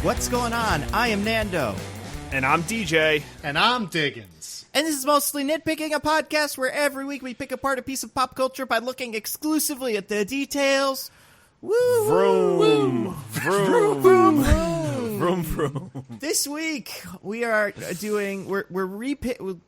What's going on? I am Nando. And I'm DJ. And I'm Diggins. And this is Mostly Nitpicking, a podcast where every week we pick apart a piece of pop culture by looking exclusively at the details. Woo! Vroom. Vroom. Vroom, Vroom, vroom. This week we are doing, we're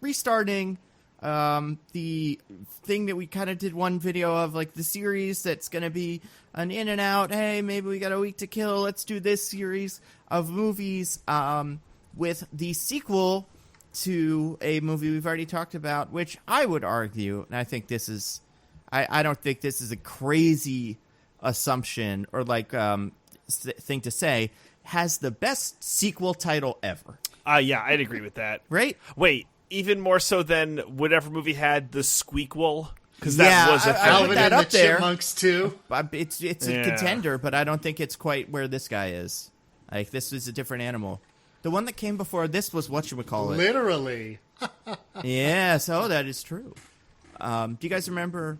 restarting the thing that we kind of did one video of, like the series that's going to be an in and out. Hey, maybe we got a week to kill. Let's do this series of movies with the sequel to a movie we've already talked about, which I would argue, and I think this is, I don't think this is a crazy assumption or like thing to say, has the best sequel title ever. Yeah, I'd agree with that. Right? Wait, even more so than whatever movie had the squeakquel? Because that was a thing. I put that up there. Chipmunks too. It's a contender, but I don't think it's quite where this guy is. Like, this is a different animal. The one that came before this was whatchamacallit. Literally. Yeah, so that is true. Do you guys remember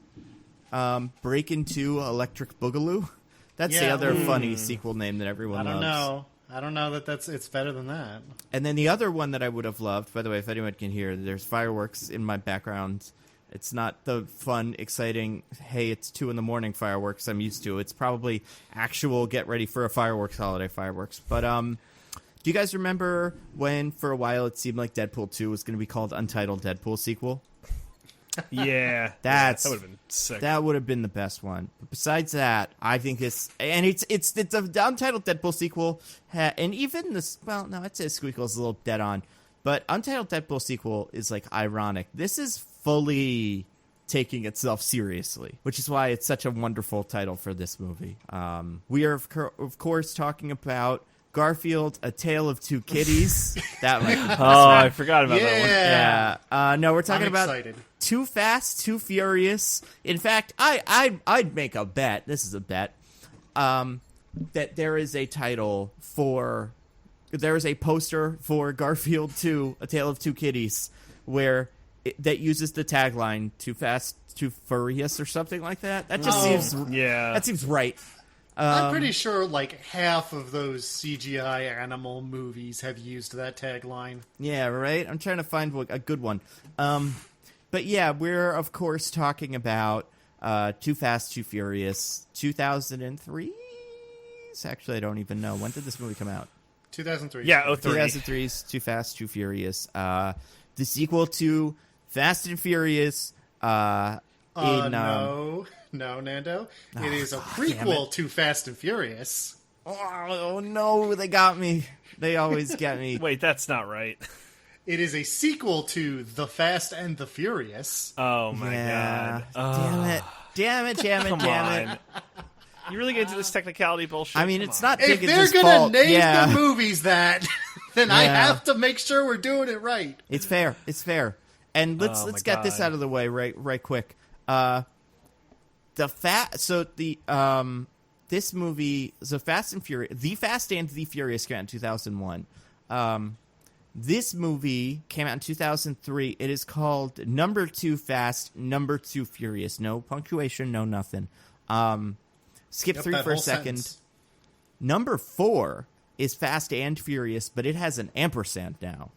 Breakin' 2 Electric Boogaloo? That's the other funny sequel name that everyone loves. I don't know that it's better than that. And then the other one that I would have loved, by the way, if anyone can hear, there's fireworks in my background. It's not the fun, exciting, hey, it's 2 a.m. fireworks I'm used to. It's probably actual get ready for a fireworks holiday fireworks. But do you guys remember when for a while it seemed like Deadpool 2 was going to be called Untitled Deadpool Sequel? Yeah. That would have been sick. That would have been the best one. But besides that, I think it's a Untitled Deadpool sequel, and even this. Well, no, I'd say Squeakquel is a little dead on, but Untitled Deadpool sequel is like ironic. This is fully taking itself seriously, which is why it's such a wonderful title for this movie. We are of course talking about Garfield: A Tale of Two Kitties. That one. I forgot about that one. Yeah. No, we're talking about excited. Too Fast, Too Furious. In fact, I'd make a bet. This is a bet. That there is a title for. There is a poster for Garfield 2: A Tale of Two Kitties, where that uses the tagline "Too Fast, Too Furious" or something like that. That just seems. Yeah. That seems right. I'm pretty sure like half of those CGI animal movies have used that tagline. Yeah, right? I'm trying to find a good one. But yeah, we're, of course, talking about Too Fast, Too Furious, 2003? Actually, I don't even know. When did this movie come out? 2003. Yeah, 03. 2003's Too Fast, Too Furious. The sequel to Fast and Furious. No, Nando. It is a prequel to Fast and Furious. Oh, no, they got me. They always get me. Wait, that's not right. It is a sequel to The Fast and the Furious. Oh, my God. Damn it. Come on. You really get into this technicality bullshit? I mean, it's not If Diggins' they're fault. going to name the movies that, then I Yeah. have to make sure we're doing it right. It's fair. And let's get this out of the way right quick. This movie, The Fast and the Furious came out in 2001. This movie came out in 2003. It is called Number 2 Fast, Number 2 Furious. No punctuation, no nothing. Skip 3 for a second. Sentence. Number 4 is Fast and Furious, but it has an ampersand now.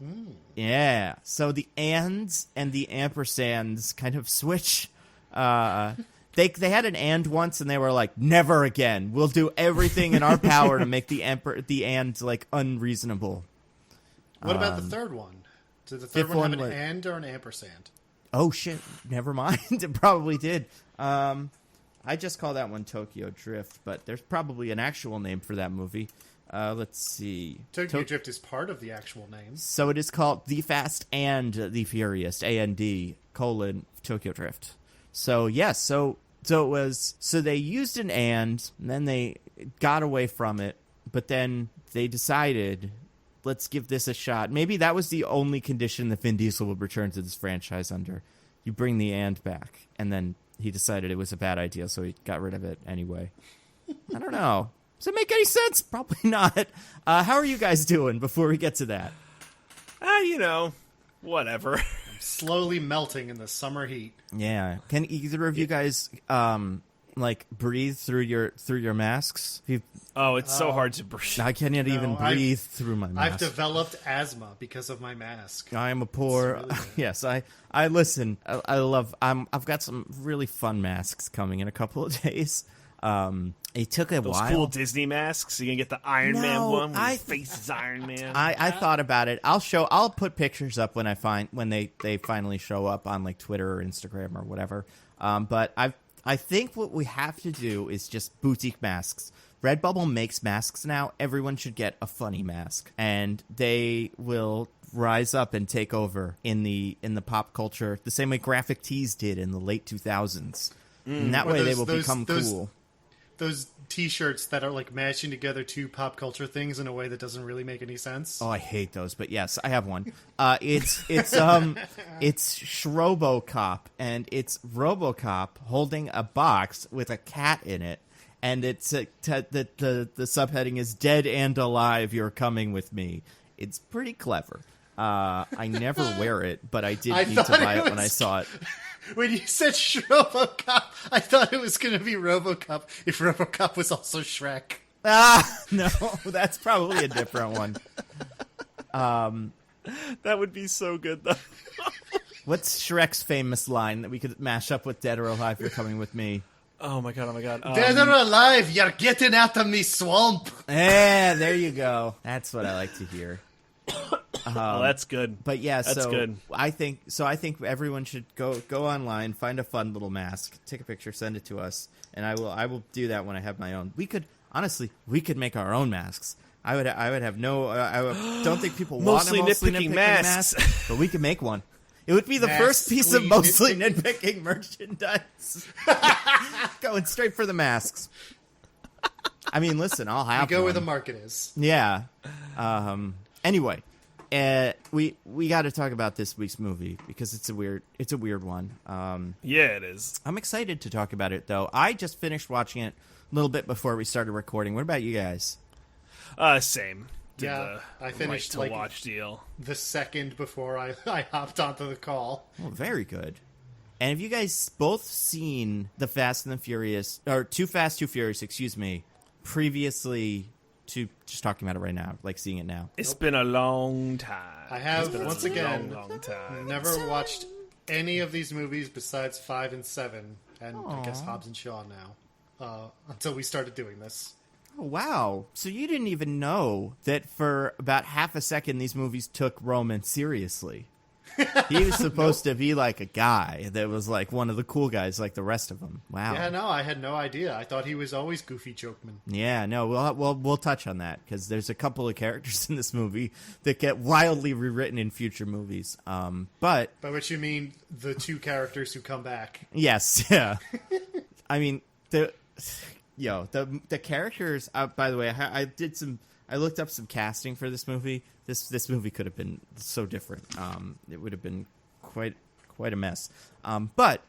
Yeah. So the ands and the ampersands kind of switch. They had an and once, and they were like, never again. We'll do everything in our power to make the and like unreasonable. What about the third one? Did the third one have an and or an ampersand? Oh, shit. Never mind. It probably did. I just call that one Tokyo Drift, but there's probably an actual name for that movie. Let's see. Tokyo Drift is part of the actual name. So it is called The Fast and the Furious, A-N-D, Tokyo Drift. So, yes, so it was, so they used an and then they got away from it, but then they decided, let's give this a shot. Maybe that was the only condition that Vin Diesel would return to this franchise under. You bring the and back, and then he decided it was a bad idea, so he got rid of it anyway. I don't know. Does it make any sense? Probably not. How are you guys doing before we get to that? Whatever. Slowly melting in the summer heat. Yeah. Can either of you guys like breathe through your masks? Oh, it's so hard to breathe. I can't even breathe through my mask. I've developed asthma because of my mask. I am a poor. Really yes, I listen. I love. I've got some really fun masks coming in a couple of days. It took a Those while. cool Disney masks. You can get the Iron Man one. Where his face is Iron Man. I thought about it. I'll put pictures up when they finally show up on like Twitter or Instagram or whatever. But I think what we have to do is just boutique masks. Redbubble makes masks now. Everyone should get a funny mask, and they will rise up and take over in the pop culture the same way graphic tees did in the late 2000s. And that way they will become cool. Those T-shirts that are like mashing together two pop culture things in a way that doesn't really make any sense. Oh, I hate those, but yes, I have one. It's Shrobocop, and it's RoboCop holding a box with a cat in it, and it's the subheading is "Dead and Alive, You're Coming with Me." It's pretty clever. I never wear it, but I did need to buy it when I saw it. When you said RoboCop, I thought it was going to be RoboCop if RoboCop was also Shrek. No, that's probably a different one. That would be so good, though. What's Shrek's famous line that we could mash up with "Dead or Alive, You're Coming with Me"? Oh my god! Dead or alive, you're getting out of me swamp. Yeah, there you go. That's what I like to hear. That's good. But yeah, that's good. I think everyone should go online, find a fun little mask, take a picture, send it to us, and I will do that when I have my own. We could make our own masks. I would have no. Don't think people want a mostly nitpicking mask, but we could make one. It would be the first piece of mostly nitpicking merchandise. Going straight for the masks. I mean, listen, I'll have. You go one. where the market is. Yeah. Anyway, we got to talk about this week's movie because it's a weird one. Yeah, it is. I'm excited to talk about it though. I just finished watching it a little bit before we started recording. What about you guys? Same. I finished right to watch deal the second before I hopped onto the call. Oh, very good. And have you guys both seen the Fast and the Furious, or Too Fast, Too Furious, excuse me, previously to just talking about it right now, like seeing it now? It's been a long time. I have, once again, long time. Never watched any of these movies besides 5 and 7, and I guess Hobbs and Shaw now, until we started doing this. Oh, wow. So you didn't even know that for about half a second these movies took Roman seriously. He was supposed to be like a guy that was like one of the cool guys like the rest of them. Wow. Yeah, no, I had no idea. I thought he was always Goofy Jokeman. Yeah, no, we'll touch on that because there's a couple of characters in this movie that get wildly rewritten in future movies. But by which you mean the two characters who come back. Yes, yeah. I mean the characters. By the way, I looked up some casting for this movie. This movie could have been so different. It would have been quite a mess. But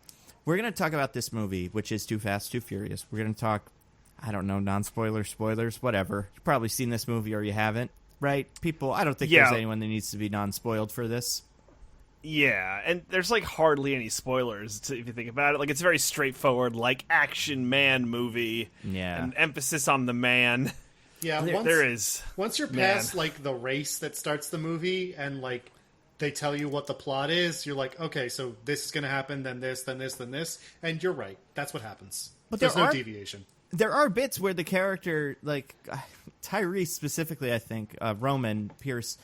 we're going to talk about this movie, which is Too Fast, Too Furious. We're going to talk, I don't know, non-spoilers, spoilers, whatever. You've probably seen this movie or you haven't, right? People, I don't think there's anyone that needs to be non-spoiled for this. Yeah, and there's like hardly any spoilers if you think about it. Like, it's very straightforward, like action man movie. Yeah. And emphasis on the man. Yeah, there is. Once you're past like the race that starts the movie and like they tell you what the plot is, you're like, okay, so this is going to happen, then this, then this, then this, and you're right. That's what happens. But there's no deviation. There are bits where the character, like Tyrese specifically, I think, Roman Pierce,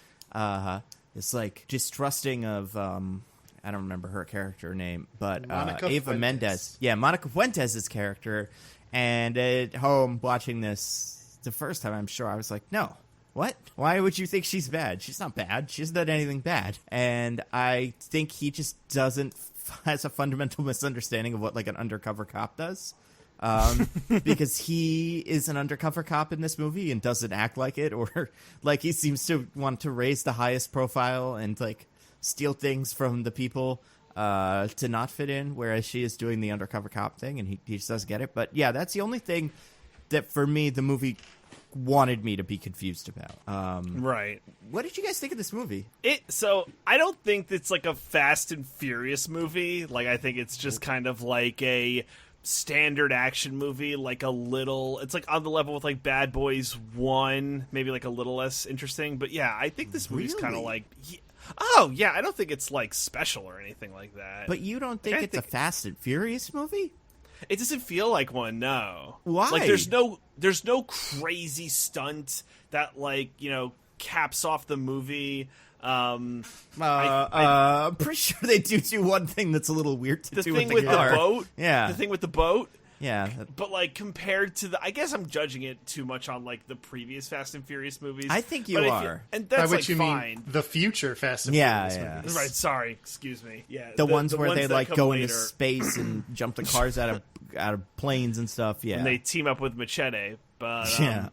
is like distrusting of I don't remember her character name, but Eva Mendes. Yeah, Monica Fuentes' character. And at home watching this the first time, I'm sure I was like, no, what? Why would you think she's bad? She's not bad. She hasn't done anything bad. And I think he just has a fundamental misunderstanding of what like an undercover cop does. Because he is an undercover cop in this movie and doesn't act like it, or like he seems to want to raise the highest profile and like steal things from the people to not fit in, whereas she is doing the undercover cop thing and he just doesn't get it. But yeah, that's the only thing that for me the movie wanted me to be confused about. Right. What did you guys think of this movie? So I don't think it's like a Fast and Furious movie. Like, I think it's just kind of like a standard action movie, like a little, it's like on the level with like Bad Boys 1, maybe like a little less interesting. But yeah, I think this movie's kind of like, oh yeah, I don't think it's like special or anything like that. But you don't think it's a Fast and Furious movie? It doesn't feel like one, no. Why? Like there's no crazy stunt that like, you know, caps off the movie. I'm pretty sure they do one thing that's a little weird to do with the car. The boat. Yeah, the thing with the boat. Yeah, but like compared to I guess I'm judging it too much on like the previous Fast and Furious movies. I think you are, and that's by like which you fine. mean the future Fast and Furious movies. Right. Sorry, excuse me. Yeah, the ones where they like go later. into space and jump the cars out of planes and stuff. Yeah, and they team up with Machete. But yeah.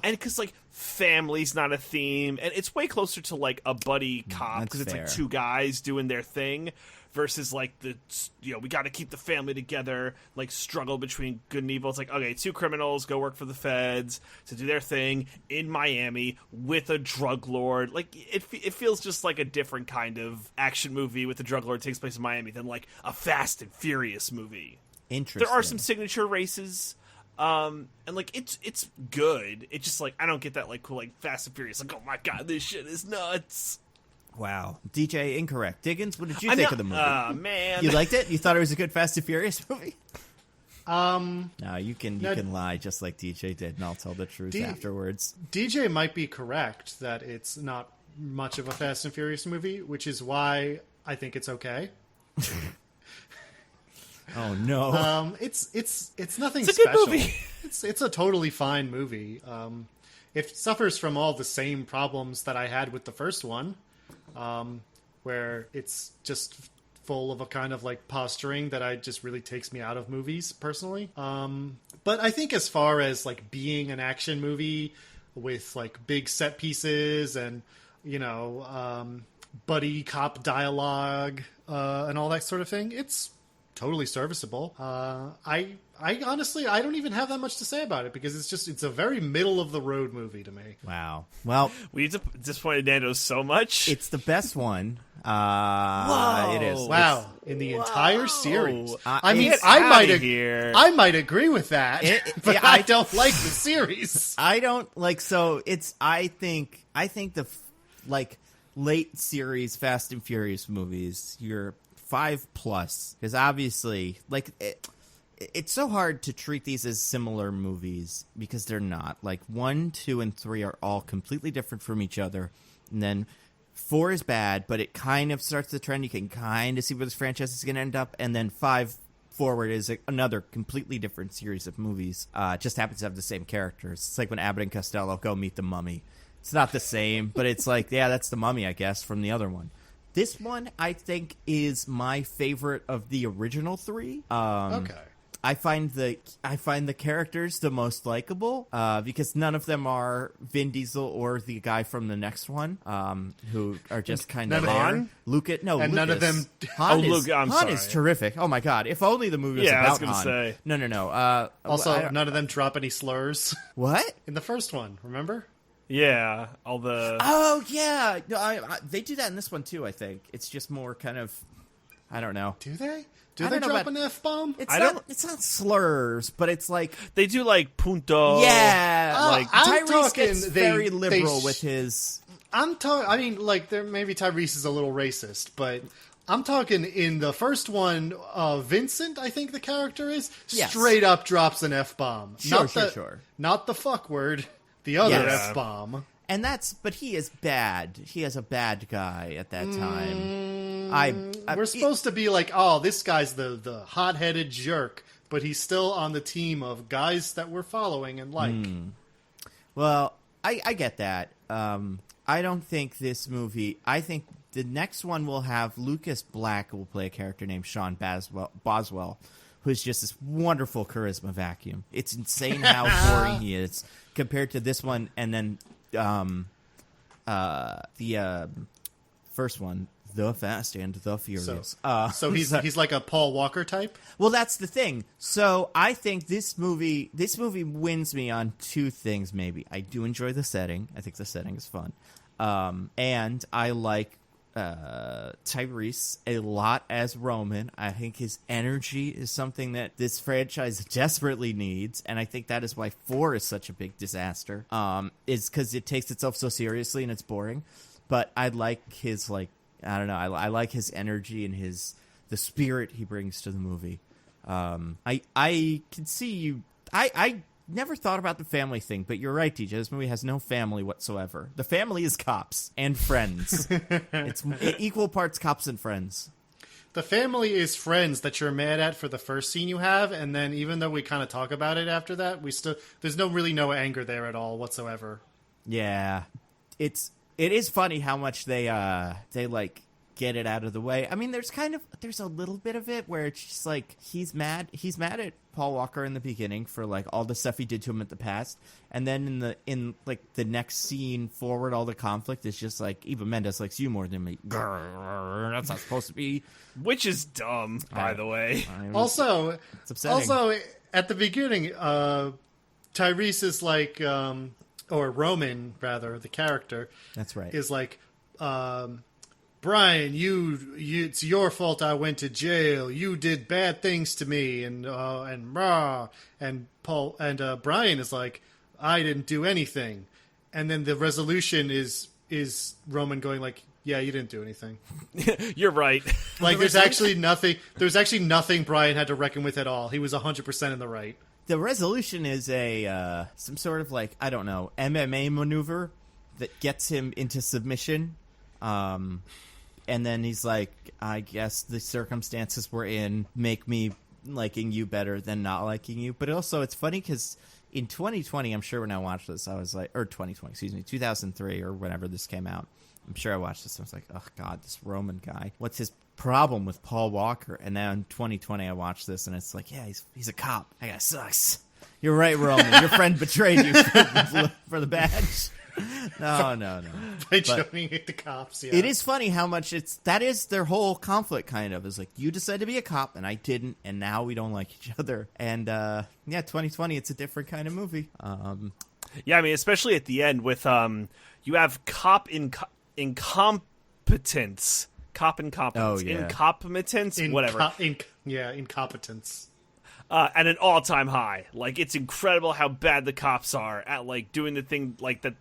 And because like family's not a theme, and it's way closer to like a buddy cop because it's like two guys doing their thing versus like the, you know, we got to keep the family together, like struggle between good and evil. It's like, okay, two criminals go work for the feds to do their thing in Miami with a drug lord. Like it feels just like a different kind of action movie with the drug lord takes place in Miami than like a Fast and Furious movie. Interesting. There are some signature races. And like it's good. It's just like I don't get that like cool like Fast and Furious. Like, oh my god, this shit is nuts. Wow, DJ incorrect. Diggins, what did you think of the movie? Man, you liked it? You thought it was a good Fast and Furious movie? No, you can lie just like DJ did, and I'll tell the truth afterwards. DJ might be correct that it's not much of a Fast and Furious movie, which is why I think it's okay. Oh no! It's nothing it's a special. Good movie. It's a totally fine movie. It suffers from all the same problems that I had with the first one, where it's just full of a kind of like posturing that just really takes me out of movies personally. But I think as far as like being an action movie with like big set pieces and, you know, buddy cop dialogue and all that sort of thing, it's totally serviceable. I honestly, I don't even have that much to say about it because it's a very middle of the road movie to me. Wow. Well, we disappointed Nando so much. It's the best one. Whoa. It is. Wow. In the entire series. I mean, I might agree with that, but I don't like the series. I don't like, so it's, I think the like late series Fast and Furious movies, you're 5+, because obviously like it's so hard to treat these as similar movies because they're not. Like 1, 2, and 3 are all completely different from each other, and then 4 is bad, but it kind of starts the trend. You can kind of see where this franchise is going to end up, and then 5 forward is another completely different series of movies. Just happens to have the same characters. It's like when Abbott and Costello go meet the Mummy. It's not the same, but it's like, yeah, that's the Mummy, I guess, from the other one. This one, I think, is my favorite of the original 3. Okay. I find the characters the most likable because none of them are Vin Diesel or the guy from the next one, who are just kind of there. Lucas. None of them. Han Han is terrific. Oh my god! If only the movie was about Han. I was gonna say. No. Also, none of them drop any slurs. What? In the first one, remember? Yeah, all the. Oh yeah, no, they do that in this one too. I think it's just more kind of, I don't know. Do they? Do they drop an F-bomb? It's not slurs, but it's like they do like punto. Yeah, like Tyrese gets very liberal with his. I mean, like maybe Tyrese is a little racist, but I'm talking in the first one. Vincent, I think the character is straight up drops an F-bomb. Sure. Not the fuck word. The other F-bomb. And but he is bad. He is a bad guy at that time. We're supposed to be like, oh, this guy's the hot-headed jerk, but he's still on the team of guys that we're following and like. Well, I get that. I don't think this movie. I think the next one will have Lucas Black, who will play a character named Sean Boswell, who's just this wonderful charisma vacuum. It's insane how boring he is compared to this one, and then the first one, The Fast and the Furious. So he's like a Paul Walker type? Well, that's the thing. So I think this movie wins me on two things, maybe. I do enjoy the setting. I think the setting is fun. And I like Tyrese a lot as Roman. I think his energy is something that this franchise desperately needs, and I think that is why 4 is such a big disaster. Is because it takes itself so seriously and it's boring. But I like his I don't know. I like his energy and the spirit he brings to the movie. I can see you. I never thought about the family thing, but you're right, DJ. This movie has no family whatsoever. The family is cops and friends. It's equal parts cops and friends. The family is friends that you're mad at for the first scene you have, and then even though we kind of talk about it after that, there's no anger there at all whatsoever. Yeah, it is funny how much they get it out of the way. I mean, there's a little bit of it where it's just like he's mad at Paul Walker in the beginning for all the stuff he did to him in the past, and then in the next scene forward, all the conflict is just Eva Mendes likes you more than me. Grrr, that's not supposed to be, which is dumb, by the way. Also, it's upsetting. Also, at the beginning, Tyrese is or Roman rather, the character. That's right. Is Brian, it's your fault I went to jail. You did bad things to me, and Paul and Brian is I didn't do anything, and then the resolution is Roman going yeah, you didn't do anything. You're right. There's actually nothing. There's actually nothing Brian had to reckon with at all. He was 100% in the right. The resolution is some sort of I don't know, MMA maneuver that gets him into submission. And then he's I guess the circumstances we're in make me liking you better than not liking you. But also, it's funny because in 2020, I'm sure when I watched this, I was or 2020, excuse me, 2003 or whenever this came out, I'm sure I watched this. I was oh, God, this Roman guy. What's his problem with Paul Walker? And now in 2020, I watched this, and it's yeah, he's a cop. That guy sucks. You're right, Roman. Your friend betrayed you for the badge. No. By joining the cops, yeah. It is funny how much that is their whole conflict kind of. Is you decided to be a cop and I didn't, and now we don't like each other. And 2020, it's a different kind of movie. Yeah, I mean, especially at the end with you have cop incompetence. Cop incompetence. Oh, yeah. Incompetence, whatever. Incompetence. At an all-time high. It's incredible how bad the cops are at doing the thing that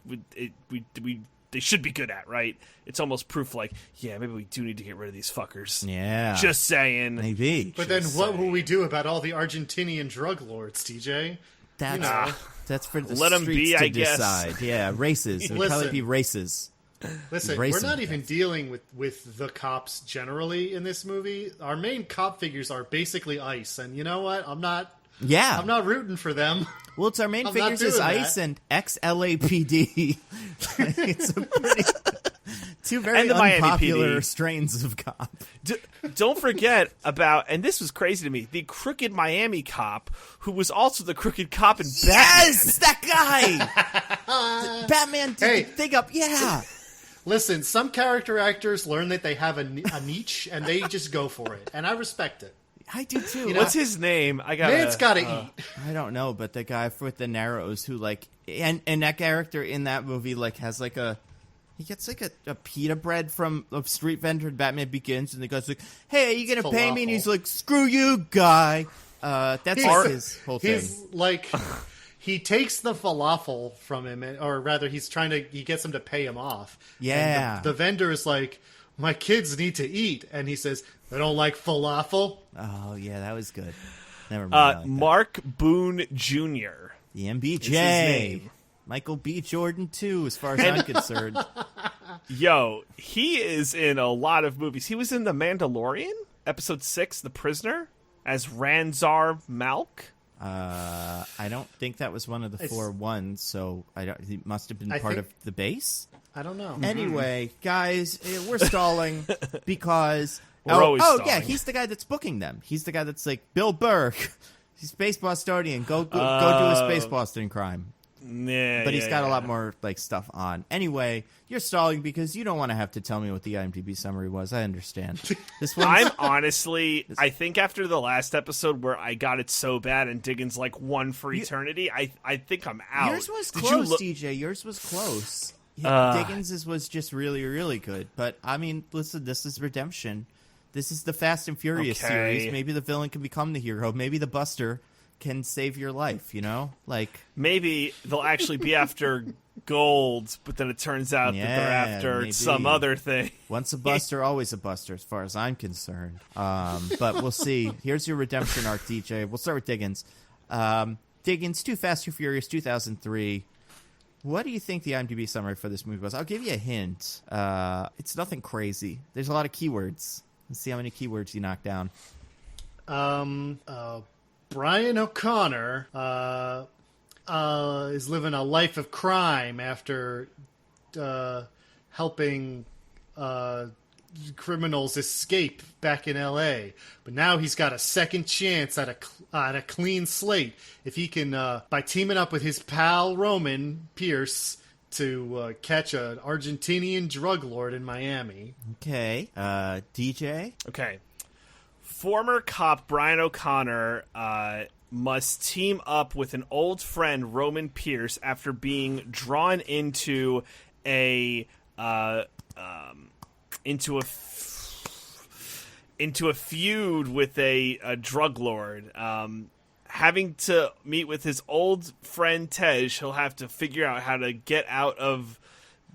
they should be good at, right? It's almost proof yeah, maybe we do need to get rid of these fuckers. Yeah. Just saying. Maybe. But then what will we do about all the Argentinian drug lords, TJ? That's for the let streets them be, to I guess. decide. Yeah, races. It would probably be races. Listen, we're not even dealing with the cops generally in this movie. Our main cop figures are basically ICE, and you know what? I'm not rooting for them. Well, it's our main figures is ICE and ex-LAPD. It's a pretty two very unpopular strains of cop. Don't forget about, and this was crazy to me, the crooked Miami cop who was also the crooked cop in Batman. Yes, that guy. Batman did the thing up. Yeah. Listen, some character actors learn that they have a niche, and they just go for it, and I respect it. I do too. What's his name? Man's gotta eat. I don't know, but the guy with the narrows who and that character in that movie has he gets a pita bread from a street vendor in Batman Begins, and the guy's "Hey, are you gonna pay me?" And he's "Screw you, guy." That's his whole thing. He's he takes the falafel from him, or rather, he gets him to pay him off. Yeah. And the vendor is my kids need to eat, and he says, they don't like falafel. Oh, yeah, that was good. Never mind. Mark Boone Jr. The MBJ. Michael B. Jordan, too, as far as I'm concerned. Yo, he is in a lot of movies. He was in The Mandalorian, Episode 6, The Prisoner, as Ranzar Malk. I don't think that was one of the 4 ones, so he must have been part of the base. I don't know. Anyway, guys, we're stalling because we're always stalling. Yeah, he's the guy that's booking them. He's the guy that's Bill Burke. He's Space Bostonian. Go do a Space Boston crime. Yeah, but he's got a lot more stuff on. Anyway, you're stalling because you don't want to have to tell me what the IMDb summary was. I understand. I'm honestly, I think after the last episode where I got it so bad and Diggins won for eternity, I think I'm out. Yours was close, DJ. Yours was close. Diggins was just really, really good. But, I mean, listen, this is redemption. This is the Fast and Furious series. Maybe the villain can become the hero. Maybe the Buster can save your life, you know? Like, maybe they'll actually be after gold, but then it turns out that they're after some other thing. Once a Buster, always a Buster, as far as I'm concerned. But we'll see. Here's your redemption arc, DJ. We'll start with Diggins. Diggins, Too Fast, Too Furious, 2003. What do you think the IMDb summary for this movie was? I'll give you a hint. It's nothing crazy. There's a lot of keywords. Let's see how many keywords you knock down. Brian O'Connor is living a life of crime after helping criminals escape back in L.A. But now he's got a second chance at a clean slate if he can, by teaming up with his pal Roman Pierce, to catch an Argentinian drug lord in Miami. Okay. DJ? Okay. Former cop Brian O'Connor must team up with an old friend, Roman Pierce, after being drawn into a feud with a drug lord. Having to meet with his old friend Tej, he'll have to figure out how to get out of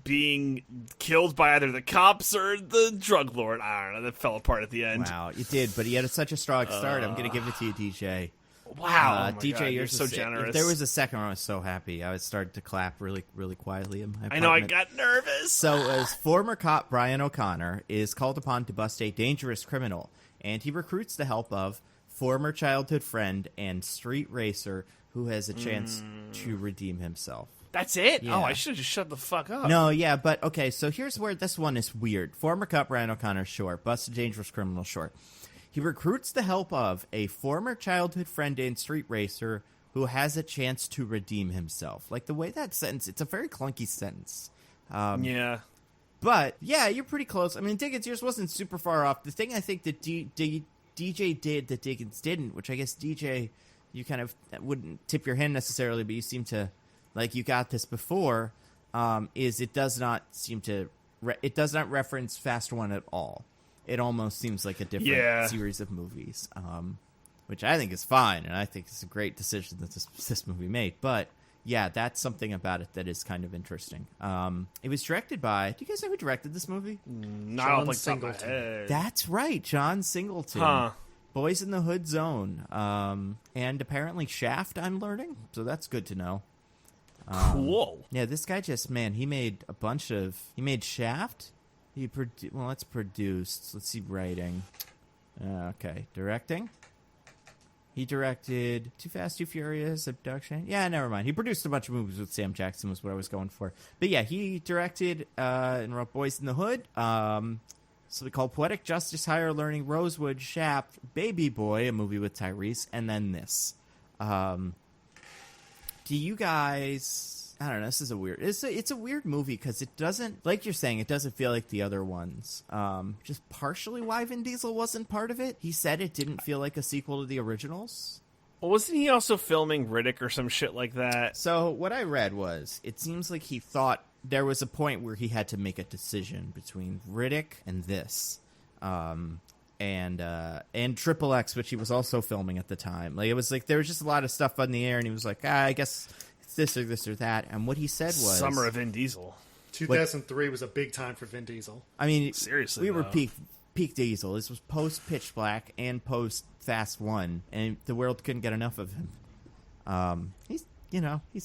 being killed by either the cops or the drug lord. I don't know. That fell apart at the end. Wow, you did, but he had such a strong start. I'm going to give it to you, DJ. Wow, DJ, God, you're so generous. If there was a second one, I was so happy. I started to clap really, really quietly in my apartment. I know, I got nervous. So, as former cop Brian O'Connor is called upon to bust a dangerous criminal, and he recruits the help of former childhood friend and street racer who has a chance to redeem himself. That's it? Yeah. Oh, I should have just shut the fuck up. No, yeah, but okay, so here's where this one is weird. Former cop Brian O'Connor, sure. Bust a dangerous criminal, sure. He recruits the help of a former childhood friend and street racer who has a chance to redeem himself. Like, the way that sentence, it's a very clunky sentence. Yeah. But, yeah, you're pretty close. I mean, Diggins, yours wasn't super far off. The thing I think that DJ did that Diggins didn't, which I guess DJ, you kind of wouldn't tip your hand necessarily, but you seem to, like, you got this before, is it does not seem to, it does not reference Fast 1 at all. It almost seems like a different series of movies, which I think is fine, and I think it's a great decision that this movie made. But, yeah, that's something about it that is kind of interesting. It was directed by... Do you guys know who directed this movie? John Singleton. That's right, John Singleton. Huh. Boys in the Hood Zone. And apparently Shaft, I'm learning, so that's good to know. Cool. Yeah, this guy just, man, he made a bunch of... He made Shaft... Well, that's produced. Let's see, writing. Okay, directing. He directed Too Fast, Too Furious, Abduction. Yeah, never mind. He produced a bunch of movies with Sam Jackson was what I was going for. But yeah, he directed and wrote Boys in the Hood. So we call Poetic Justice, Higher Learning, Rosewood, Shaft, Baby Boy, a movie with Tyrese, and then this. Do you guys... I don't know. This is a weird. It's a weird movie because it doesn't, like you're saying, it doesn't feel like the other ones. Just partially why Vin Diesel wasn't part of it. He said it didn't feel like a sequel to the originals. Well, wasn't he also filming Riddick or some shit like that? So what I read was it seems like he thought there was a point where he had to make a decision between Riddick and this, and Triple X, which he was also filming at the time. Like it was like there was just a lot of stuff on the air, and he was like, I guess. This or that, and what he said was Summer of Vin Diesel. 2003 was a big time for Vin Diesel. I mean, seriously, we were peak Diesel. This was post Pitch Black and post Fast 1, and the world couldn't get enough of him. He's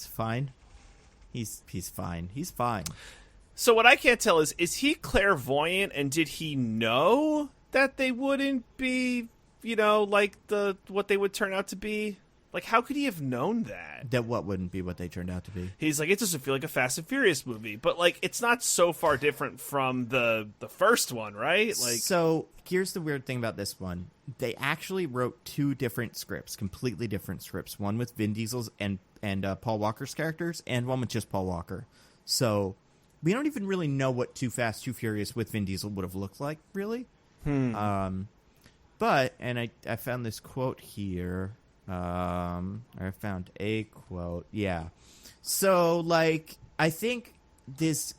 fine. He's fine. He's fine. So what I can't tell is he clairvoyant, and did he know that they wouldn't be, like what they would turn out to be? Like, how could he have known that? That what wouldn't be what they turned out to be? He's like, it doesn't feel like a Fast and Furious movie. But, like, it's not so far different from the first one, right? Like, so, here's the weird thing about this one. They actually wrote two different scripts, completely different scripts. One with Vin Diesel's and Paul Walker's characters, and one with just Paul Walker. So, we don't even really know what Too Fast, Too Furious with Vin Diesel would have looked like, really. But, and I found this quote here... I found a quote. Yeah. So, like, I think this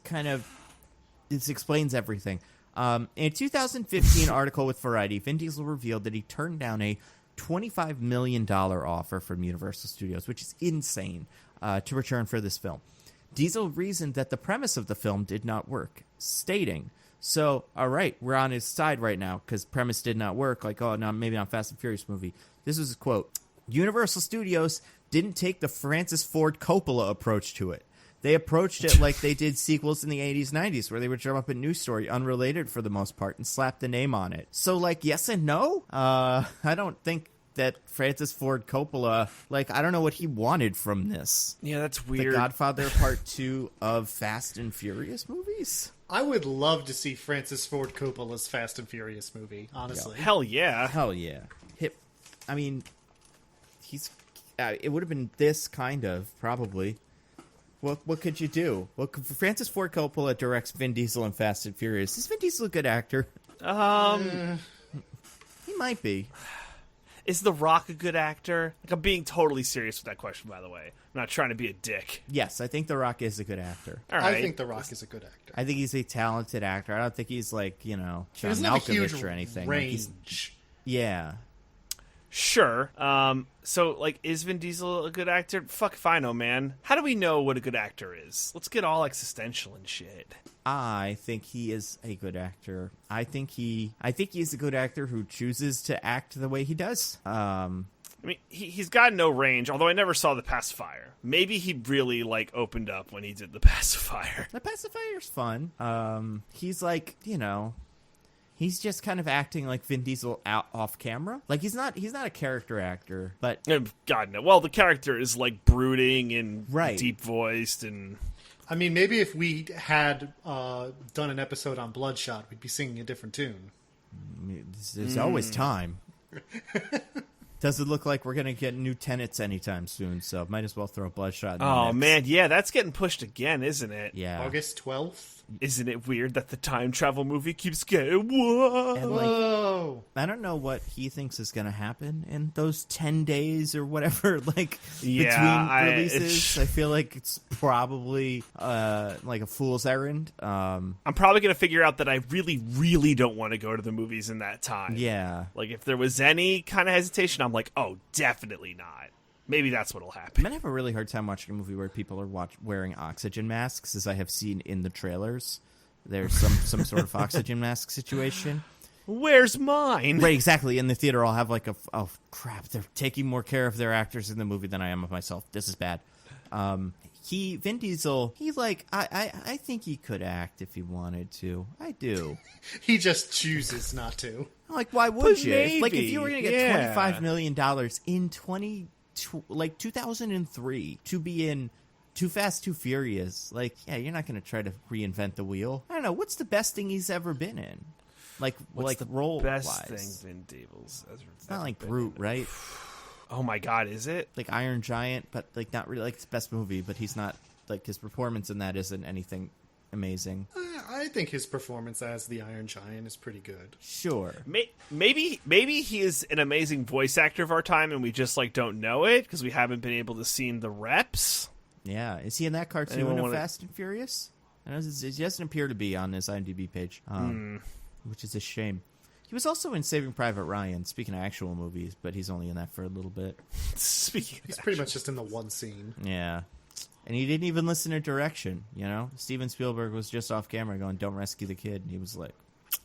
explains everything. In a 2015 article with Variety, Vin Diesel revealed that he turned down a $25 million offer from Universal Studios, which is insane, to return for this film. Diesel reasoned that the premise of the film did not work, stating, so, all right, we're on his side right now because premise did not work. Like, oh, no, maybe not Fast and Furious movie. This was a quote. Universal Studios didn't take the Francis Ford Coppola approach to it. They approached it like they did sequels in the 80s, 90s, where they would drum up a news story, unrelated for the most part, and slap the name on it. So, like, yes and no? I don't think that Francis Ford Coppola, like, I don't know what he wanted from this. Yeah, that's weird. The Godfather Part 2 of Fast and Furious movies? I would love to see Francis Ford Coppola's Fast and Furious movie, honestly. Hell yeah. Hell yeah. I mean, it would have been this kind of, probably. What could you do? Well, Francis Ford Coppola directs Vin Diesel in Fast and Furious. Is Vin Diesel a good actor? He might be. Is The Rock a good actor? Like, I'm being totally serious with that question, by the way. I'm not trying to be a dick. Yes, I think The Rock is a good actor. All right. I think The Rock is a good actor. I think he's a talented actor. I don't think he's like, John Malkovich or anything. Range. Yeah. Sure. So, like, is Vin Diesel a good actor? Fuck if I know, man. How do we know what a good actor is? Let's get all existential and shit. I think he is a good actor. I think he's a good actor who chooses to act the way he does. I mean, he's got no range, although I never saw The Pacifier. Maybe he really, like, opened up when he did The Pacifier. The Pacifier's fun. He's like, he's just kind of acting like Vin Diesel out off camera. Like, he's not a character actor, but God no. Well, the character is like brooding and deep voiced, and I mean, maybe if we had done an episode on Bloodshot, we'd be singing a different tune. There's always time. Doesn't look like we're gonna get new Tenets anytime soon, so might as well throw Bloodshot in the mix. Man, yeah, that's getting pushed again, isn't it? Yeah, August 12th. Isn't it weird that the time travel movie keeps getting whoa? And Whoa! I don't know what he thinks is going to happen in those 10 days or whatever. Like between releases, I feel like it's probably like a fool's errand. I'm probably going to figure out that I really, really don't want to go to the movies in that time. Yeah, like if there was any kind of hesitation, I'm like, oh, definitely not. Maybe that's what'll happen. I'm going to have a really hard time watching a movie where people are wearing oxygen masks, as I have seen in the trailers. There's some sort of oxygen mask situation. Where's mine? Right, exactly. In the theater, I'll have like oh, crap, they're taking more care of their actors in the movie than I am of myself. This is bad. Vin Diesel, I think he could act if he wanted to. I do. He just chooses not to. Like, why would you? Maybe. Like, if you were going to get $25 million in 2003 to be in Too Fast, Too Furious, like, yeah, you're not going to try to reinvent the wheel. I don't know. What's the best thing he's ever been in? Like, the role best wise? thing Vin Diesel's It's not like Brute, right? Oh my God, is it? Like Iron Giant, but like not really like his best movie. But he's not like his performance in that isn't anything amazing. I think his performance as the Iron Giant is pretty good. Sure. Maybe he is an amazing voice actor of our time, and we just like don't know it because we haven't been able to see the reps. Yeah, is he in that cartoon of Fast and Furious? I know he doesn't appear to be on his IMDb page, which is a shame. He was also in Saving Private Ryan. Speaking of actual movies, but he's only in that for a little bit. He's pretty much just in the one scene. Yeah. And he didn't even listen to direction, Steven Spielberg was just off camera going, "Don't rescue the kid." And he was like,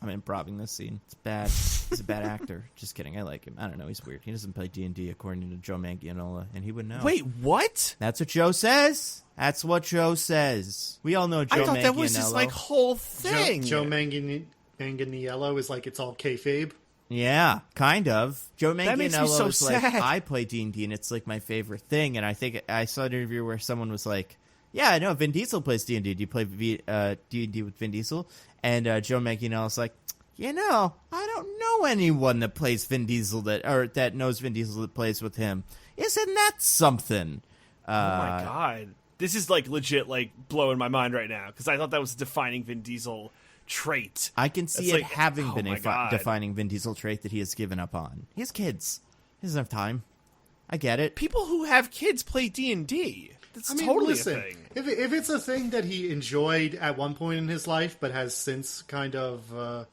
"I'm improvising this scene. It's bad. He's a bad actor." Just kidding. I like him. I don't know. He's weird. He doesn't play D&D according to Joe Manganiello, and he would know. Wait, what? That's what Joe says. That's what Joe says. We all know Joe Manganiello. I thought that was his like whole thing. Joe Manganiello is like, it's all kayfabe. Yeah, kind of. Joe Manganiello is sad. like, I play D&D, and it's like my favorite thing. And I think I saw an interview where someone was like, "Yeah, I know Vin Diesel plays D&D. Do you play D&D with Vin Diesel?" And Joe Manganiello's like, I don't know anyone that plays Vin Diesel that knows Vin Diesel that plays with him. Isn't that something? Oh my God, this is like legit like blowing my mind right now because I thought that was a defining Vin Diesel trait. I can see it having been a defining Vin Diesel trait that he has given up on. He has kids. He doesn't have time. I get it. People who have kids play D&D. It's totally listen, a thing. If it's a thing that he enjoyed at one point in his life, but has since kind of,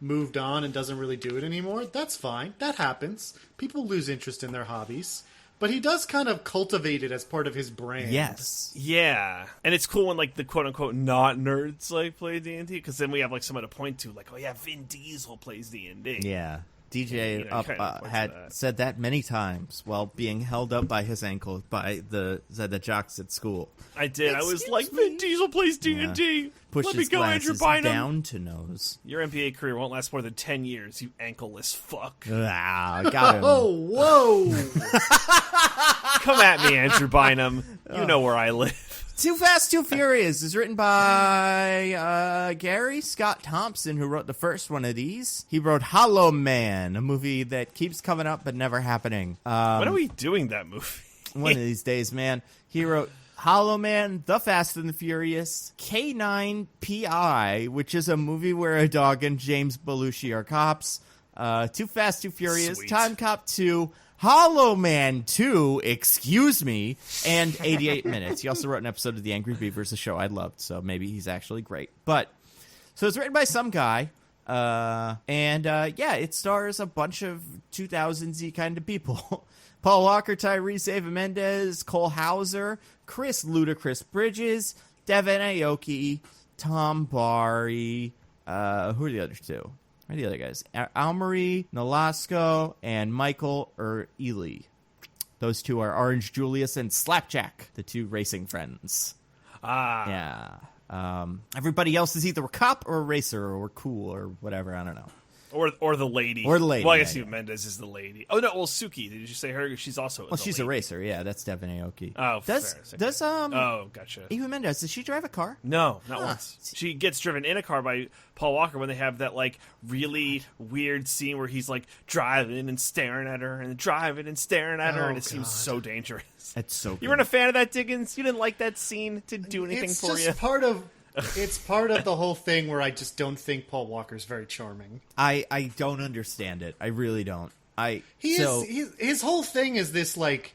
moved on and doesn't really do it anymore, that's fine. That happens. People lose interest in their hobbies. But he does kind of cultivate it as part of his brand. Yes. Yeah. And it's cool when, like, the quote-unquote not nerds, like, play D&D, because then we have, like, someone to point to, like, oh, yeah, Vin Diesel plays D&D. Yeah. DJ had that. said that many times while being held up by his ankle by the jocks at school. I did. I was like, Vin Diesel plays D&D. Yeah. Pushed Let me his go, Andrew glasses Bynum. down to nose. Your NBA career won't last more than 10 years, you ankleless fuck. Ah, got him. Oh, whoa! Come at me, Andrew Bynum. You know where I live. Too Fast, Too Furious is written by Gary Scott Thompson, who wrote the first one of these. He wrote Hollow Man, a movie that keeps coming up but never happening. When are we doing that movie? One of these days, man. He wrote Hollow Man, The Fast and the Furious, K9 PI, which is a movie where a dog and James Belushi are cops, Too Fast, Too Furious, Sweet. Time Cop 2, Hollow Man 2, excuse me, and 88 Minutes. He also wrote an episode of The Angry Beavers, a show I loved, so maybe he's actually great. So it's written by some guy, it stars a bunch of 2000s-y kind of people. Paul Walker, Tyrese Ava Mendez, Cole Hauser, Chris Ludacris Bridges, Devin Aoki, Tom Barry, who are the other two? Who are the other guys? Almarie Nolasco and Michael Ely. Those two are Orange Julius and Slapjack, the two racing friends. Yeah. Everybody else is either a cop or a racer or cool or whatever. I don't know. Or the lady. Or the lady. Well, I guess Mendez is the lady. Oh, no, well, Suki. Did you say her? She's also she's lady. a racer. Yeah, that's Devin Aoki. Oh, fair. Gotcha. Eva Mendez, does she drive a car? No, not once. She gets driven in a car by Paul Walker when they have that, like, really weird scene where he's, like, driving and staring at her and driving and staring at her, and it seems so dangerous. It's so good. You weren't a fan of that, Diggins? You didn't like that scene to do anything for you? It's part of the whole thing where I just don't think Paul Walker's very charming. I don't understand it. I really don't. His whole thing is this, like,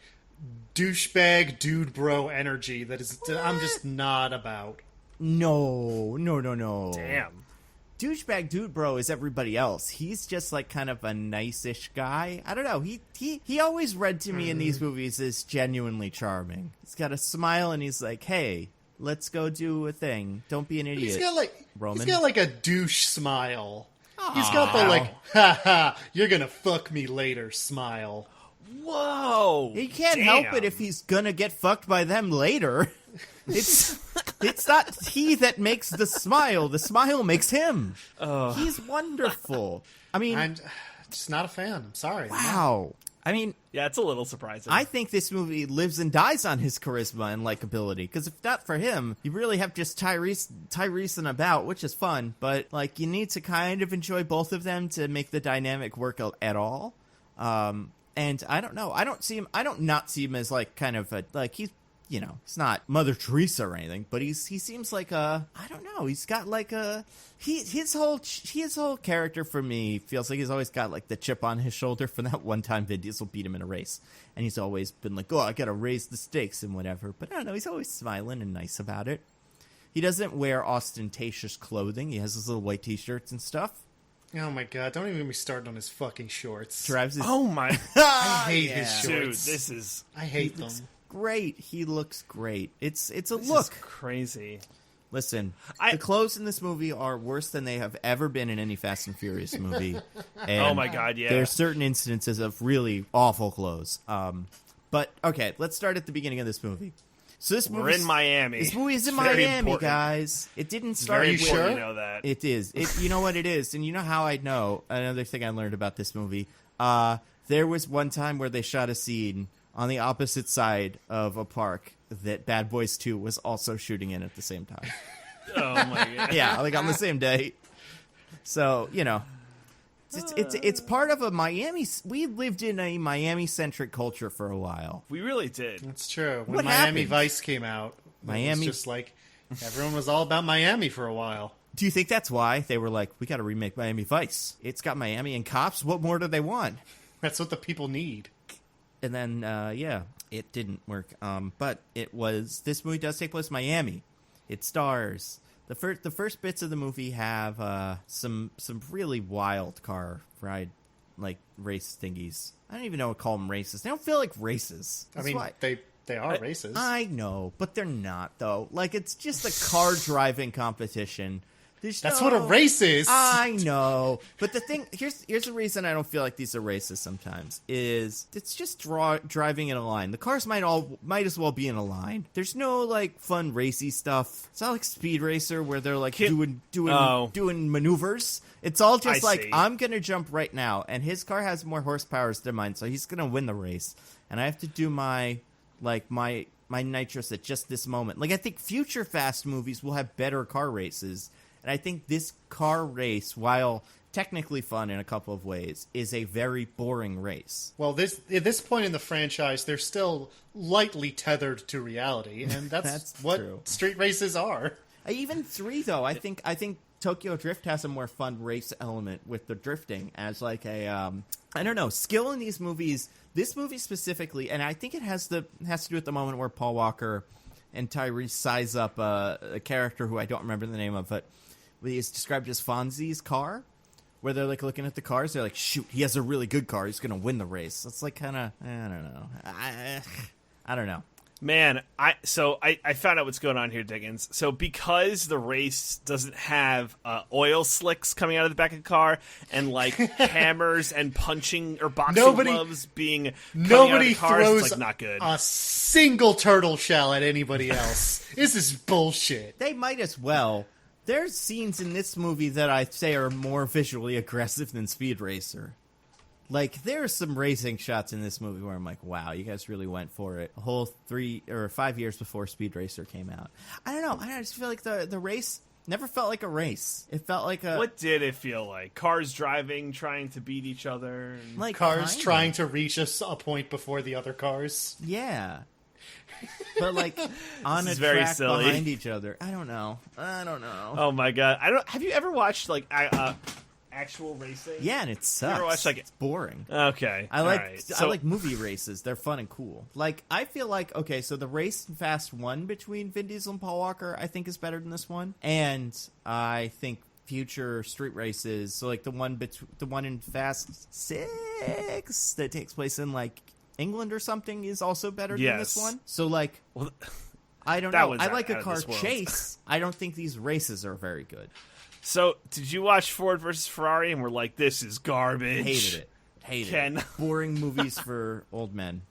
douchebag dude bro energy that I'm just not about. No. Damn. Douchebag dude bro is everybody else. He's just like kind of a nice-ish guy. I don't know. He always read to me in these movies as genuinely charming. He's got a smile and he's like, hey, let's go do a thing. Don't be an idiot. Roman. He's got like a douche smile. Aww. He's got the like, ha ha, you're gonna fuck me later smile. Whoa. He can't help it if he's gonna get fucked by them later. It's not he that makes the smile. The smile makes him. He's wonderful. I mean, I'm just not a fan. I'm sorry. Wow. I mean, yeah, it's a little surprising. I think this movie lives and dies on his charisma and likability. Because if not for him, you really have just Tyrese and about, which is fun. But like, you need to kind of enjoy both of them to make the dynamic work at all. And I don't know. I don't not see him as like kind of he's. You know, he's not Mother Teresa or anything, but he seems like I don't know. He's got like his whole character for me feels like he's always got like the chip on his shoulder from that one time Vin Diesel beat him in a race, and he's always been like, oh, I gotta raise the stakes and whatever. But I don't know. He's always smiling and nice about it. He doesn't wear ostentatious clothing. He has his little white t-shirts and stuff. Oh my god! Don't even get me started on his fucking shorts. Oh my! I hate his shorts. Dude, I hate them. Great. He looks great. It's a this look. Is crazy. Listen, the clothes in this movie are worse than they have ever been in any Fast and Furious movie. And oh my god, yeah. There's certain instances of really awful clothes. But okay, let's start at the beginning of this movie. So we're in Miami. This movie is in Miami, important. Guys. It didn't start. Are you sure? You know that. It is. You know what it is, and you know how I know. Another thing I learned about this movie. There was one time where they shot a scene on the opposite side of a park that Bad Boys 2 was also shooting in at the same time. Oh my god. Yeah, like on the same day. So, you know, it's part of a Miami. We lived in a Miami-centric culture for a while. We really did. That's true. When What Miami happened? Vice came out, it was just like everyone was all about Miami for a while. Do you think that's why they were like, we got to remake Miami Vice? It's got Miami and cops. What more do they want? That's what the people need. And then, it didn't work. But this movie does take place in Miami. It stars... The first bits of the movie have some really wild car ride, like, race thingies. I don't even know what to call them races. They don't feel like races. That's why. They are races. I know, but they're not, though. Like, it's just a car driving competition. That's what a race is. I know. But the thing, here's the reason I don't feel like these are races sometimes, is it's just driving in a line. The cars might as well be in a line. There's no, like, fun racy stuff. It's not like Speed Racer where they're, like, doing maneuvers. It's all just I'm going to jump right now. And his car has more horsepower than mine, so he's going to win the race. And I have to do my nitrous at just this moment. Like, I think future Fast movies will have better car races. And I think this car race, while technically fun in a couple of ways, is a very boring race. Well, at this point in the franchise, they're still lightly tethered to reality, and that's what true. Street races are. Even 3, though, I think Tokyo Drift has a more fun race element with the drifting as like a I don't know, skill in these movies. This movie specifically, and I think it has to do with the moment where Paul Walker and Tyrese size up a character who I don't remember the name of, but he's described as Fonzie's car, where they're like looking at the cars. They're like, shoot, he has a really good car. He's going to win the race. It's like kind of, I don't know. I don't know. Man, I found out what's going on here, Diggins. So because the race doesn't have oil slicks coming out of the back of the car and like hammers and punching or boxing gloves being coming out of the cars, throws it's like not good. A single turtle shell at anybody else. This is bullshit. They might as well. There's scenes in this movie that I say are more visually aggressive than Speed Racer. Like, there are some racing shots in this movie where I'm like, wow, you guys really went for it. A whole 3 or 5 years before Speed Racer came out. I don't know. I just feel like the race never felt like a race. It felt like a... What did it feel like? Cars driving, trying to beat each other? And... Like cars trying to reach a point before the other cars? Yeah. But like on a track behind each other. I don't know. Oh my god! Have you ever watched like actual racing? Yeah, and it sucks. You ever watched, like, it's boring. Okay, I like movie races. They're fun and cool. Like I feel like so the race in Fast 1 between Vin Diesel and Paul Walker I think is better than this one, and I think future street races. So like the one in Fast 6 that takes place in like England or something is also better than this one. So, like, I don't know. I like a car chase. I don't think these races are very good. So, did you watch Ford versus Ferrari and we're like, this is garbage? Hated it. Boring movies for old men.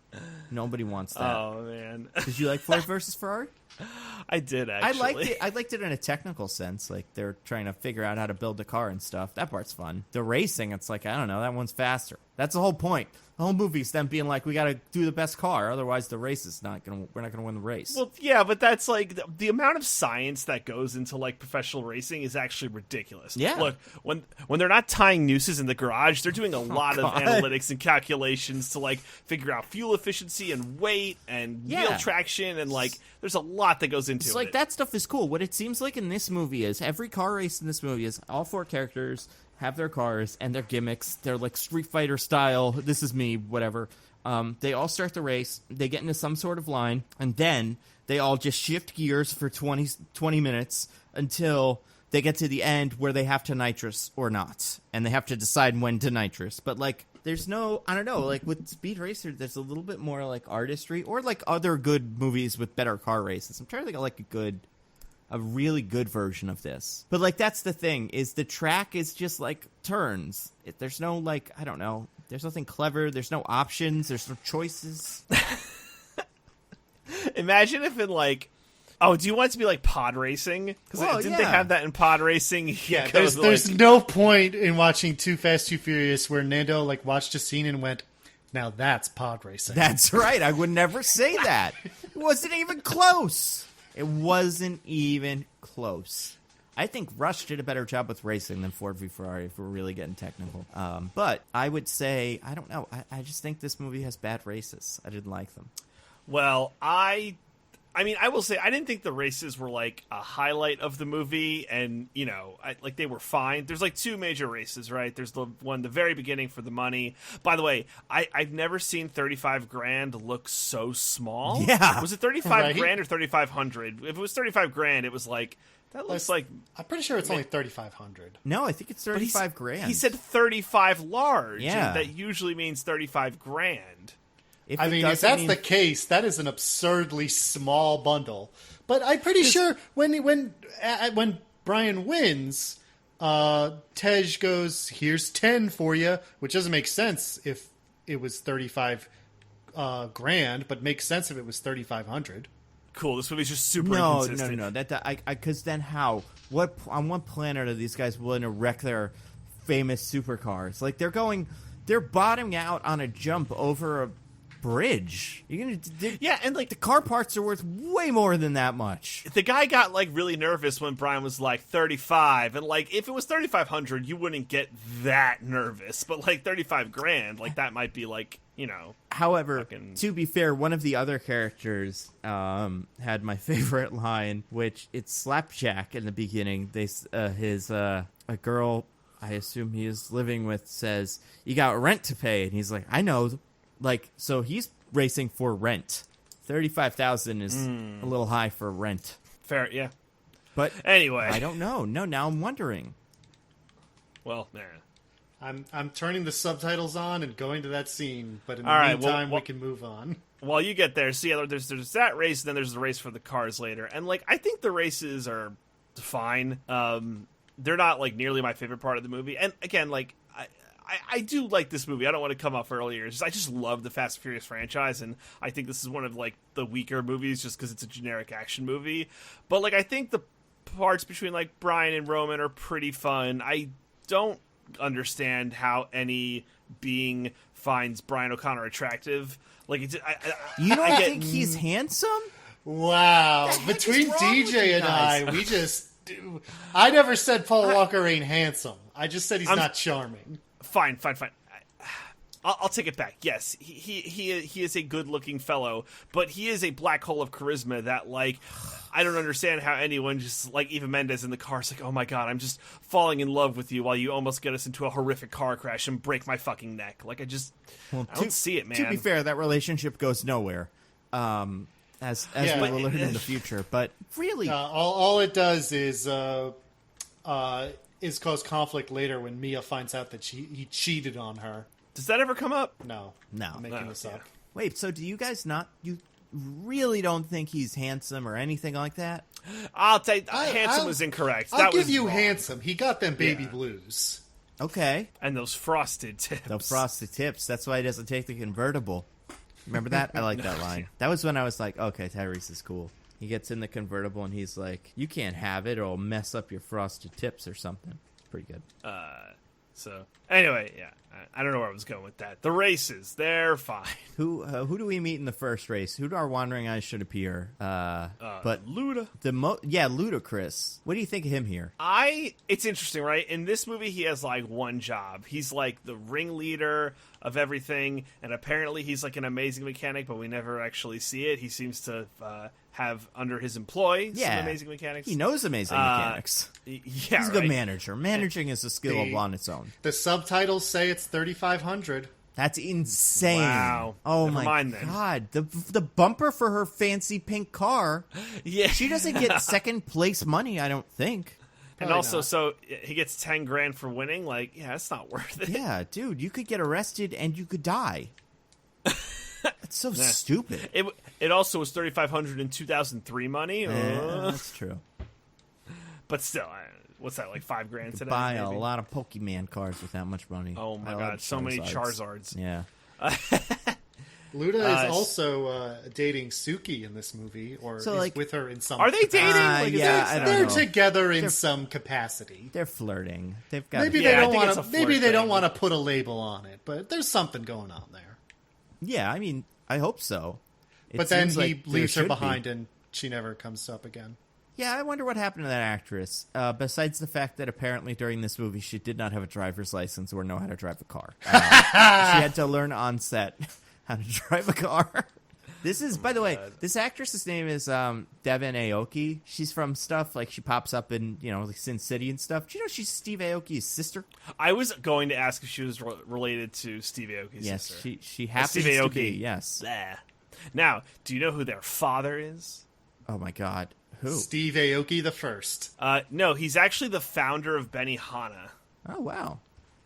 Nobody wants that. Oh, man. Did you like Ford versus Ferrari? I did, actually. I liked it in a technical sense. Like, they're trying to figure out how to build a car and stuff. That part's fun. The racing, it's like, I don't know, that one's faster. That's the whole point. The whole movie's them being like, we got to do the best car, otherwise the race is we're not going to win the race. Well, yeah, but that's like the amount of science that goes into like professional racing is actually ridiculous. Yeah. Look, when they're not tying nooses in the garage, they're doing a lot of analytics and calculations to like figure out fuel efficiency and weight and wheel traction, and like there's a lot that goes into it. It's like that stuff is cool. What it seems like in this movie is every car race in this movie is all 4 characters have their cars and their gimmicks. They're like Street Fighter style. This is me, whatever. They all start the race. They get into some sort of line, and then they all just shift gears for 20 minutes until they get to the end where they have to nitrous or not, and they have to decide when to nitrous. But like, there's no, I don't know, like with Speed Racer, there's a little bit more like artistry, or like other good movies with better car races. I'm trying to think of like a really good version of this. But like, that's the thing, is the track is just like turns. There's no like, I don't know, there's nothing clever, there's no options, there's no choices. Imagine if in like, oh, do you want it to be like pod racing? Because didn't they have that in pod racing? Yeah, there's no point in watching Too Fast, Too Furious where Nando like watched a scene and went, now that's pod racing. That's right, I would never say that. It wasn't even close. It wasn't even close. I think Rush did a better job with racing than Ford v Ferrari if we're really getting technical. But I would say, I don't know, I just think this movie has bad races. I didn't like them. Well, I I mean, I will say I didn't think the races were like a highlight of the movie, and like they were fine. There's like two major races, right? There's the one the very beginning for the money. By the way, I've never seen 35 grand look so small. Yeah, was it 35 grand or 3,500? If it was 35 grand, it was like that looks like. I'm pretty sure it's only 3,500. No, I think it's 35 grand. He said 35 large. Yeah, and that usually means 35 grand. If that's the case, that is an absurdly small bundle. But I'm pretty sure when Brian wins, Tej goes, "Here's 10 for you," which doesn't make sense if it was 35 grand, but makes sense if it was 3,500. Cool. This movie's just super inconsistent. No. Because then how? What on what planet are these guys willing to wreck their famous supercars? Like they're bottoming out on a jump over a bridge. And like the car parts are worth way more than that much. The guy got like really nervous when Brian was like 35, and like if it was 3,500, you wouldn't get that nervous. But like 35 grand, like that might be like However, to be fair, one of the other characters had my favorite line, which it's Slapjack in the beginning. A girl I assume he is living with says, "You got rent to pay," and he's like, "I know." Like, so he's racing for rent. 35,000 is a little high for rent. Fair, yeah. But anyway, I don't know. No, now I'm wondering. Well, nah. I'm turning the subtitles on and going to that scene, but in the meantime, we can move on. While you get there, see, there's that race, and then there's the race for the cars later, and like I think the races are fine. They're not like nearly my favorite part of the movie, and again, like. I do like this movie. I don't want to come off earlier. I just love the Fast and Furious franchise, and I think this is one of like the weaker movies just because it's a generic action movie. But like I think the parts between like Brian and Roman are pretty fun. I don't understand how any being finds Brian O'Connor attractive. Like you don't think he's handsome? Wow! Between DJ and I never said Paul Walker ain't handsome. I just said he's not charming. Fine. I'll take it back. Yes, he is a good-looking fellow, but he is a black hole of charisma that, like, I don't understand how anyone just, like, Eva Mendes in the car is like, oh my god, I'm just falling in love with you while you almost get us into a horrific car crash and break my fucking neck. Like, I don't see it, man. To be fair, that relationship goes nowhere, as we will learn in the future. But really, all it does is cause conflict later when Mia finds out that he cheated on her. Does that ever come up? No. I'm making this up. Wait, so do you guys you really don't think he's handsome or anything like that? I'll take handsome was incorrect. I'll give you handsome. He got them baby blues. Okay. And those frosted tips. That's why he doesn't take the convertible. Remember that? I like that line. That was when I was like, okay, Tyrese is cool. He gets in the convertible and he's like, you can't have it or it'll mess up your frosted tips or something. Pretty good. So, anyway, yeah. I don't know where I was going with that. The races, they're fine. Who do we meet in the first race? Who do our wandering eyes should appear? But Luda. Ludacris. What do you think of him here? It's interesting, right? In this movie, he has, like, one job. He's, like, the ringleader of everything, and apparently he's, like, an amazing mechanic, but we never actually see it. He seems to have under his employ some amazing mechanics. He knows amazing mechanics. Yeah, he's a good manager. Managing is a skill on its own. The subtitles say it's 3,500. That's insane. Wow. Oh my god. The bumper for her fancy pink car. Yeah. She doesn't get second place money, I don't think. And also, so he gets 10 grand for winning. Like, yeah, that's not worth it. Yeah, dude, you could get arrested and you could die. That's so stupid. It also was 3,500 in 2003 money. Yeah, that's true. But still, what's that, like 5 grand today? Buy a lot of Pokemon cards with that much money. Oh my god, so many Charizards. Yeah. Luda is also dating Suki in this movie, or is with her in some. Are they dating? I don't know. They're together in some capacity. They're flirting. They've got. Maybe they don't want to. Maybe they don't want to put a label on it, but there's something going on there. Yeah, I mean, I hope so. But then he leaves her behind, and she never comes up again. Yeah, I wonder what happened to that actress. Besides the fact that apparently during this movie she did not have a driver's license or know how to drive a car. She had to learn on set how to drive a car. This is, by the way, this actress's name is Devin Aoki. She's from stuff like she pops up in, like Sin City and stuff. Do you know she's Steve Aoki's sister? I was going to ask if she was related to Steve Aoki's sister. Yes, she happens to be, yes. Blah. Now, do you know who their father is? Oh, my God. Who? Steve Aoki the first. No, he's actually the founder of Benihana. Oh, wow.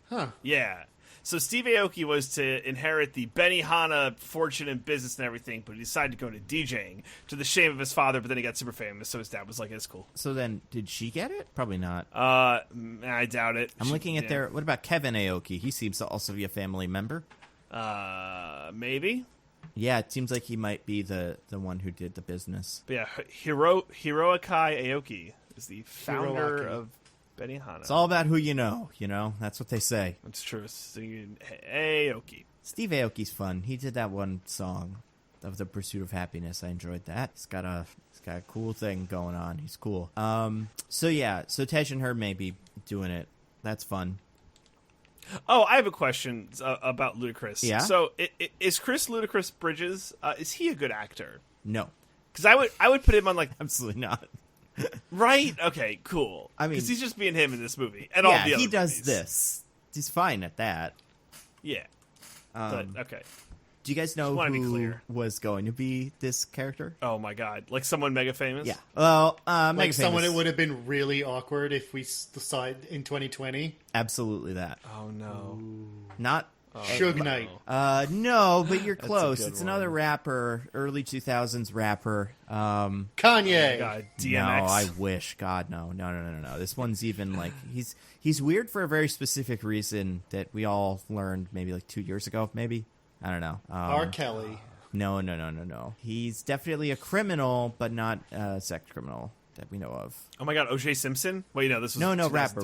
Huh. Yeah. So Steve Aoki was to inherit the Benihana fortune and business and everything, but he decided to go to DJing to the shame of his father, but then he got super famous, so his dad was like, it's cool. So then, did she get it? Probably not. I doubt it. I'm looking at their... What about Kevin Aoki? He seems to also be a family member. Maybe? Yeah, it seems like he might be the one who did the business. But yeah, Hiroaki Aoki is the founder of Benihana. It's all about who you know, That's what they say. That's true. Aoki. Steve Aoki's fun. He did that one song of The Pursuit of Happiness. I enjoyed that. He's got a cool thing going on. He's cool. So Tej and her may be doing it. That's fun. Oh, I have a question about Ludacris. Yeah? So, is Chris Ludacris Bridges, is he a good actor? No. Because I would put him on, like... Absolutely not. Right? Okay, cool. I mean... Because he's just being him in this movie. And all the other he does movies. This. He's fine at that. Yeah. But, okay. Do you guys know who was going to be this character? Oh, my God. Like someone mega famous? Yeah. Well, mega like someone famous. it would have been really awkward if we saw it in 2020. Absolutely that. Oh, no. Not... Suge Knight. No, but you're close. It's one. another rapper, early 2000s rapper. Kanye. Oh God, DMX. No, I wish. God, no. This one's even like he's weird for a very specific reason that we all learned maybe like 2 years ago. Maybe I don't know. R. Kelly. No. He's definitely a criminal, but not a sex criminal that we know of. Oh my God, O.J. Simpson? Wait, no, this was rapper.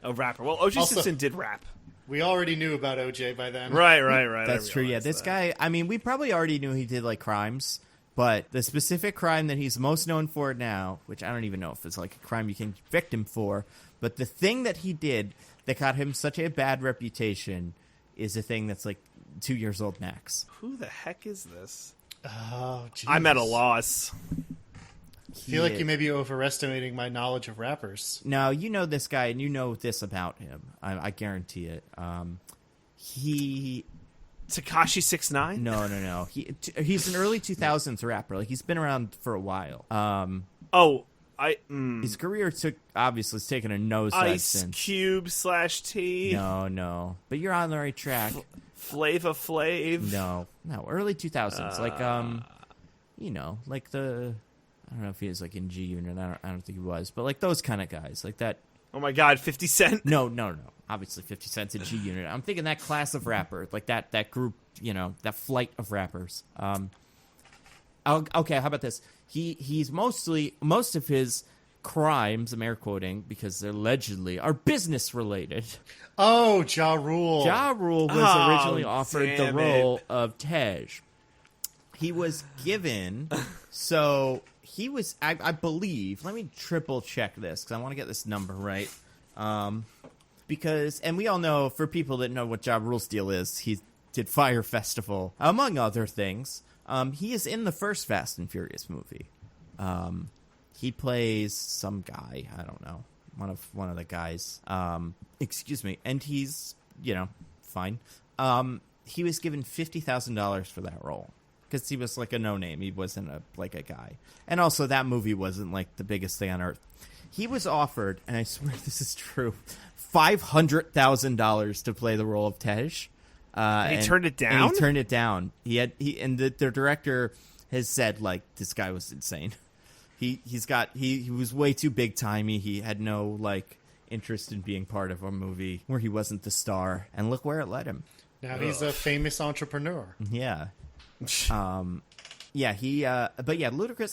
Oh, rapper. Well, O.J. Also, Simpson did rap. We already knew about OJ by then. Right. That's true. Yeah, this guy. I mean, we probably already knew he did like crimes, but the specific crime that he's most known for now, which I don't even know if it's like a crime you can convict him for, but the thing that he did that got him such a bad reputation is a thing that's like 2 years old max. Who the heck is this? Oh, geez. I'm at a loss. I feel like you may be overestimating my knowledge of rappers. No, you know this guy, and you know this about him. I guarantee it. He... Tekashi 6ix9ine? No. He's an early 2000s rapper. Like, he's been around for a while. His career obviously taken a nosedive since. Ice Cube / T? No. But you're on the right track. Flava Flav? No. Early 2000s. Like, like the... I don't know if he was like in G Unit. I don't think he was, but like those kind of guys, like that. Oh my God, 50 Cent? No. Obviously, 50 Cent's in G Unit. I'm thinking that class of rapper, like that group, that flight of rappers. Okay, how about this? He's most of his crimes, I'm air quoting because they're allegedly are business related. Oh, Ja Rule. Ja Rule was originally offered the role of Tej. He was given so. He was, I believe, let me triple check this because I want to get this number right. Because, and we all know, for people that know what Ja Rule's deal is, he did Fire Festival, among other things. He is in the first Fast and Furious movie. He plays some guy, I don't know, one of the guys. Excuse me, and he's, fine. He was given $50,000 for that role. Because he was like a no-name. He wasn't a guy. And also, that movie wasn't like the biggest thing on earth. He was offered, and I swear this is true, $500,000 to play the role of Tej. And he turned it down? And he turned it down. The director has said, like, this guy was insane. He was way too big-timey. He had no, like, interest in being part of a movie where he wasn't the star. And look where it led him. Now he's a famous entrepreneur. Yeah. Ludacris.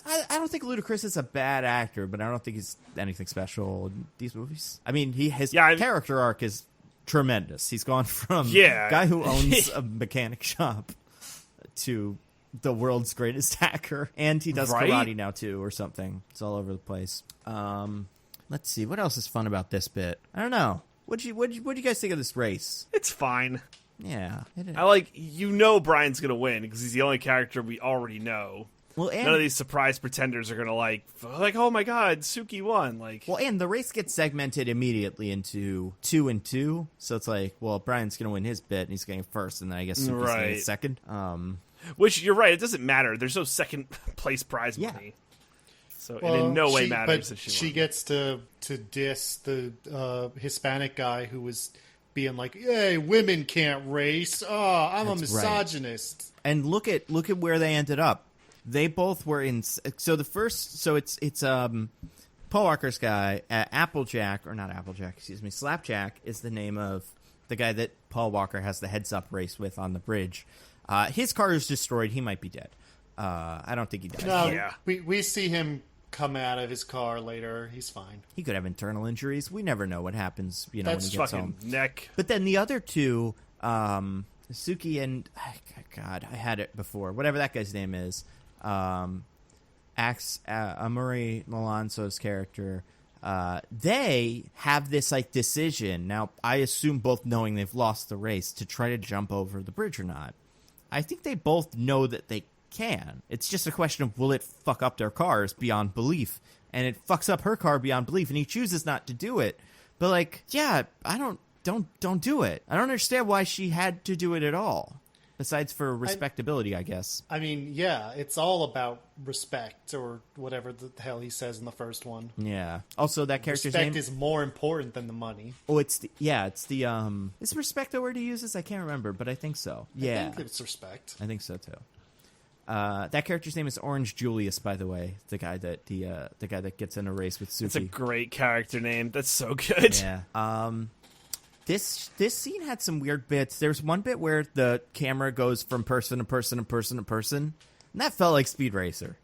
I don't think Ludacris is a bad actor, but I don't think he's anything special in these movies. I mean, his character arc is tremendous. He's gone from guy who owns a mechanic shop to the world's greatest hacker, and he does karate now too, or something. It's all over the place. Let's see what else is fun about this bit. I don't know. What do you guys think of this race? It's fine. Yeah. I Brian's going to win because he's the only character we already know. Well, and none of these surprise pretenders are going to like, oh my god, Suki won. Well, and the race gets segmented immediately into 2 and 2. So it's like, well, Brian's going to win his bit and he's getting first, and then I guess Suki's going to get second. Which, you're right, it doesn't matter. There's no second place prize money. So it in no way matters if she gets to diss the Hispanic guy who was being like, "Hey, women can't race. Oh, I'm a misogynist." Right. And look at where they ended up. They both were in. So the first, it's Paul Walker's guy, Slapjack is the name of the guy that Paul Walker has the heads up race with on the bridge. His car is destroyed. He might be dead. I don't think he died. No, yeah. We see him come out of his car later. He's fine. He could have internal injuries. We never know what happens, when he gets home. Neck. But then the other two, Suki and God, I had it before. Whatever that guy's name is, Amuri Malonzo's character. They have this decision. Now, I assume both knowing they've lost the race to try to jump over the bridge or not. I think they both know that they can. It's just a question of will it fuck up their cars beyond belief, and it fucks up her car beyond belief, and he chooses not to do it. But I don't do it. I don't understand why she had to do it at all. Besides for respectability, I guess. I mean, yeah, it's all about respect or whatever the hell he says in the first one. Yeah. Also, that character's name is more important than the money. Oh, it's the is respect the word he uses? I can't remember, but I think so. Yeah. I think it's respect. I think so too. That character's name is Orange Julius, by the way. The guy that the guy that gets in a race with Suki. It's a great character name. That's so good. Yeah. This scene had some weird bits. There's one bit where the camera goes from person to person to person to person, and that felt like Speed Racer.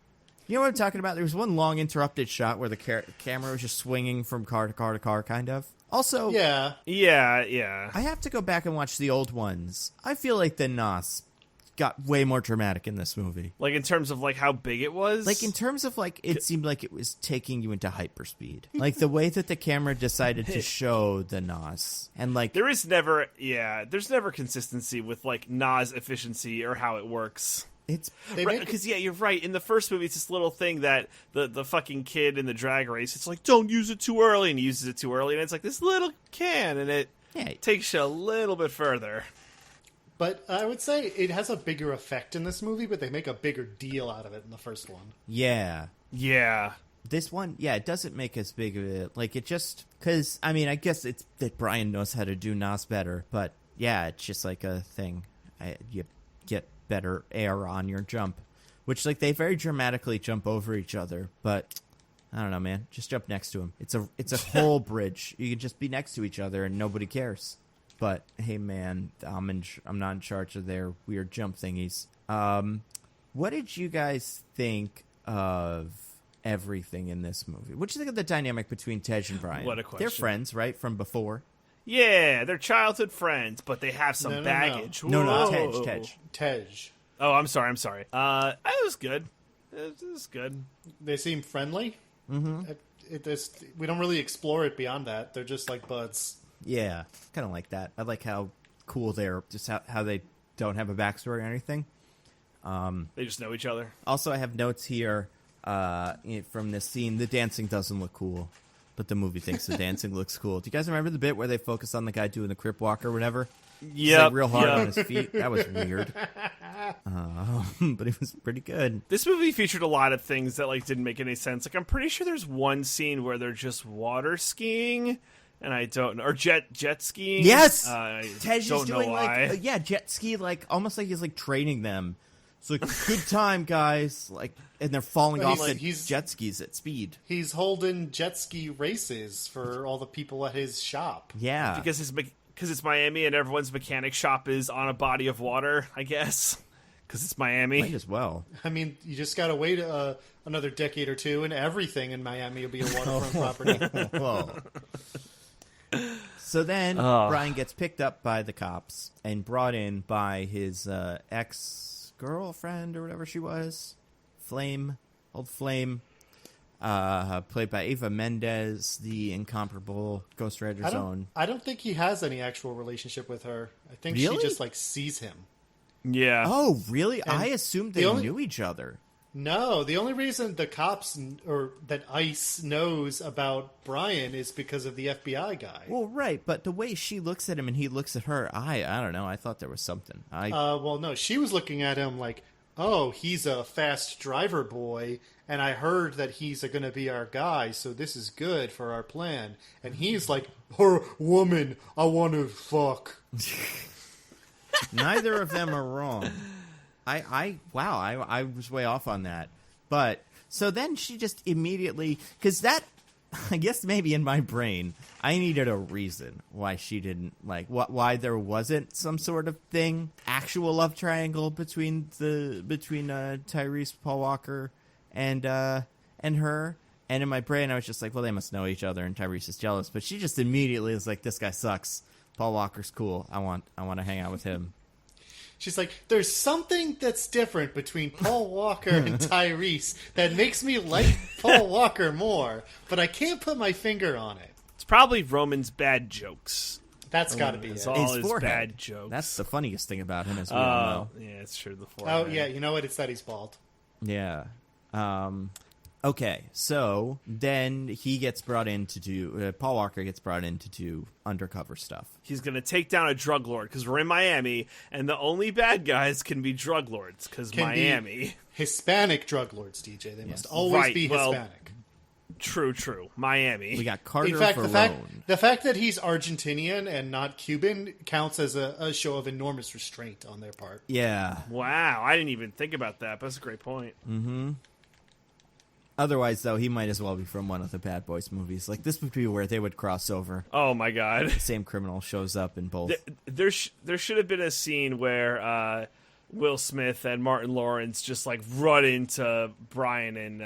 You know what I'm talking about? There was one long interrupted shot where the camera was just swinging from car to car to car, kind of. Also, yeah. I have to go back and watch the old ones. I feel like the NOS got way more dramatic in this movie. Like in terms of how big it was? Like in terms of it seemed like it was taking you into hyperspeed. Like the way that the camera decided to show the NOS. And there's never consistency with NOS efficiency or how it works. Because you're right. In the first movie, it's this little thing that the fucking kid in the drag race, it's like, don't use it too early, and he uses it too early, and it's like this little can, and it takes you a little bit further. But I would say it has a bigger effect in this movie, but they make a bigger deal out of it in the first one. Yeah. Yeah. This one, it doesn't make as big of it. It just... Because, I mean, I guess it's that Brian knows how to do NOS better. But, yeah, it's just a thing. You get better air on your jump. Which, they very dramatically jump over each other. But, I don't know, man. Just jump next to him. It's a whole bridge. You can just be next to each other and nobody cares. But hey, man, I'm not in charge of their weird jump thingies. What did you guys think of everything in this movie? What did you think of the dynamic between Tej and Brian? What a question. They're friends, right, from before? Yeah, they're childhood friends, but they have some baggage. No, Tej. Oh, I'm sorry. It was good. It was good. They seem friendly. Mm-hmm. We don't really explore it beyond that. They're just like buds. Yeah, kind of like that. I like how cool they're, just how they don't have a backstory or anything. They just know each other. Also, I have notes here from this scene. The dancing doesn't look cool, but the movie thinks the dancing looks cool. Do you guys remember the bit where they focus on the guy doing the crip walk or whatever? Yeah, real hard on his feet. That was weird. But it was pretty good. This movie featured a lot of things that didn't make any sense. I'm pretty sure there's one scene where they're just water skiing. And I don't know, or jet skiing. Yes, Tej is doing jet ski, almost like he's training them. It's good time, guys. And they're falling off the jet skis at speed. He's holding jet ski races for all the people at his shop. Yeah, because it's Miami and everyone's mechanic shop is on a body of water. I guess because it's Miami. Might as well. I mean, you just gotta wait another decade or two, and everything in Miami will be a waterfront property. Whoa. So then Brian gets picked up by the cops and brought in by his ex-girlfriend or whatever she was. Old Flame. played by Eva Mendes, the incomparable Ghost Rider's own. I don't think he has any actual relationship with her. I think Really? she just like sees him. Yeah. Oh, really? And I assumed they knew each other. No, the only reason the cops or that ICE knows about Brian is because of the FBI guy. Well, right, but the way she looks at him and he looks at her, I don't know. I thought there was something. Well, no, she was looking at him like, oh, he's a fast driver boy, and I heard that he's going to be our guy, so this is good for our plan. And he's like, her woman, I want to fuck. Neither of them are wrong. I was way off on that. But so then she just immediately, because that, I guess maybe in my brain, I needed a reason why she didn't why there wasn't some sort of thing, actual love triangle between Tyrese, Paul Walker, and her. And in my brain, I was just like, well, they must know each other, and Tyrese is jealous. But she just immediately was like, this guy sucks. Paul Walker's cool. I want to hang out with him. She's like, there's something that's different between Paul Walker and Tyrese that makes me like Paul Walker more, but I can't put my finger on it. It's probably Roman's bad jokes. That's got to be it's it. all his his bad jokes. That's the funniest thing about him, as we all know. Yeah, it's true. The forehead. Oh, yeah, you know what? It's that he's bald. Yeah. Okay, so then he gets brought in to do... Paul Walker gets brought in to do undercover stuff. He's going to take down a drug lord because we're in Miami, and the only bad guys can be drug lords because Miami. Hispanic drug lords, DJ. They must always be Hispanic. True. Miami. We got Carter In fact, Verone. the fact that he's Argentinian and not Cuban counts as a show of enormous restraint on their part. Yeah. Wow, I didn't even think about that, but that's a great point. Mm-hmm. Otherwise, though, he might as well be from one of the Bad Boys movies. Like, this would be where they would cross over. Oh, my God. The same criminal shows up in both. There should have been a scene where Will Smith and Martin Lawrence just, like, run into Brian and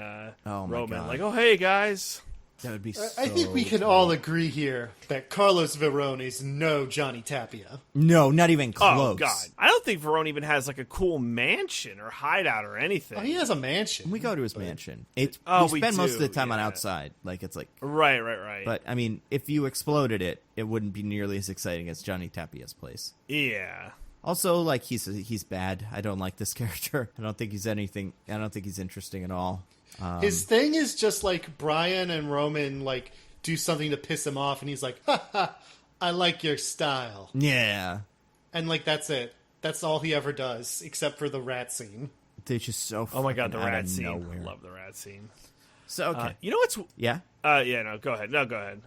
Roman. God. Like, oh, hey, guys. That would be so I think we can all agree here that Carlos Verone is no Johnny Tapia. No, not even close. Oh, God. I don't think Verone even has, like, a cool mansion or hideout or anything. Oh, he has a mansion. We go to his mansion. We spend most of the time on outside. Like, it's like... Right. But, I mean, if you exploded it, it wouldn't be nearly as exciting as Johnny Tapia's place. Yeah. Also, like, he's bad. I don't like this character. I don't think he's interesting at all. His thing is just like Brian and Roman like do something to piss him off, and he's like, "Ha ha, I like your style." Yeah, and like that's it. That's all he ever does, except for the rat scene. They're just so. Oh my God, the rat scene! Nowhere. I love the rat scene. So okay, you know what's? Yeah. Yeah. No, go ahead. Go ahead.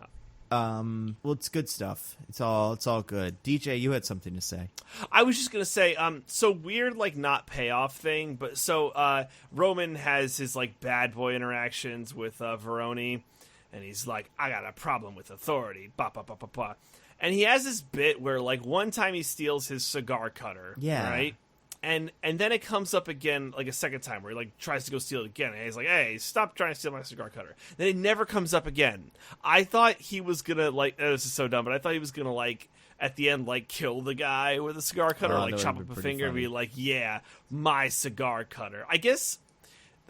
Well, it's good stuff. It's all good. DJ, you had something to say. I was just gonna say, so weird, like not payoff thing, but so Roman has his like bad boy interactions with Verone, and he's like, I got a problem with authority, ba ba ba ba ba, and he has this bit where like one time he steals his cigar cutter, right. And then it comes up again like a second time where he like tries to go steal it again. And he's like, hey, stop trying to steal my cigar cutter. Then it never comes up again. I thought he was going to like, this is so dumb, but I thought he was going to like at the end like kill the guy with a cigar cutter or like chop up a finger and be like, yeah, my cigar cutter. I guess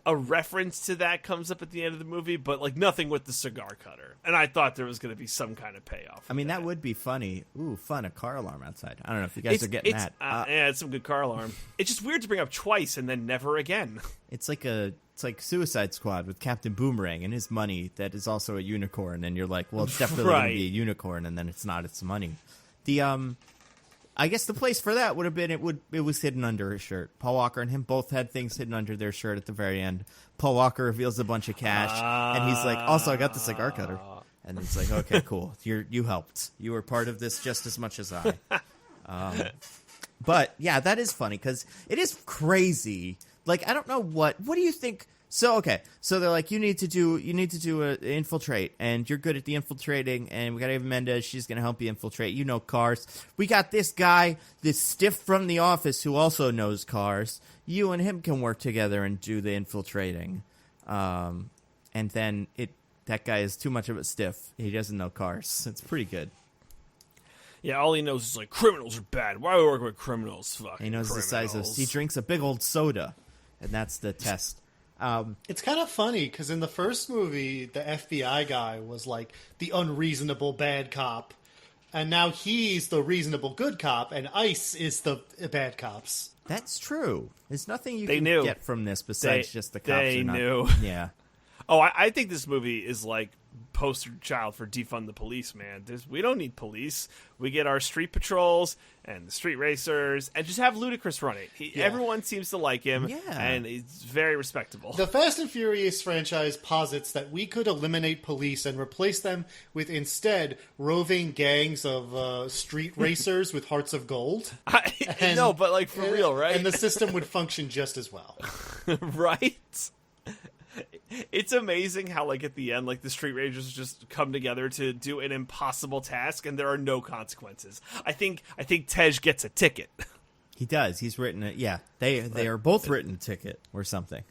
a reference to that comes up at the end of the movie, but like nothing with the cigar cutter. And I thought there was going to be some kind of payoff. I mean, that would be funny. Ooh, fun, a car alarm outside. I don't know if you guys are getting that. Yeah, it's some good car alarm. It's just weird to bring up twice and then never again. It's like Suicide Squad with Captain Boomerang and his money that is also a unicorn, and you're like, well, it's definitely going to be a unicorn, and then it's not. It's money. I guess the place for that would have been it was hidden under his shirt. Paul Walker and him both had things hidden under their shirt at the very end. Paul Walker reveals a bunch of cash, and he's like, also, I got the cigar cutter. And it's like, okay, cool. You helped. You were part of this just as much as I. But, yeah, that is funny, because it is crazy. Like, I don't know what do you think... So, okay, so they're like, you need to do a infiltrate, and you're good at the infiltrating, and we got Eva Mendes, she's going to help you infiltrate. You know cars. We got this guy, this stiff from the office who also knows cars. You and him can work together and do the infiltrating. And then that guy is too much of a stiff. He doesn't know cars. It's pretty good. Yeah, all he knows is, like, criminals are bad. Why are we working with criminals? Fucking He knows criminals. the size of... He drinks a big old soda, and that's the test. It's kind of funny because in the first movie, the FBI guy was like the unreasonable bad cop, and now he's the reasonable good cop, and ICE is the bad cops. That's true. There's nothing you can get from this besides just the cops. They knew. Yeah. Oh, I think this movie is like poster child for defund the police, man. We don't need police. We get our street patrols and the street racers and just have Ludacris run it. Everyone seems to like him, and it's very respectable. The Fast and Furious franchise posits that we could eliminate police and replace them with instead roving gangs of street racers with hearts of gold. No, but like for real, right? And the system would function just as well. Right? It's amazing how, like, at the end, like, the street rangers just come together to do an impossible task, and there are no consequences. I think Tej gets a ticket. He does. He's written it. Yeah, they are both written a ticket or something.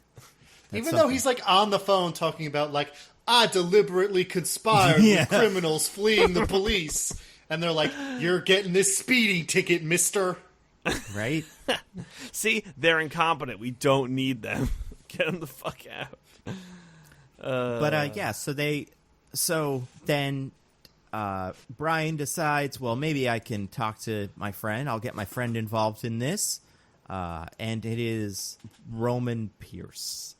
Even though he's like on the phone talking about like, I deliberately conspired with criminals fleeing the police, and they're like, you're getting this speeding ticket, mister. Right? See, they're incompetent. We don't need them. Get them the fuck out. So then Brian decides, well, maybe I can talk to my friend. I'll get my friend involved in this. And it is Roman Pierce,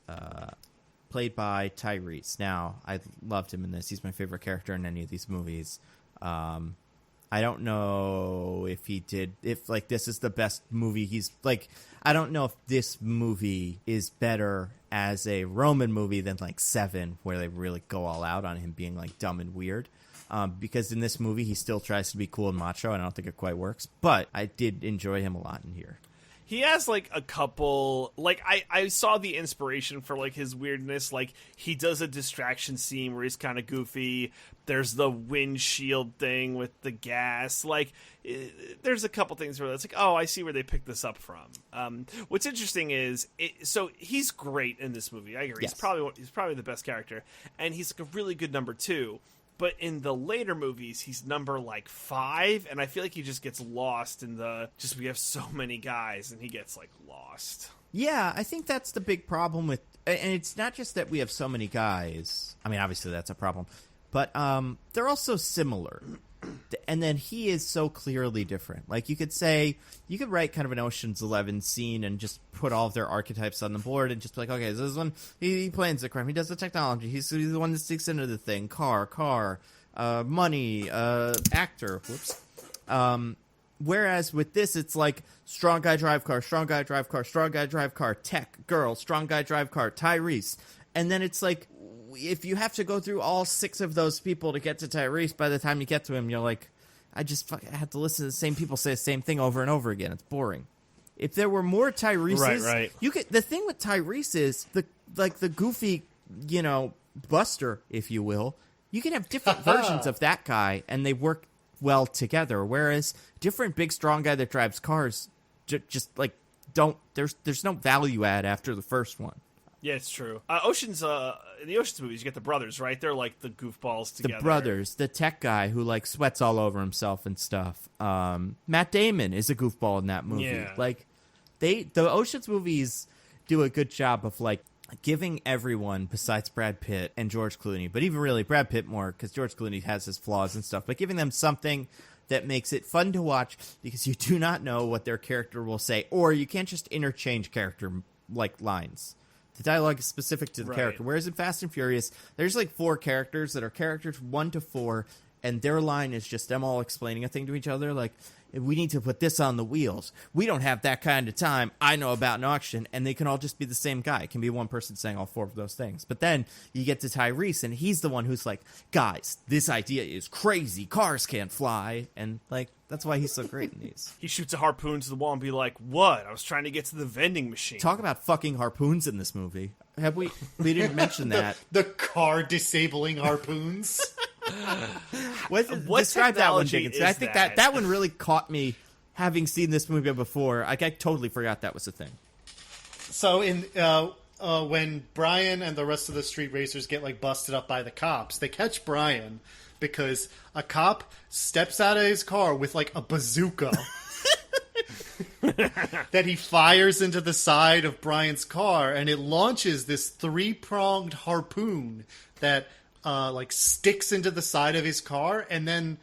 played by Tyrese. Now, I loved him in this. He's my favorite character in any of these movies. I don't know if this is the best movie he's like. I don't know if this movie is better as a Roman movie than like Seven, where they really go all out on him being like dumb and weird. Because in this movie, he still tries to be cool and macho, and I don't think it quite works. But I did enjoy him a lot in here. He has, like, a couple... Like, I saw the inspiration for, like, his weirdness. Like, he does a distraction scene where he's kind of goofy. There's the windshield thing with the gas. Like, there's a couple things where it's like, oh, I see where they picked this up from. What's interesting is... So, he's great in this movie. I agree. Yes. He's probably the best character. And he's, like, a really good number 2. But in the later movies, he's number, like, 5, and I feel like he just gets lost in we have so many guys, and he gets, like, lost. Yeah, I think that's the big problem with... And it's not just that we have so many guys. I mean, obviously that's a problem. But they're also similar. And then he is so clearly different. Like, you could write kind of an Ocean's 11 scene and just put all of their archetypes on the board and just be like, okay, so this one, he plans the crime, he does the technology, he's the one that sticks into the thing, car, money, actor, whoops. Whereas with this, it's like, strong guy drive car, strong guy drive car, strong guy drive car, tech, girl, strong guy drive car, Tyrese. And then it's like, if you have to go through all 6 of those people to get to Tyrese, by the time you get to him, you're like, I have to listen to the same people say the same thing over and over again. It's boring. If there were more Tyreses, right. The thing with Tyrese is the goofy, Buster, if you will. You can have different versions of that guy, and they work well together. Whereas different big strong guy that drives cars, just like don't. There's no value add after the first one. Yeah, it's true. In the Ocean's movies, you get the brothers, right? They're like the goofballs together. The brothers, the tech guy who like sweats all over himself and stuff. Matt Damon is a goofball in that movie. Yeah. Like, the Ocean's movies do a good job of like giving everyone besides Brad Pitt and George Clooney, but even really Brad Pitt more because George Clooney has his flaws and stuff, but giving them something that makes it fun to watch because you do not know what their character will say, or you can't just interchange character like lines. The dialogue is specific to the character. Whereas in Fast and Furious, there's like 4 characters that are characters 1 to 4, and their line is just them all explaining a thing to each other. Like, we need to put this on the wheels. We don't have that kind of time. I know about an auction. And they can all just be the same guy. It can be one person saying all 4 of those things. But then you get to Tyrese, and he's the one who's like, guys, this idea is crazy. Cars can't fly. And, like, that's why he's so great in these. He shoots a harpoon to the wall and be like, what? I was trying to get to the vending machine. Talk about fucking harpoons in this movie. We didn't mention that. The car disabling harpoons. What describe that one, Diggins. I think that? that one really caught me, having seen this movie before. I totally forgot that was a thing. So when Brian and the rest of the street racers get like busted up by the cops, they catch Brian because a cop steps out of his car with like a bazooka. that he fires into the side of Brian's car, and it launches this 3-pronged harpoon that sticks into the side of his car, and then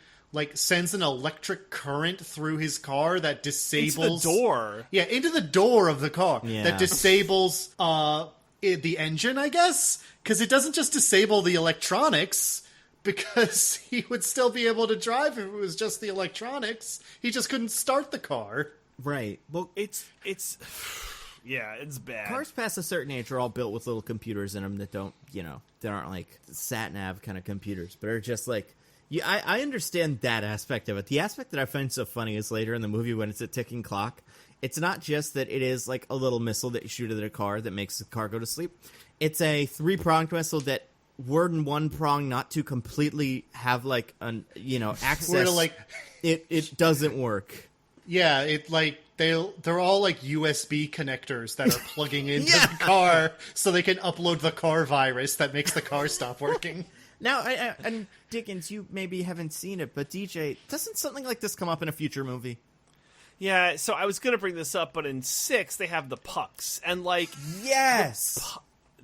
sends an electric current through his car that disables into the door. Yeah, into the door of the car. Yeah. That disables the engine, I guess, because it doesn't just disable the electronics. Because he would still be able to drive if it was just the electronics. He just couldn't start the car. Right. Well, it's yeah, it's bad. Cars past a certain age are all built with little computers in them that don't, that aren't like sat-nav kind of computers, but are just like, I understand that aspect of it. The aspect that I find so funny is later in the movie when it's a ticking clock. It's not just that it is like a little missile that you shoot at a car that makes the car go to sleep. It's a 3-pronged missile that word in one prong not to completely have access. Where to, it doesn't work. Yeah, they're all like USB connectors that are plugging into the car so they can upload the car virus that makes the car stop working. Now, and Diggins, you maybe haven't seen it, but DJ, doesn't something like this come up in a future movie? Yeah, so I was going to bring this up, but in 6 they have the pucks, and yes.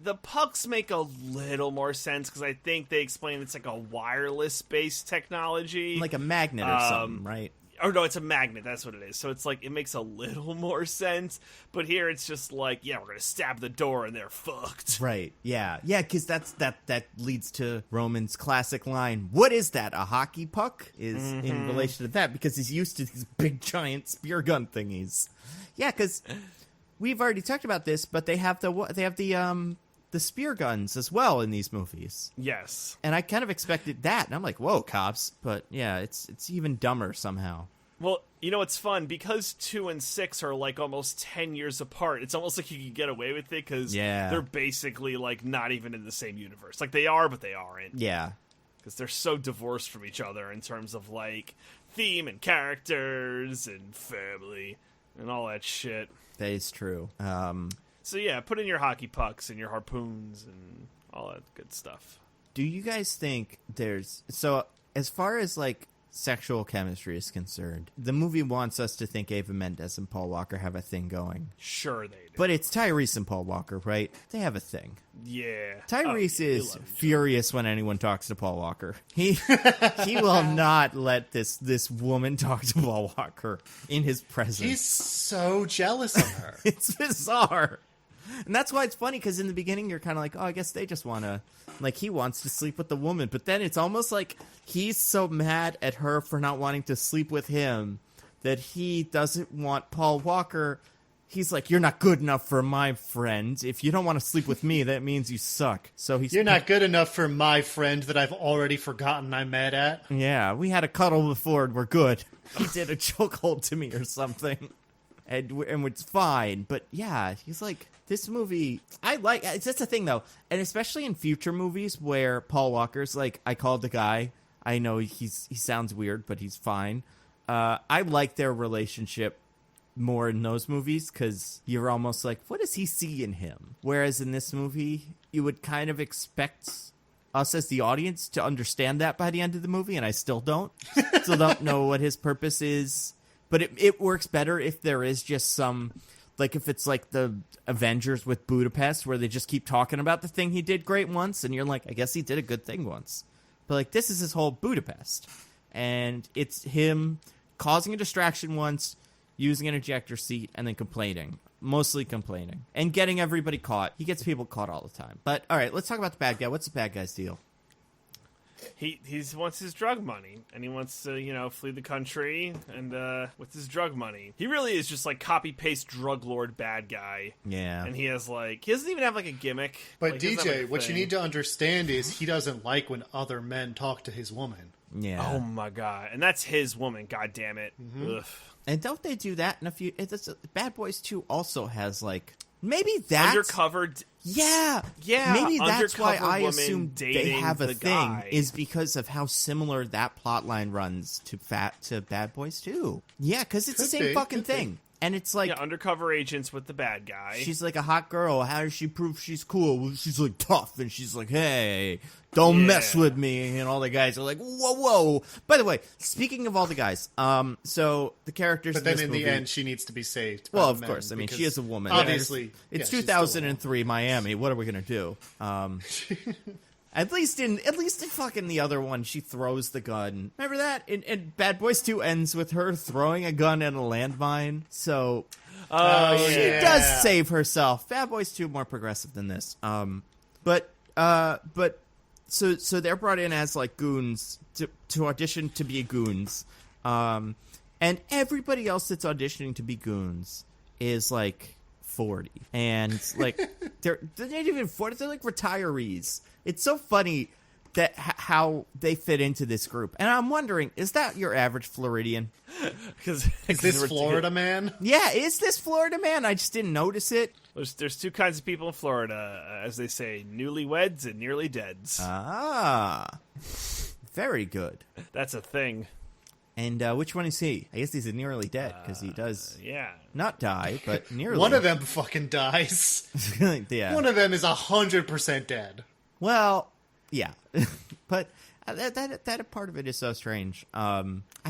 The pucks make a little more sense because I think they explain it's like a wireless-based technology. Like a magnet or something, right? Or no, it's a magnet. That's what it is. So it's it makes a little more sense. But here it's just we're going to stab the door and they're fucked. Right, yeah. Yeah, because that leads to Roman's classic line, what is that, a hockey puck? Is in relation to that because he's used to these big, giant spear gun thingies. Yeah, because we've already talked about this, but they have the spear guns as well in these movies. Yes. And I kind of expected that. And I'm like, whoa, cops. But yeah, it's even dumber somehow. Well, it's fun because 2 and 6 are almost 10 years apart. It's almost like you can get away with it because they're basically not even in the same universe. They are, but they aren't. Yeah. Because they're so divorced from each other in terms of theme and characters and family and all that shit. That is true. So yeah, put in your hockey pucks and your harpoons and all that good stuff. Do you guys think so as far as sexual chemistry is concerned, the movie wants us to think Eva Mendes and Paul Walker have a thing going. Sure they do. But it's Tyrese and Paul Walker, right? They have a thing. Yeah. Tyrese is furious when anyone talks to Paul Walker. He will not let this woman talk to Paul Walker in his presence. He's so jealous of her. It's bizarre. And that's why it's funny, because in the beginning you're kind of like, oh, I guess they just want to, he wants to sleep with the woman. But then it's almost like he's so mad at her for not wanting to sleep with him that he doesn't want Paul Walker. He's like, you're not good enough for my friend. If you don't want to sleep with me, that means you suck. So you're not good enough for my friend that I've already forgotten I'm mad at. Yeah, we had a cuddle before and we're good. He did a chokehold to me or something. And it's fine. But yeah, he's like, this movie, it's just a thing though. And especially in future movies where Paul Walker's I called the guy. I know he sounds weird, but he's fine. I like their relationship more in those movies because you're almost like, what does he see in him? Whereas in this movie, you would kind of expect us as the audience to understand that by the end of the movie, and I still don't. Still don't know what his purpose is. But it works better if there is just some, if it's the Avengers with Budapest, where they just keep talking about the thing he did great once, and you're like, I guess he did a good thing once. But this is his whole Budapest. And it's him causing a distraction once, using an ejector seat, and then complaining. Mostly complaining. And getting everybody caught. He gets people caught all the time. But, all right, let's talk about the bad guy. What's the bad guy's deal? He wants his drug money, and he wants to, flee the country, and with his drug money. He really is just copy-paste drug lord bad guy. Yeah. And he has he doesn't even have a gimmick. But DJ, what you need to understand is he doesn't like when other men talk to his woman. Yeah. Oh my god. And that's his woman, god damn it. Mm-hmm. Ugh. And don't they do that in a few... Bad Boys 2 also has maybe that's... Undercover... Yeah. Maybe that's why I assume they have a thing, is because of how similar that plot line runs to Bad Boys 2. Yeah, because it's the same fucking thing. And it's like... Yeah, undercover agents with the bad guy. She's like a hot girl. How does she prove she's cool? Well, she's like tough, and she's like, hey, don't mess with me. And all the guys are like, whoa. By the way, speaking of all the guys, so the characters But then in movie, the end, she needs to be saved. Well, of course. I mean, she is a woman. Obviously. It's 2003 Miami. What are we going to do? At least in fucking the other one, she throws the gun. Remember that? In Bad Boys 2 ends with her throwing a gun at a landmine. So she does save herself. Bad Boys 2 more progressive than this. But so they're brought in as like goons to audition to be goons. And everybody else that's auditioning to be goons is like 40. And like they're not even 40, they're like retirees. It's so funny that how they fit into this group. And I'm wondering, is that your average Floridian? Is this Florida man? Yeah, is this Florida man? I just didn't notice it. There's two kinds of people in Florida, as they say, newlyweds and nearly deads. Ah, very good. That's a thing. And which one is he? I guess he's a nearly dead, because he does not die, but nearly. One of them fucking dies. Yeah. One of them is 100% dead. Well, yeah. But that part of it is so strange. I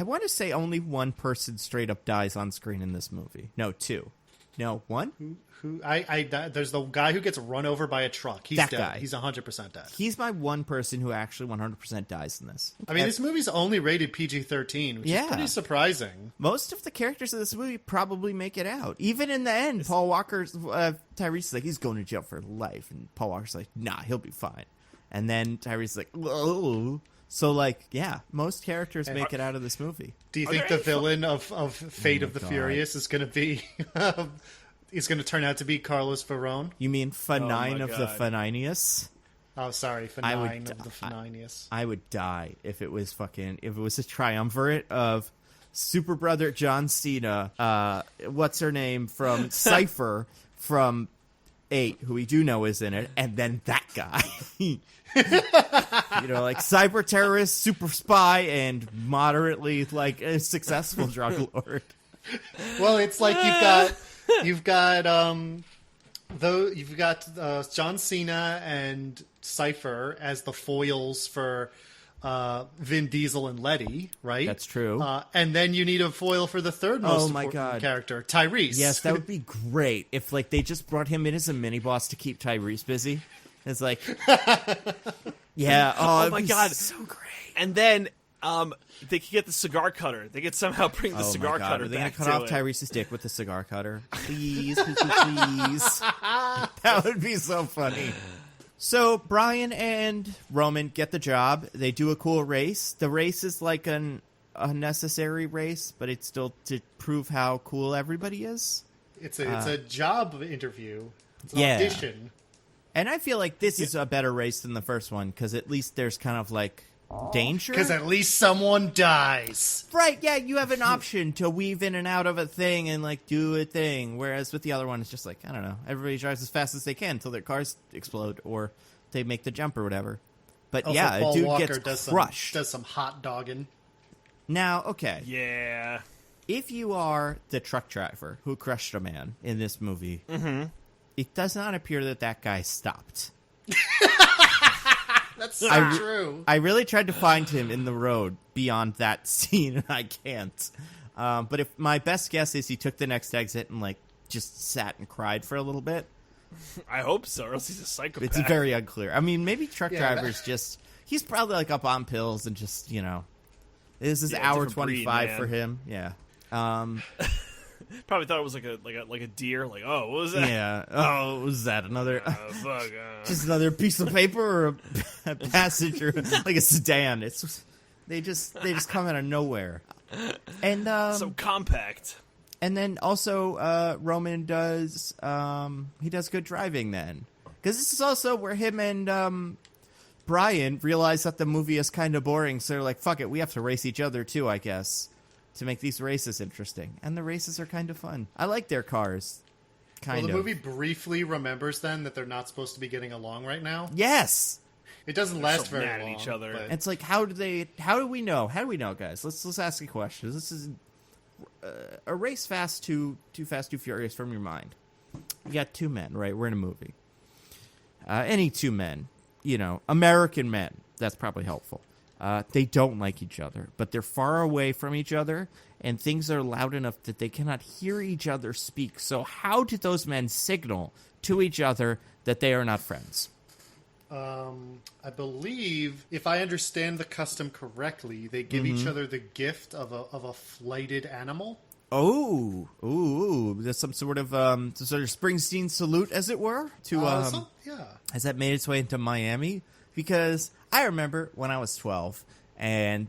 want to say only one person straight up dies on screen in this movie. No, two. No, one? There's the guy who gets run over by a truck. He's that dead. Guy. He's 100% dead. He's my one person who actually 100% dies in this. I mean, this movie's only rated PG-13, which is pretty surprising. Most of the characters of this movie probably make it out. Even in the end, Paul Walker's Tyrese is like, he's going to jail for life, and Paul Walker's like, nah, he'll be fine. And then Tyrese is like, whoa. So, like, yeah, most characters make it out of this movie. Do you think the villain of Fate of the Furious is going to be... is going to turn out to be Carlos Verone? You mean Fanine of the Faninius? Oh, sorry, Fanine of the Faninius. I would die if it was a triumvirate of Super Brother John Cena, what's her name from Cypher from 8, who we do know is in it, and then that guy. Like cyber terrorist, super spy, and moderately like a successful drug lord. Well, it's like you've got John Cena and Cypher as the foils for Vin Diesel and Letty, right? That's true. And then you need a foil for the third most important character, Tyrese. Yes, that would be great if like they just brought him in as a mini boss to keep Tyrese busy. It's like, yeah. Oh my god, so great. And then they could get the cigar cutter. They could somehow bring the cigar cutter. Are they gonna back cut to off Tyrese's dick with the cigar cutter? Please, please. That would be so funny. So Brian and Roman get the job. They do a cool race. The race is like an unnecessary race, but it's still to prove how cool everybody is. It's a job interview. It's an audition. And I feel like this is a better race than the first one, because at least there's kind of like danger. Because at least someone dies. Right, yeah, you have an option to weave in and out of a thing and like do a thing. Whereas with the other one, it's just like, I don't know, everybody drives as fast as they can until their cars explode or they make the jump or whatever. But also, yeah, Paul a dude Walker gets crushed. Does some hot dogging. Now, okay. Yeah. If you are the truck driver who crushed a man in this movie, it does not appear that guy stopped. That's so true. I really tried to find him in the road beyond that scene, and I can't. But if my best guess is he took the next exit and like just sat and cried for a little bit. I hope so, or else he's a psychopath. It's very unclear. I mean, maybe truck drivers he's probably like up on pills and just, this is hour 25 for him. Yeah. Probably thought it was like a deer. Like, oh, what was that? Yeah. Oh, what was that? Another just another piece of paper or a passage or like a sedan. They just come out of nowhere. And so compact. And then also Roman does he does good driving then, because this is also where him and Brian realize that the movie is kind of boring. So they're like, fuck it, we have to race each other too, I guess, to make these races interesting. And the races are kind of fun. I like their cars. The movie briefly remembers then that they're not supposed to be getting along right now. Yes. It doesn't last very long. At each other. It's like, how do we know? How do we know, guys? Let's ask you questions. erase Too Fast, Too Furious from your mind. You got two men, right? We're in a movie. Any two men, American men. That's probably helpful. They don't like each other, but they're far away from each other, and things are loud enough that they cannot hear each other speak. So how do those men signal to each other that they are not friends? I believe, if I understand the custom correctly, they give each other the gift of a flighted animal. Oh, there's some sort of Springsteen salute, as it were. Yeah. Has that made its way into Miami? Because I remember when I was 12, and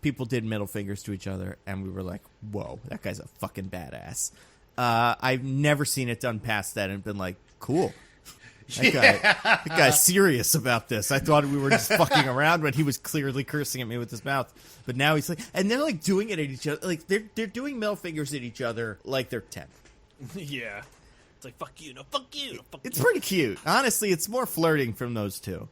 people did middle fingers to each other, and we were like, "Whoa, that guy's a fucking badass." I've never seen it done past that and been like, "Cool." That guy's serious about this. I thought we were just fucking around when he was clearly cursing at me with his mouth. But now he's like, and they're like doing it at each other. Like they're doing middle fingers at each other like they're 10. Yeah. It's like, fuck you, no, fuck you, no, fuck you. It's pretty cute. Honestly, it's more flirting from those two.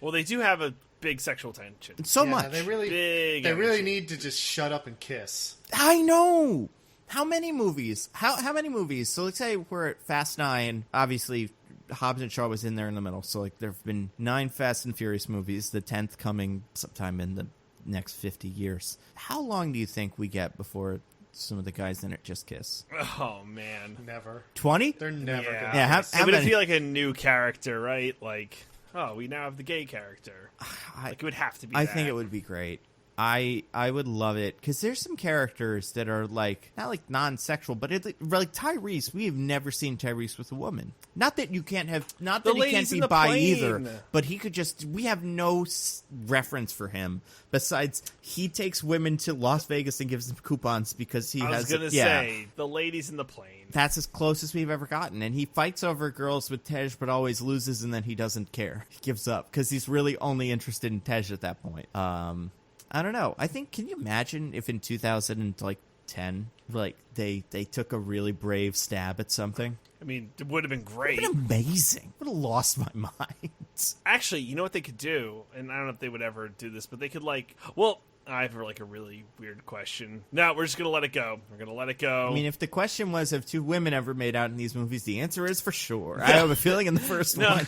Well, they do have a big sexual tension. So much. They really need to just shut up and kiss. I know. How many movies? How many movies? So let's say we're at Fast 9. Obviously, Hobbs and Shaw was in there in the middle. So like there have been 9 Fast and Furious movies, the 10th coming sometime in the next 50 years. How long do you think we get before some of the guys in it just kiss? Oh, man. Never. 20? They're never going to. Yeah, it would feel like a new character, right? Like, oh, we now have the gay character. It would have to be I think it would be great. I would love it, because there's some characters that are like not like non-sexual, but like Tyrese. We have never seen Tyrese with a woman. Not that you can't have, not that he can't be bi either, but he could just. We have no reference for him besides he takes women to Las Vegas and gives them coupons because he has. I was gonna say the ladies in the plane. That's as close as we've ever gotten, and he fights over girls with Tej, but always loses, and then he doesn't care. He gives up because he's really only interested in Tej at that point. I don't know. I think, can you imagine if in 2010, like they took a really brave stab at something? I mean, it would have been great. It would have been amazing. Would have lost my mind. Actually, you know what they could do, and I don't know if they would ever do this, but they could I have a really weird question. No, we're just going to let it go. We're going to let it go. I mean, if the question was, have two women ever made out in these movies, the answer is for sure. I have a feeling in the first one.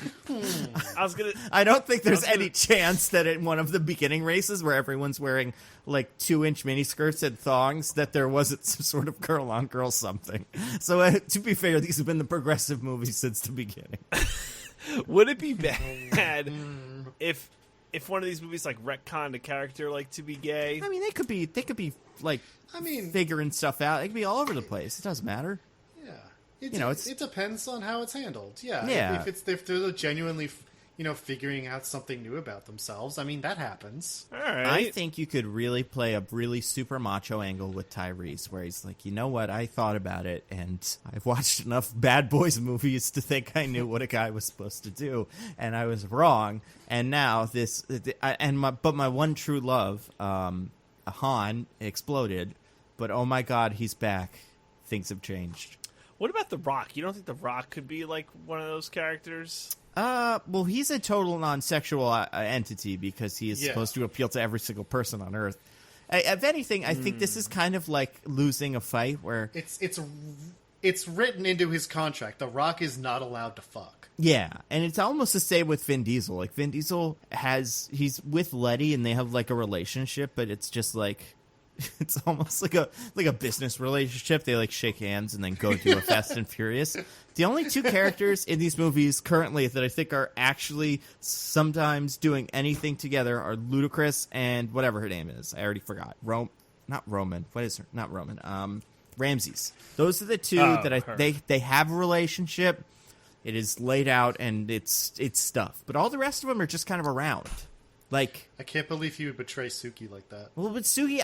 I don't think there's any chance that in one of the beginning races where everyone's wearing like 2-inch miniskirts and thongs that there wasn't some sort of girl on girl something. So to be fair, these have been the progressive movies since the beginning. Would it be bad if one of these movies like retconned a character like to be gay? I mean, they could be like, figuring stuff out. It could be all over the place. It doesn't matter. Yeah, it depends on how it's handled. Yeah. If they're genuinely, figuring out something new about themselves. I mean, that happens. All right. I think you could really play a really super macho angle with Tyrese, where he's like, you know what? I thought about it, and I've watched enough Bad Boys movies to think I knew what a guy was supposed to do, and I was wrong. And now my one true love, Han, exploded, but oh my God, he's back. Things have changed. What about The Rock? You don't think The Rock could be like one of those characters? Well, he's a total non-sexual entity because he is supposed to appeal to every single person on Earth. If anything, I think this is kind of like losing a fight where it's written into his contract. The Rock is not allowed to fuck. Yeah, and it's almost the same with Vin Diesel. Like Vin Diesel he's with Letty and they have like a relationship, but it's just like. It's almost like a business relationship. They like shake hands and then go to a Fast and Furious. The only two characters in these movies currently that I think are actually sometimes doing anything together are Ludacris and whatever her name is. I already forgot. Not Roman. What is her? Not Roman. Ramses. Those are the two they have a relationship. It is laid out and it's stuff. But all the rest of them are just kind of around. Like, I can't believe he would betray Suki like that. Well, but Suki,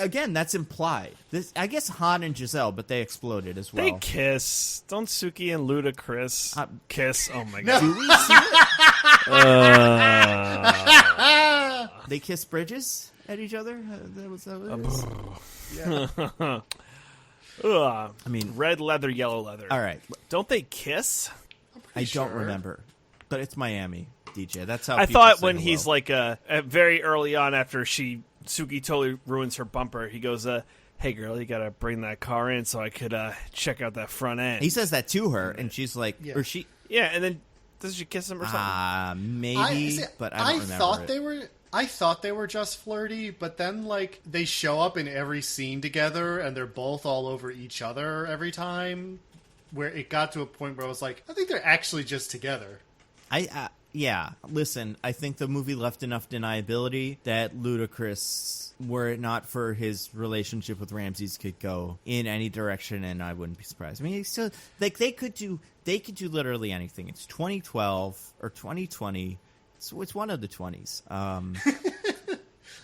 again, that's implied. I guess Han and Giselle, but they exploded as well. They kiss. Don't Suki and Ludacris kiss? Oh my God. Do we see it? They kiss Bridges at each other? That was yeah. I mean, red leather, yellow leather. All right. Don't they kiss? I don't remember. But it's Miami. DJ. That's how I thought when he's like very early on after Suki totally ruins her bumper, he goes, hey, girl, you got to bring that car in so I could check out that front end. He says that to her, and she's like, or she... Yeah, and then does she kiss him or something? Maybe, but I don't remember I thought they were just flirty, but then, like, they show up in every scene together, and they're both all over each other every time, where it got to a point where I was like, I think they're actually just together. Yeah, listen, I think the movie left enough deniability that Ludacris, were it not for his relationship with Ramses, could go in any direction, and I wouldn't be surprised. I mean, it's still, like, they could do literally anything. It's 2012 or 2020. It's one of the 20s.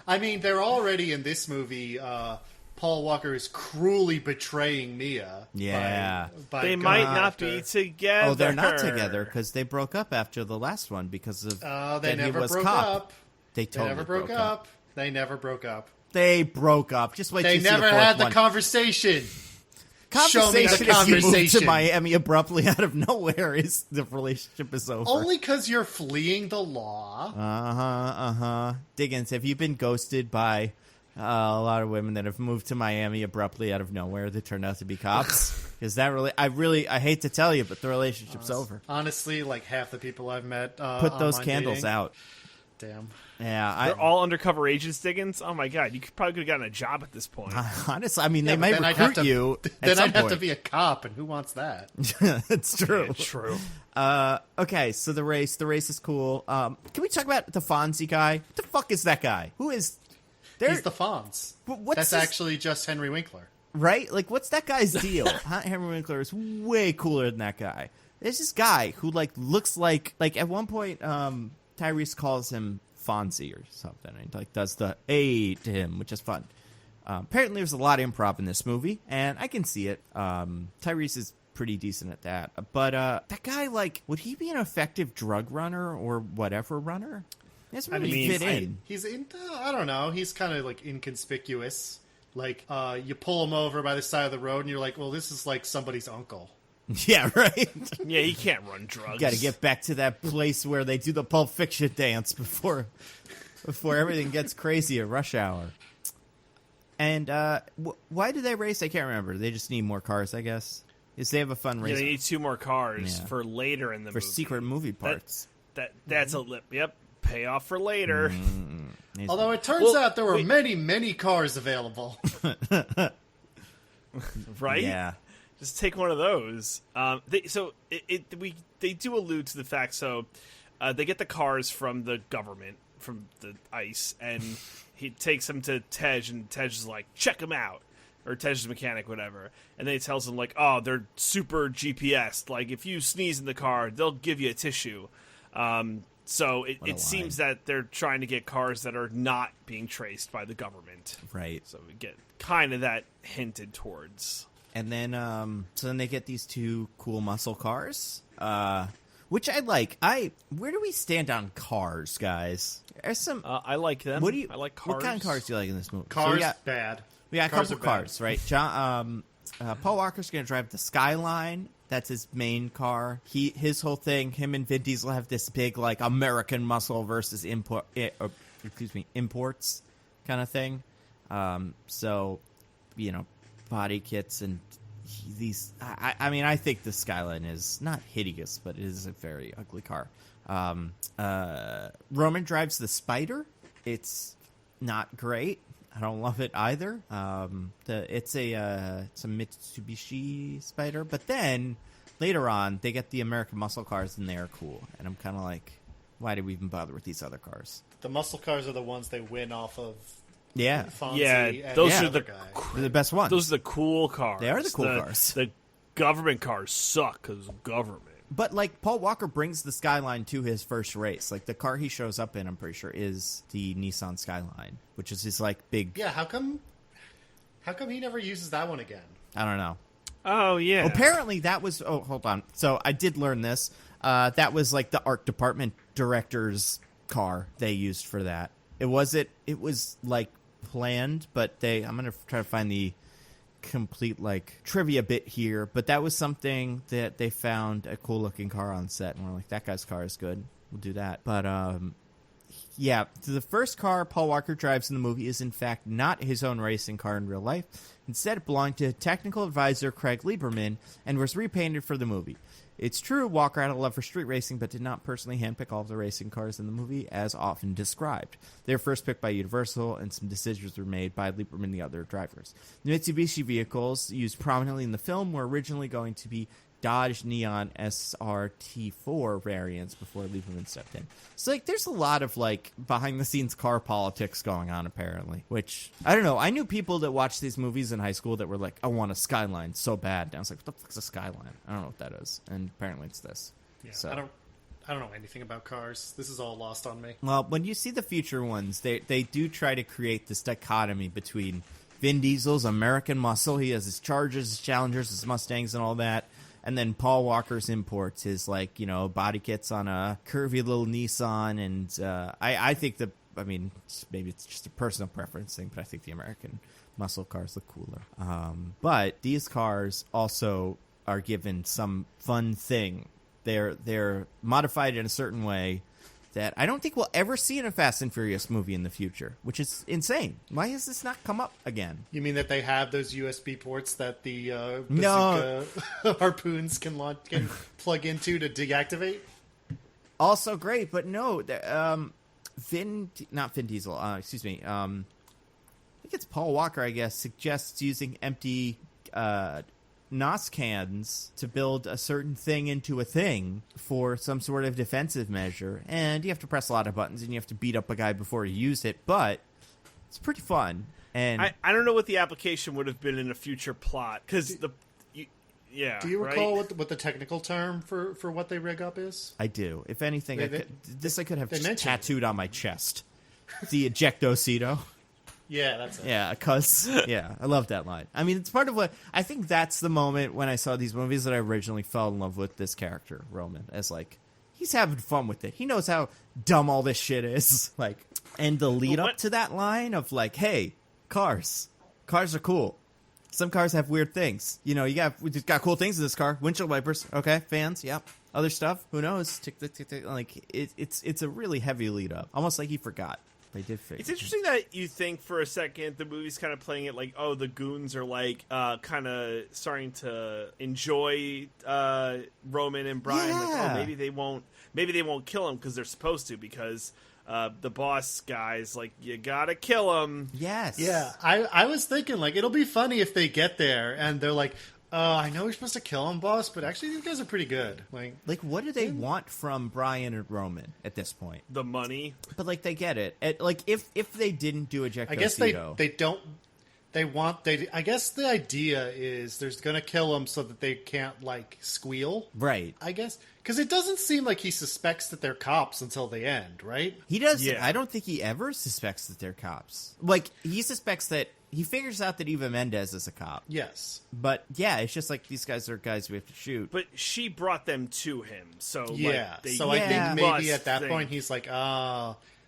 I mean, they're already in this movie. Paul Walker is cruelly betraying Mia. Yeah. They might not be together. Oh, they're not together because they broke up after the last one because of they never broke up. They never broke up. They never broke up. They broke up. Just wait. They never had the conversation. Show me the conversation. You moved to Miami abruptly out of nowhere, is the relationship is over. Only because you're fleeing the law. Diggins, have you been ghosted by a lot of women that have moved to Miami abruptly out of nowhere that turned out to be cops? Because that I hate to tell you, but the relationship's over. Honestly, like half the people I've met put those candles dating. out. Damn. Yeah, they're all undercover agents, Diggins. Oh my god, you probably could have gotten a job at this point. Honestly, I mean, they might recruit you. Then I'd have to be a cop, and who wants that? It's true. Yeah, true. Okay, so the race is cool. Can we talk about the Fonzie guy? What the fuck is that guy? Who is? He's the Fonz. That's actually just Henry Winkler, right? Like, what's that guy's deal? Henry Winkler is way cooler than that guy. There's this guy who looks like at one point, Tyrese calls him Fonzie or something, and does the A to him, which is fun. Apparently, there's a lot of improv in this movie, and I can see it. Tyrese is pretty decent at that, but that guy, would he be an effective drug runner or whatever runner? He doesn't really fit in. He's in. I don't know. He's kind of inconspicuous. You pull him over by the side of the road, and you're like, well, this is like somebody's uncle. Yeah, right. Yeah, he can't run drugs. Got to get back to that place where they do the Pulp Fiction dance before everything gets crazy at rush hour. And why do they race? I can't remember. They just need more cars, I guess. Is they have a fun race? Yeah, they need 2 more cars for later in the movie. For secret movie parts. That's a lip. Yep. Payoff for later. Although it turns out there were many, many cars available. Right? Yeah. Just take one of those. They do allude to the fact. So they get the cars from the government, from the ICE, and he takes them to Tej, and Tej is like, check them out. Or Tej's mechanic, whatever. And then he tells them, oh, they're super GPS. Like, if you sneeze in the car, they'll give you a tissue. So it seems that they're trying to get cars that are not being traced by the government. Right. So we get kind of that hinted towards. And then, so then they get these 2 cool muscle cars, which I like. Where do we stand on cars, guys? There's some. I like them. I like cars. What kind of cars do you like in this movie? Cars, bad. We got a couple cars, right? Paul Walker's going to drive the Skyline. That's his main car. His whole thing, him and Vin Diesel have this big, American muscle versus imports kind of thing. So, body kits and these. I think the Skyline is not hideous, but it is a very ugly car. Roman drives the Spider. It's not great. I don't love it either. It's a Mitsubishi Spider, but then later on they get the American muscle cars and they are cool. And I'm kind of like, why did we even bother with these other cars? The muscle cars are the ones they win off of. Yeah, Fonzie those and are they're the best ones. Those are the cool cars. They are the cool cars. The government cars suck because of government. But Paul Walker brings the Skyline to his first race. The car he shows up in, I'm pretty sure, is the Nissan Skyline, which is his big. Yeah, how come he never uses that one again? I don't know. Oh yeah. Apparently that was. Oh, hold on. So I did learn this. That was the art department director's car they used for that. It was planned, but I'm gonna try to find the complete trivia bit here, but that was something that they found a cool looking car on set and we're like, that guy's car is good, we'll do that. But Yeah, the first car Paul Walker drives in the movie is in fact not his own racing car in real life. Instead, it belonged to technical advisor Craig Lieberman and was repainted for the movie. It's true Walker had a love for street racing, but did not personally handpick all of the racing cars in the movie, as often described. They were first picked by Universal, and some decisions were made by Lieberman and the other drivers. The Mitsubishi vehicles used prominently in the film were originally going to be Dodge Neon SRT4 variants before Lieberman stepped in. So, like, there's a lot of, like, behind-the-scenes car politics going on, apparently. Which, I don't know. I knew people that watched these movies in high school that were like, I want a Skyline so bad. And I was like, what the fuck's a Skyline? I don't know what that is. And apparently it's this. Yeah, so. I don't know anything about cars. This is all lost on me. Well, when you see the future ones, they do try to create this dichotomy between Vin Diesel's American muscle. He has his Chargers, his Challengers, his Mustangs, and all that. And then Paul Walker's imports his, like, you know, body kits on a curvy little Nissan. And I think maybe it's just a personal preference thing, but I think the American muscle cars look cooler. But these cars also are given some fun thing. They're modified in a certain way that I don't think we'll ever see in a Fast and Furious movie in the future, which is insane. Why has this not come up again? You mean that they have those USB ports that the no. harpoons can plug into to deactivate? Also great, but no. Not Vin Diesel. Excuse me. I think it's Paul Walker, I guess, suggests using empty NOS cans to build a certain thing into a thing for some sort of defensive measure. And you have to press a lot of buttons and you have to beat up a guy before you use it, but it's pretty fun. And I don't know what the application would have been in a future plot, because do you recall what the technical term for what they rig up is? I do. If anything, I could have just tattooed on my chest. The ejectocito. Yeah, that's it. Yeah, I love that line. I mean, it's part of what I think that's the moment when I saw these movies that I originally fell in love with this character, Roman, as like, he's having fun with it. He knows how dumb all this shit is. Like, and the lead up to that line of like, hey, cars are cool. Some cars have weird things. You know, we just got cool things in this car. Windshield wipers, okay, fans, yep. Other stuff, who knows? Tick, tick, tick, tick. Like, it's a really heavy lead up, almost like he forgot. They did figure. It's interesting that you think for a second the movie's kind of playing it like, oh, the goons are like kind of starting to enjoy Roman and Brian. Yeah. Like, oh, maybe they won't kill him because they're supposed to, because the boss guy's like, you gotta kill him. Yes. Yeah, I was thinking like it'll be funny if they get there and they're like, I know we're supposed to kill him, boss, but actually these guys are pretty good. Like what do they want from Brian and Roman at this point? The money. But, like, they get it. Like, if they didn't do Ejectocito... I guess they don't... I guess the idea is there's going to kill him so that they can't, like, squeal. Right. I guess. Because it doesn't seem like he suspects that they're cops until the end, right? He does. Yeah. I don't think he ever suspects that they're cops. Like, he suspects that... He figures out that Eva Mendes is a cop. Yes. But, yeah, it's just like, these guys are guys we have to shoot. But she brought them to him, so... Yeah, like, I think maybe at that point he's like,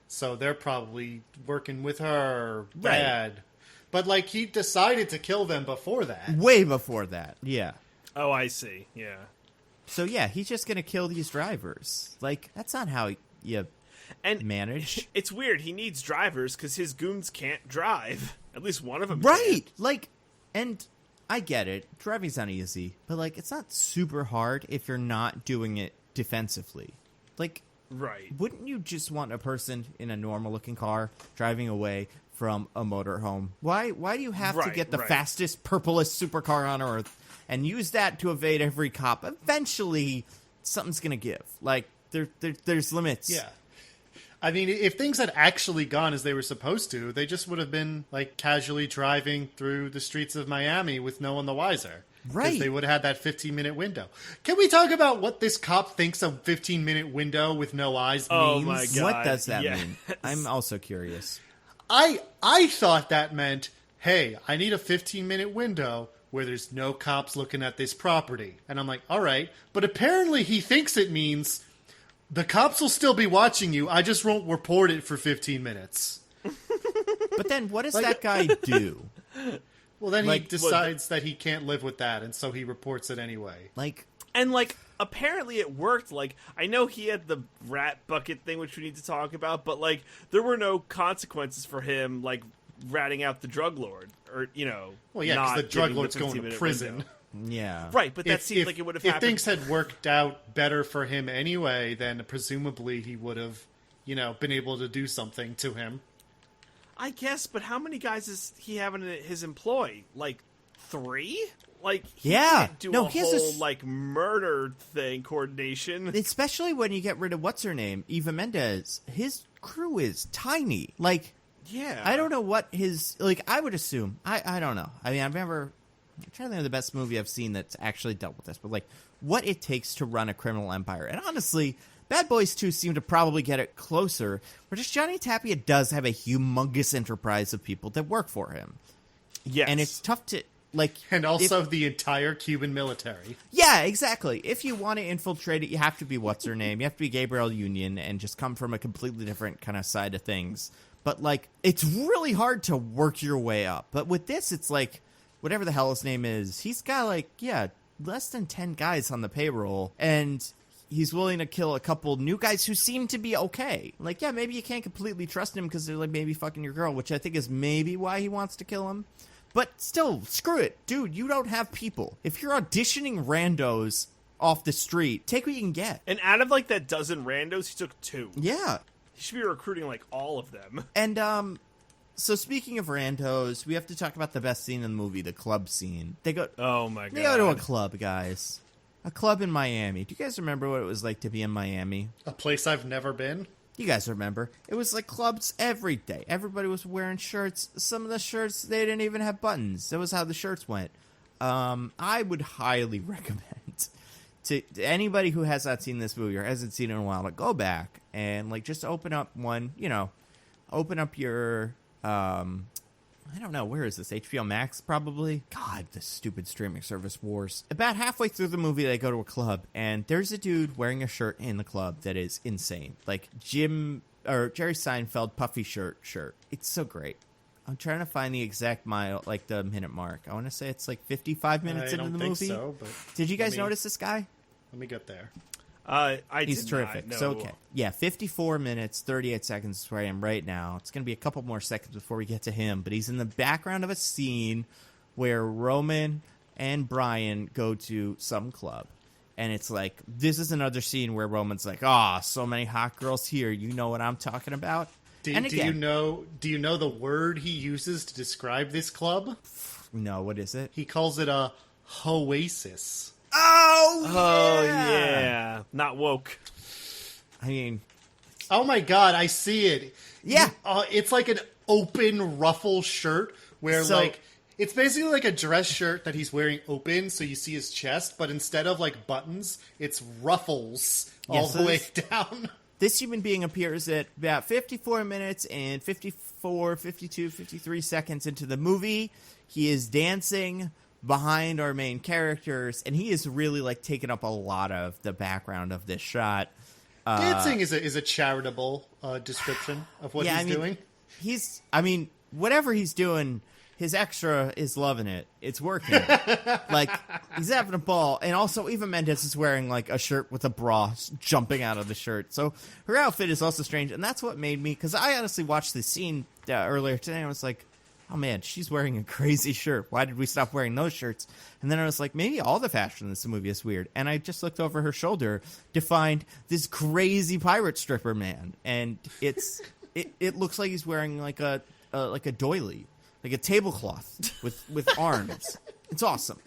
so they're probably working with her. Bad. Right. But, like, he decided to kill them before that. Way before that, yeah. Oh, I see, yeah. So, yeah, he's just going to kill these drivers. Like, that's not how you manage. It's weird. He needs drivers because his goons can't drive. At least one of them right. can't. Like, and I get it. Driving's not easy. But, like, it's not super hard if you're not doing it defensively. Like, right. Wouldn't you just want a person in a normal-looking car driving away from a motorhome? Why do you have to get the fastest, purplest supercar on Earth and use that to evade every cop? Eventually, something's going to give. Like, there's limits. Yeah. I mean, if things had actually gone as they were supposed to, they just would have been, like, casually driving through the streets of Miami with no one the wiser. Right. Because they would have had that 15-minute window. Can we talk about what this cop thinks a 15-minute window with no eyes means? Oh, my God. What does that mean? I'm also curious. I thought that meant, hey, I need a 15-minute window where there's no cops looking at this property. And I'm like, all right. But apparently he thinks it means... the cops will still be watching you. I just won't report it for 15 minutes. But then what does that guy do? Well, then he decides that he can't live with that, and so he reports it anyway. Like, and like, apparently it worked. Like, I know he had the rat bucket thing, which we need to talk about, but, like, there were no consequences for him, like, ratting out the drug lord. Or, you know, well, yeah, because the drug lord's going to prison. Yeah. Right, but that seemed like it would have happened. If things had worked out better for him anyway, then presumably he would have, you know, been able to do something to him. I guess, but how many guys does he have in his employ? Like, 3? Like, he can't do whole, like, murder thing coordination. Especially when you get rid of what's-her-name, Eva Mendes. His crew is tiny. Like, yeah. I don't know what his... Like, I would assume... I don't know. I mean, I'm trying to think of the best movie I've seen that's actually dealt with this. But, like, what it takes to run a criminal empire. And honestly, Bad Boys 2 seem to probably get it closer. Where just Johnny Tapia does have a humongous enterprise of people that work for him. Yes. And it's tough to... Like, and also the entire Cuban military. Yeah, exactly. If you want to infiltrate it, you have to be what's-her-name. You have to be Gabrielle Union and just come from a completely different kind of side of things. But, like, it's really hard to work your way up. But with this, it's like, whatever the hell his name is, he's got, like, less than 10 guys on the payroll. And he's willing to kill a couple new guys who seem to be okay. Like, yeah, maybe you can't completely trust him because they're, like, maybe fucking your girl, which I think is maybe why he wants to kill him. But still, screw it. Dude, you don't have people. If you're auditioning randos off the street, take what you can get. And out of, like, that dozen randos, he took 2. Yeah. He should be recruiting, like, all of them. And, so speaking of randos, we have to talk about the best scene in the movie, the club scene. Oh, my God. They go to a club, guys. A club in Miami. Do you guys remember what it was like to be in Miami? A place I've never been? You guys remember. It was like clubs every day. Everybody was wearing shirts. Some of the shirts, they didn't even have buttons. That was how the shirts went. I would highly recommend to anybody who has not seen this movie or hasn't seen it in a while to go back and, like, just open up one, you know, open up your, I don't know, where is this? HBO Max, probably? God, this stupid streaming service wars. About halfway through the movie, they go to a club, and there's a dude wearing a shirt in the club that is insane. Like, Jerry Seinfeld puffy shirt. It's so great. I'm trying to find the exact the minute mark. I want to say it's like 55 minutes into the movie. I don't think so, but... Did you guys notice this guy? Let me get there. He's terrific. Not, no. So, okay. Yeah, 54 minutes, 38 seconds is where I am right now. It's going to be a couple more seconds before we get to him. But he's in the background of a scene where Roman and Brian go to some club. And it's like, this is another scene where Roman's like, so many hot girls here. You know what I'm talking about? Do you know the word he uses to describe this club? No, what is it? He calls it a hoasis. Oh, yeah. Not woke. I mean... Oh, my God, I see it. Yeah. It's like an open ruffle shirt where, like... It's basically like a dress shirt that he's wearing open, so you see his chest, but instead of, like, buttons, it's ruffles all the way down. This human being appears at about 54 minutes and 54, 52, 53 seconds into the movie. He is dancing behind our main characters, and he is really, like, taking up a lot of the background of this shot. Dancing is a charitable description of what he's doing. Whatever he's doing, his extra is loving it. It's working. Like, he's having a ball. And also, Eva Mendes is wearing, like, a shirt with a bra jumping out of the shirt. So her outfit is also strange, and that's what made me... Because I honestly watched this scene earlier today, and I was like... Oh, man, she's wearing a crazy shirt. Why did we stop wearing those shirts? And then I was like, maybe all the fashion in this movie is weird. And I just looked over her shoulder to find this crazy pirate stripper man. And it looks like he's wearing like a doily, like a tablecloth with arms. It's awesome.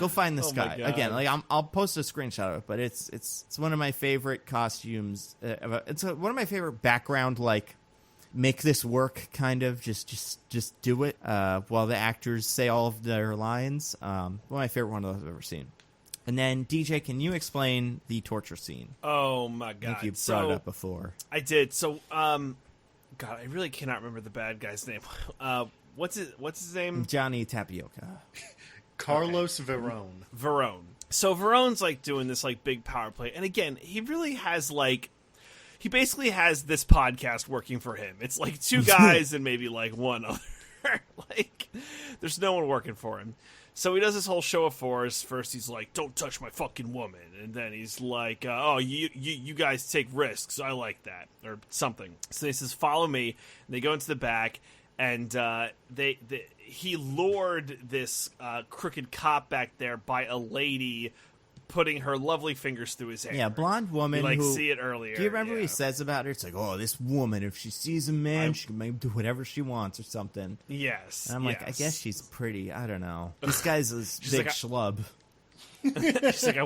Go find this guy. Again, like I'll post a screenshot of it, but it's one of my favorite costumes. It's one of my favorite background, like, make this work, kind of just do it while the actors say all of their lines. One of my favorite one of those I've ever seen. And then DJ, can you explain the torture scene? Oh my God! I think you brought it up before. I did. So, God, I really cannot remember the bad guy's name. What's his name? Johnny Tapioca. Carlos Verone. So Verone's like doing this like big power play, and again, he really has like. He basically has this podcast working for him. It's like 2 guys and maybe like one other Like, there's no one working for him. So he does this whole show of force. First, he's like, "Don't touch my fucking woman," and then he's like, "Oh, you guys take risks. I like that," or something. So he says, "Follow me." And they go into the back, and he lured this crooked cop back there by a lady putting her lovely fingers through his hair. Yeah, blonde woman. You see it earlier. Do you remember what he says about her? It's like, oh, this woman, if she sees a man, she can make him do whatever she wants or something. Yes. And I'm like, I guess she's pretty. I don't know. This guy's a big schlub. She's like, I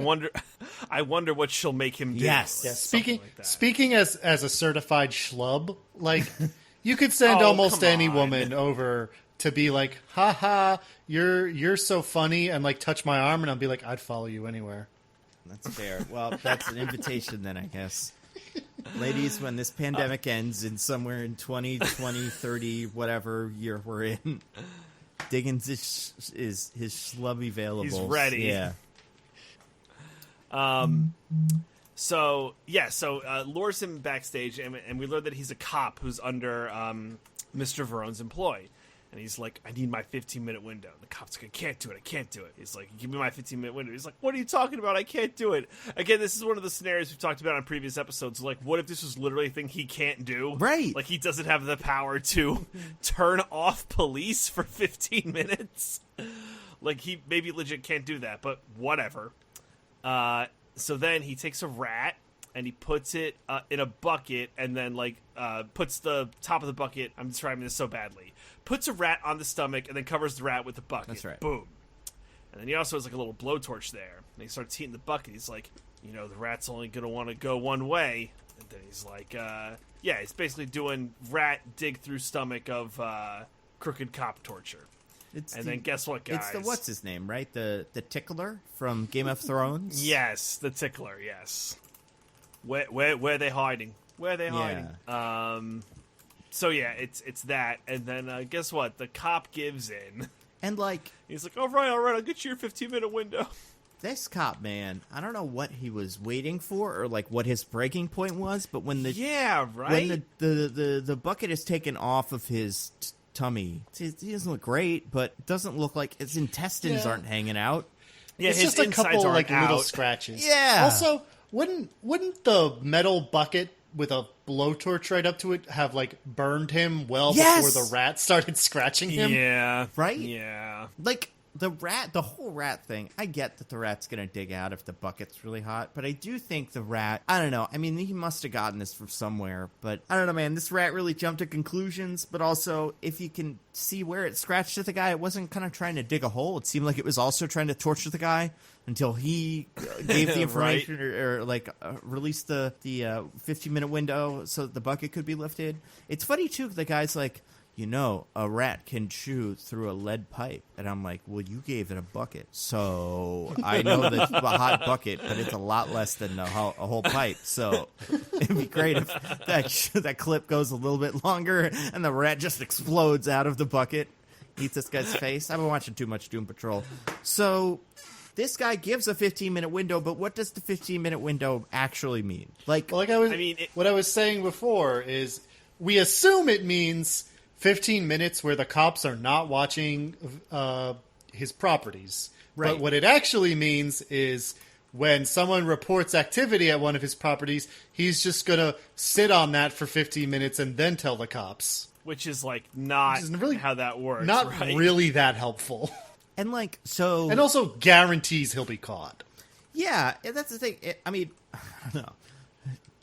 wonder what she'll make him do. Yes. Speaking as a certified schlub, like, you could send almost any woman over to be like, haha, you're so funny, and like touch my arm, and I'll be like, I'd follow you anywhere. That's fair. Well, that's an invitation then, I guess. Ladies, when this pandemic ends in somewhere in 2020, 30, whatever year we're in, Diggins is his schlub available. He's ready. Yeah. So lures him backstage, and we learn that he's a cop who's under Mr. Verone's employ. And he's like, I need my 15-minute window. The cop's like, I can't do it. He's like, give me my 15-minute window. He's like, what are you talking about? I can't do it. Again, this is one of the scenarios we've talked about on previous episodes. Like, what if this was literally a thing he can't do? Right. Like, he doesn't have the power to turn off police for 15 minutes. Like, he maybe legit can't do that, but whatever. So then he takes a rat, and he puts it in a bucket, and then, puts the top of the bucket, I'm describing this so badly, puts a rat on the stomach, and then covers the rat with the bucket. That's right. Boom. And then he also has, a little blowtorch there. And he starts heating the bucket. He's like, the rat's only going to want to go one way. And then he's like, he's basically doing rat dig through stomach of crooked cop torture. Then guess what, guys? It's the what's his name, right? The tickler from Game of Thrones? Yes, the tickler, yes. Where are they hiding? Where are they hiding? So yeah, it's that, and then guess what? The cop gives in, and he's like, all right, I'll get you your 15-minute window. This cop, man, I don't know what he was waiting for, or what his breaking point was, but when the when the bucket is taken off of his tummy, he doesn't look great, but it doesn't look like his intestines aren't hanging out. Yeah, it's just a couple little scratches. Yeah. Also, wouldn't the metal bucket with a blowtorch right up to it have burned him before the rat started scratching him? Yeah. Right? Yeah. The whole rat thing, I get that the rat's going to dig out if the bucket's really hot, but I do think the rat, I don't know, I mean, he must have gotten this from somewhere, but I don't know, man, this rat really jumped to conclusions, but also, if you can see where it scratched at the guy, it wasn't kind of trying to dig a hole, it seemed like it was also trying to torture the guy until he gave the information or released the 15-minute window so that the bucket could be lifted. It's funny, too, the guy's like, a rat can chew through a lead pipe. And I'm like, well, you gave it a bucket. So I know that it's a hot bucket, but it's a lot less than a whole pipe. So it'd be great if that clip goes a little bit longer and the rat just explodes out of the bucket, eats this guy's face. I've been watching too much Doom Patrol. So this guy gives a 15-minute window, but what does the 15-minute window actually mean? What I was saying before is we assume it means 15 minutes where the cops are not watching his properties. Right. But what it actually means is when someone reports activity at one of his properties, he's just going to sit on that for 15 minutes and then tell the cops. Which is not really how that works. Not really that helpful. And and also guarantees he'll be caught. Yeah, that's the thing. I don't know.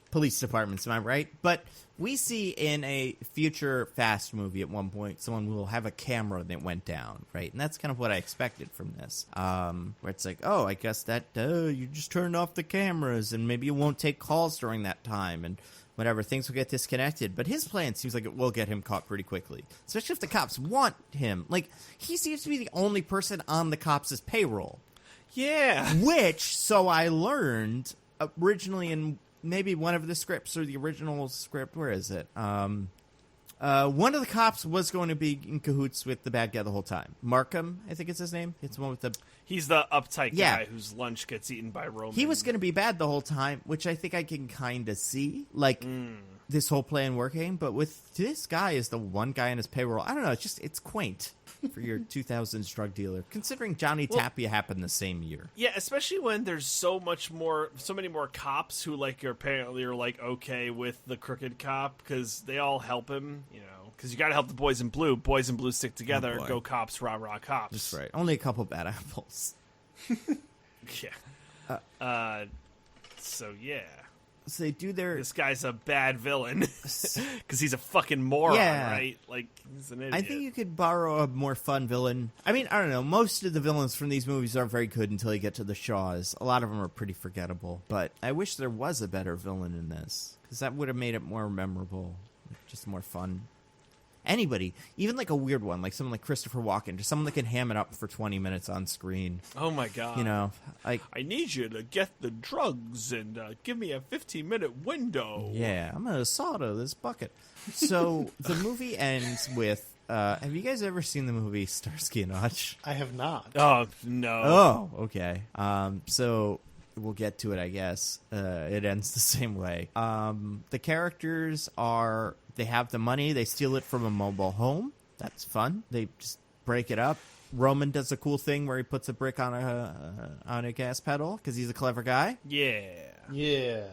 Police departments, am I right? But we see in a future Fast movie at one point, someone will have a camera that went down, right? And that's kind of what I expected from this. Where it's like, oh, I guess that you just turned off the cameras and maybe you won't take calls during that time and whatever, things will get disconnected. But his plan seems like it will get him caught pretty quickly, especially if the cops want him. He seems to be the only person on the cops' payroll. Yeah. Which, so I learned originally in maybe one of the scripts or the original script, where is it? One of the cops was going to be in cahoots with the bad guy the whole time. Markham, I think it's his name. It's the one with the... He's the uptight guy whose lunch gets eaten by Roman. He was going to be bad the whole time, which I think I can kind of see. this whole plan working, but with this guy as the one guy on his payroll, I don't know, it's quaint for your 2000s drug dealer, considering Johnny Tapia happened the same year. Yeah, especially when there's so many more cops who like apparently are like okay with the crooked cop because they all help him, you know, because you got to help the boys in blue. Boys in blue stick together. Go cops, rah rah cops. That's right. Only a couple bad apples. Yeah. So yeah. So they do their... This guy's a bad villain because he's a fucking moron, right? Like, he's an idiot. I think you could borrow a more fun villain. I mean, I don't know. Most of the villains from these movies aren't very good until you get to the Shaws. A lot of them are pretty forgettable. But I wish there was a better villain in this, because that would have made it more memorable, just more fun. Anybody, even like a weird one, like someone like Christopher Walken, just someone that can ham it up for 20 minutes on screen. Oh my god! You know, like I need you to get the drugs and give me a 15-minute window. Yeah, I'm gonna solder this bucket. So the movie ends with. Have you guys ever seen the movie Starsky and Hutch? I have not. Oh no. Oh, okay. So we'll get to it, I guess. It ends the same way. The characters are. They have the money. They steal it from a mobile home. That's fun. They just break it up. Roman does a cool thing where he puts a brick on a gas pedal because he's a clever guy. Yeah.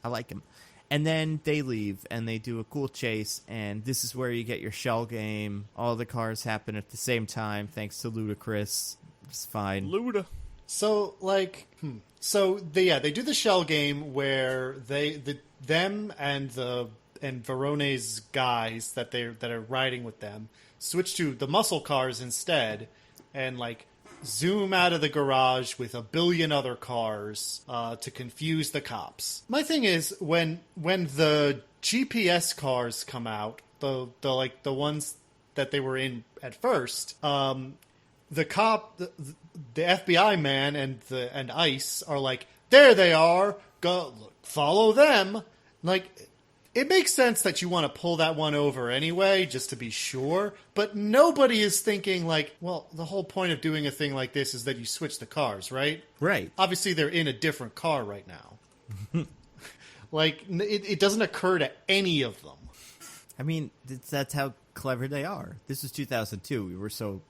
I like him. And then they leave and they do a cool chase. And this is where you get your shell game. All the cars happen at the same time thanks to Ludacris. It's fine. Luda. So like, they do the shell game where them and Verone's guys that are riding with them switch to the muscle cars instead, and like zoom out of the garage with a billion other cars to confuse the cops. My thing is when the GPS cars come out, the ones that they were in at first, the cop, the FBI man and ICE are like, there they are, go follow them. Like, it makes sense that you want to pull that one over anyway, just to be sure, but nobody is thinking like, well, the whole point of doing a thing like this is that you switch the cars, right? Right. Obviously, they're in a different car right now. Like, it doesn't occur to any of them. I mean, that's how clever they are. This was 2002.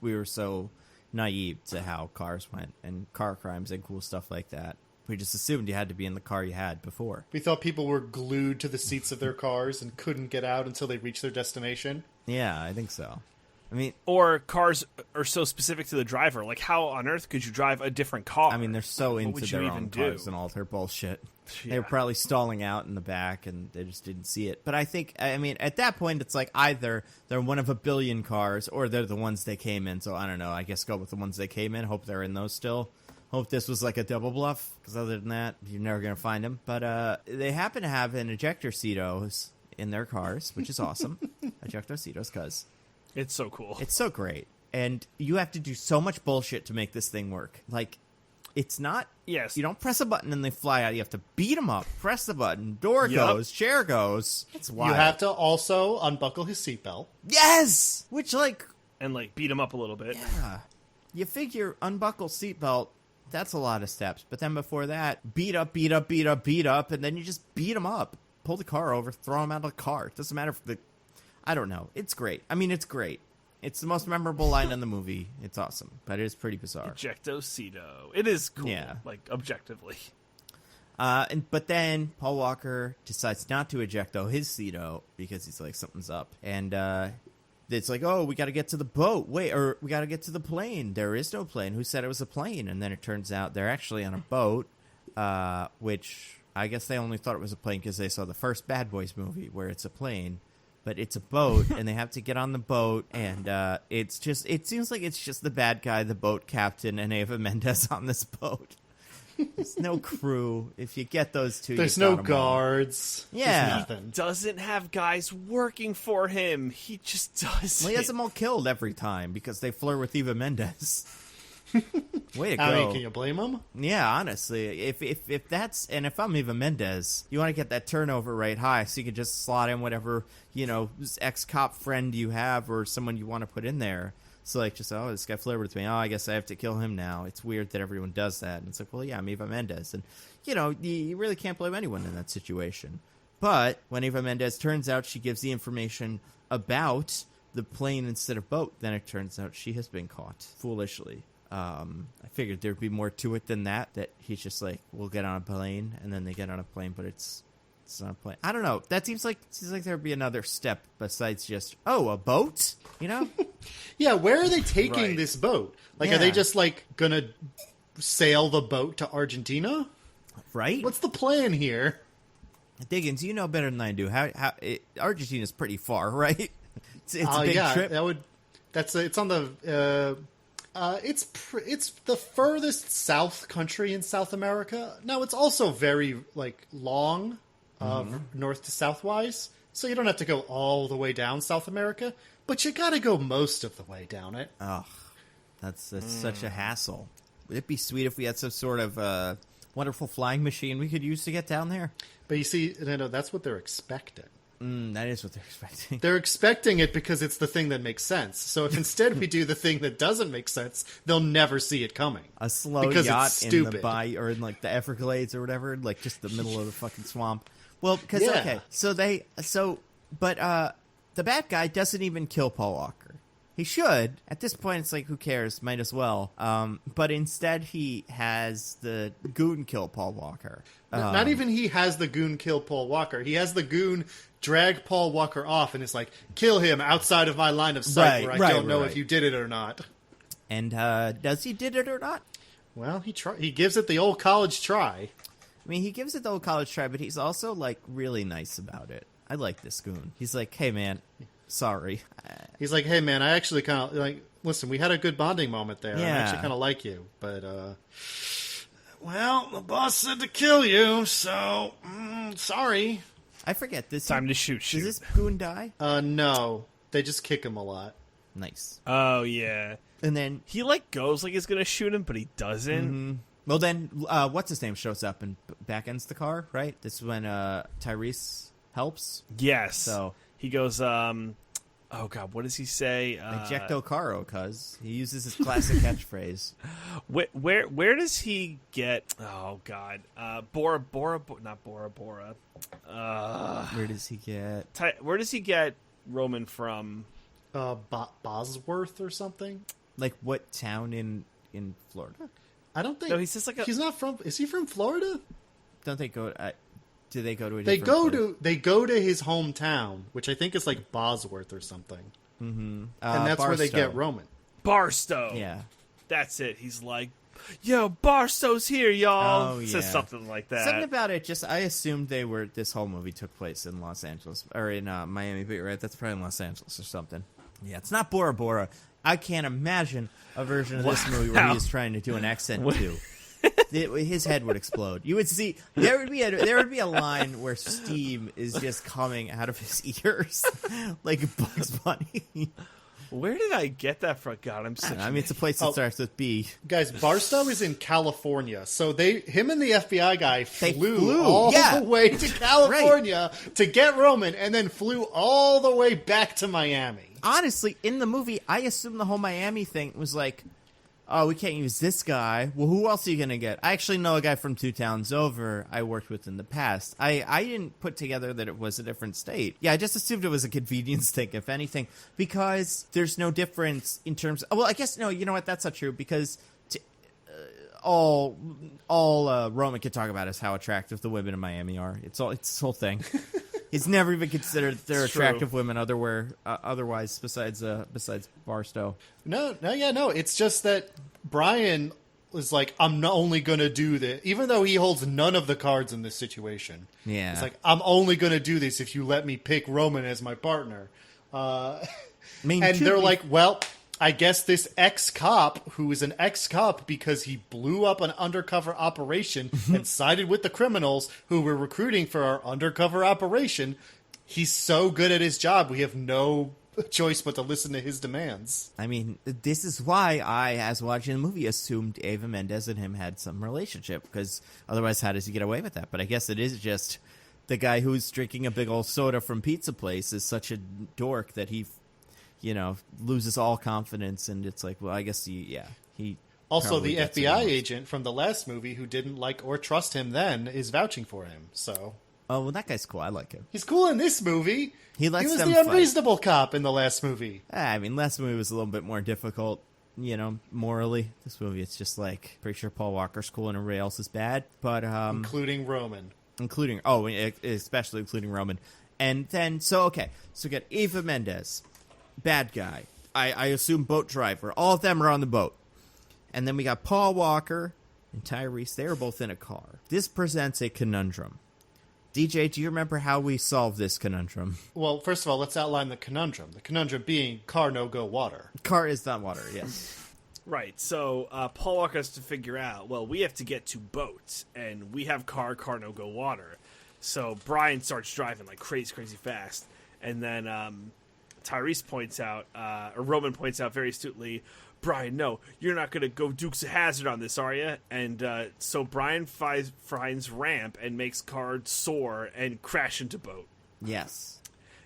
We were so naive to how cars went and car crimes and cool stuff like that. We just assumed you had to be in the car you had before. We thought people were glued to the seats of their cars and couldn't get out until they reached their destination. Yeah, I think so. I mean, or cars are so specific to the driver. Like, how on earth could you drive a different car? I mean, they're so into their own cars and all their bullshit. Yeah. They were probably stalling out in the back and they just didn't see it. But I mean, at that point, it's like either they're one of a billion cars or they're the ones they came in. So I don't know. I guess go with the ones they came in. Hope they're in those still. Hope this was like a double bluff, because other than that, you're never going to find them. But they happen to have an ejector seatos in their cars, which is awesome. Ejector seatos, because it's so cool. It's so great. And you have to do so much bullshit to make this thing work. Like, it's not... Yes. You don't press a button and they fly out. You have to beat them up, press the button, door goes, chair goes. It's wild. You have to also unbuckle his seatbelt. Yes! Which, like... And, like, beat him up a little bit. Yeah. You figure unbuckle seatbelt... That's a lot of steps. But then before that, beat up, and then you just beat them up. Pull the car over, throw them out of the car. It doesn't matter if the... I don't know. It's great. I mean, it's great. It's the most memorable line in the movie. It's awesome. But it is pretty bizarre. Ejecto-cedo. It is cool. Yeah. Like, objectively. But then Paul Walker decides not to ejecto his Cedo because he's like, something's up. And... it's like, oh, we got to get to the boat. Wait, or we got to get to the plane. There is no plane. Who said it was a plane? And then it turns out they're actually on a boat, which I guess they only thought it was a plane because they saw the first Bad Boys movie where it's a plane. But it's a boat, and they have to get on the boat, and it seems like it's just the bad guy, the boat captain, and Eva Mendes on this boat. There's no crew. If you get those two, there's no guards. Yeah, he doesn't have guys working for him. He just does. Well, he has them all killed every time because they flirt with Eva Mendes. Way to go! I mean, can you blame him? Yeah, honestly, if that's and if I'm Eva Mendes, you want to get that turnover rate high so you can just slot in whatever ex-cop friend you have or someone you want to put in there. So, like, just, oh, this guy flirted with me. Oh, I guess I have to kill him now. It's weird that everyone does that. And it's like, well, yeah, I'm Eva Mendes. And, you really can't blame anyone in that situation. But when Eva Mendes turns out she gives the information about the plane instead of boat, then it turns out she has been caught foolishly. I figured there'd be more to it than that he's just like, we'll get on a plane, and then they get on a plane, but it's not a plane. I don't know. That seems like there'd be another step besides just, a boat? You know? Yeah, where are they taking this boat? Like, are they just, like, gonna sail the boat to Argentina? Right? What's the plan here? Diggins, you know better than I do. Argentina's pretty far, right? It's a big trip. It's on the it's the furthest south country in South America. Now it's also very like long, north to south wise. So you don't have to go all the way down South America, but you got to go most of the way down it. Oh, that's such a hassle. Would it be sweet if we had some sort of wonderful flying machine we could use to get down there? But you see, Nando, that's what they're expecting. That is what they're expecting. They're expecting it because it's the thing that makes sense. So if instead we do the thing that doesn't make sense, they'll never see it coming. A slow yacht in the bayou, or in like the Everglades or whatever, like just the middle of the fucking swamp. Well, because but the bad guy doesn't even kill Paul Walker. He should. At this point, it's like, who cares? Might as well. But instead, he has the goon kill Paul Walker. Not even he has the goon kill Paul Walker. He has the goon drag Paul Walker off and is like, kill him outside of my line of sight where I don't know if you did it or not. And does he did it or not? Well, he gives it the old college try. I mean, he gives it the old college try, but he's also, like, really nice about it. I like this goon. He's like, hey, man, sorry. He's like, hey, man, I actually kind of, like, listen, we had a good bonding moment there. Yeah. I actually kind of like you, but, well, the boss said to kill you, so, sorry. I forget this. Time to shoot. Does this goon die? No. They just kick him a lot. Nice. Oh, yeah. And then he, like, goes like he's going to shoot him, but he doesn't. Mm-hmm. Well, then, what's his name shows up and back ends the car, right? This is when Tyrese helps. Yes. So he goes, oh God, what does he say? Ejecto caro, cuz. He uses his classic catchphrase. Where does he get, oh God, not Bora Bora. Where does he get? Where does he get Roman from? Bosworth or something? Like what town in Florida? I don't think. No, he's just like he's not from. Is he from Florida? Don't they go? Do they go to a? They go to his hometown, which I think is like Bosworth or something. Mm-hmm. And that's where they get Roman. Barstow. Yeah, that's it. He's like, yo, Barstow's here, y'all. Oh, yeah. Says something like that. Something about it. Just I assumed this whole movie took place in Los Angeles or in Miami, but you're right. That's probably in Los Angeles or something. Yeah, it's not Bora Bora. I can't imagine a version of this movie where he is trying to do an accent too. His head would explode. You would see there would be a line where steam is just coming out of his ears like Bugs Bunny. Where did I get that from? God, I'm such. I mean, it's a place that starts with B. Guys, Barstow is in California, so him and the FBI guy flew all the way to California to get Roman, and then flew all the way back to Miami. Honestly, in the movie, I assumed the whole Miami thing was like, oh, we can't use this guy. Well, who else are you going to get? I actually know a guy from 2 towns over I worked with in the past. I didn't put together that it was a different state. Yeah, I just assumed it was a convenience thing, if anything, because there's no difference in terms of, well, I guess, no, you know what? That's not true, because all Roman could talk about is how attractive the women in Miami are. It's this whole thing. He's never even considered that they're attractive women otherwise besides Barstow. No. It's just that Brian was like, I'm not only going to do this, even though he holds none of the cards in this situation. Yeah. It's like, I'm only going to do this if you let me pick Roman as my partner. They're like, well, I guess this ex-cop, who is an ex-cop because he blew up an undercover operation and sided with the criminals who were recruiting for our undercover operation, he's so good at his job, we have no choice but to listen to his demands. I mean, this is why I, as watching the movie, assumed Eva Mendes and him had some relationship, because otherwise how does he get away with that? But I guess it is just the guy who's drinking a big old soda from Pizza Place is such a dork that he loses all confidence, and it's like, well, I guess he also, the FBI agent from the last movie who didn't like or trust him then is vouching for him, so. Oh, well, that guy's cool. I like him. He's cool in this movie. He was them the unreasonable cop in the last movie. I mean, last movie was a little bit more difficult, morally. This movie, it's just like, pretty sure Paul Walker's cool and everybody else is bad. But including Roman. Especially including Roman. And then, so we got Eva Mendes, bad guy. I assume boat driver. All of them are on the boat. And then we got Paul Walker and Tyrese. They are both in a car. This presents a conundrum. DJ, do you remember how we solved this conundrum? Well, first of all, let's outline the conundrum. The conundrum being car, no-go, water. Car is not water, yes. Right, so Paul Walker has to figure out, well, we have to get to boats, and we have car, no-go, water. So Brian starts driving like crazy fast. And then Tyrese points out, or Roman points out very astutely, Brian, no, you're not going to go Dukes of Hazzard on this, are you? And so Brian finds ramp and makes car soar and crash into boat. Yes.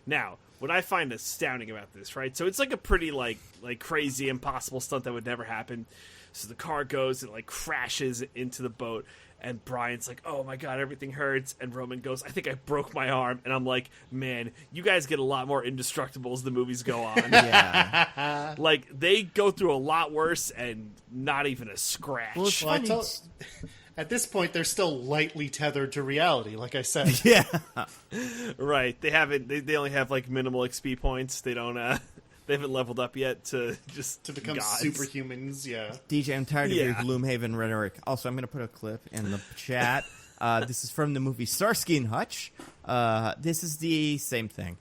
Now, what I find astounding about this, right? So it's like a pretty like crazy, impossible stunt that would never happen. So the car goes and like crashes into the boat. And Brian's like, oh my God, everything hurts. And Roman goes, I think I broke my arm. And I'm like, man, you guys get a lot more indestructible as the movies go on. Yeah. Like, they go through a lot worse and not even a scratch. Well, it's funny. At this point, they're still lightly tethered to reality, like I said. Yeah. Right. They only have like minimal XP points. They haven't leveled up yet to become gods. superhumans, yeah. DJ, I'm tired of your Gloomhaven rhetoric. Also, I'm going to put a clip in the chat. This is from the movie Starsky and Hutch. This is the same thing.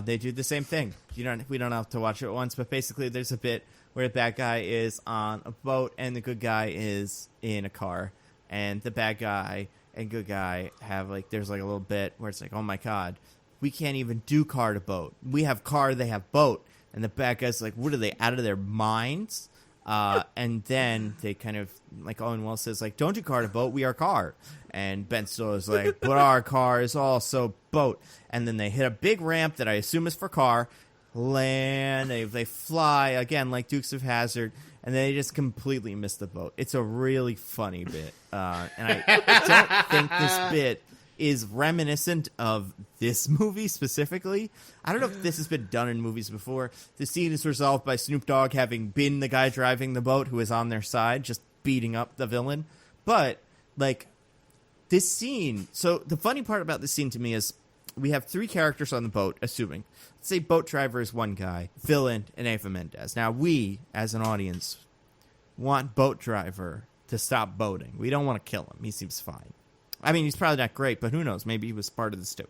They do the same thing. We don't have to watch it once, but basically there's a bit where the bad guy is on a boat and the good guy is in a car. And the bad guy and good guy have there's a little bit where it's like, oh my God, we can't even do car to boat. We have car, they have boat. And the bad guy's like, what are they, out of their minds? And then they kind of, Owen Wells says, don't do car to boat, we are car. And Ben Stiller's like, but our car is also boat. And then they hit a big ramp that I assume is for car, land, they fly, again, like Dukes of Hazzard, and they just completely miss the boat. It's a really funny bit. And I don't think this bit is reminiscent of this movie specifically. I don't know if this has been done in movies before. The scene is resolved by Snoop Dogg having been the guy driving the boat who is on their side, just beating up the villain. But, this scene... So, the funny part about this scene to me is we have three characters on the boat, assuming. Let's say boat driver is one guy, villain, and Eva Mendes. Now, we, as an audience, want boat driver to stop boating. We don't want to kill him. He seems fine. I mean, he's probably not great, but who knows? Maybe he was part of this too.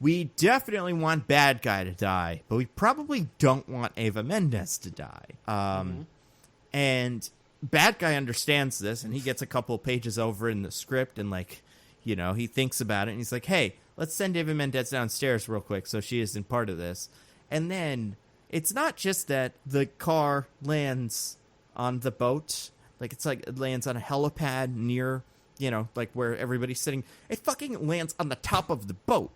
We definitely want bad guy to die, but we probably don't want Eva Mendes to die. And bad guy understands this, and he gets a couple pages over in the script, and he thinks about it, and he's like, hey, let's send Eva Mendes downstairs real quick so she isn't part of this. And then it's not just that the car lands on the boat. It lands on a helipad near... where everybody's sitting. It fucking lands on the top of the boat.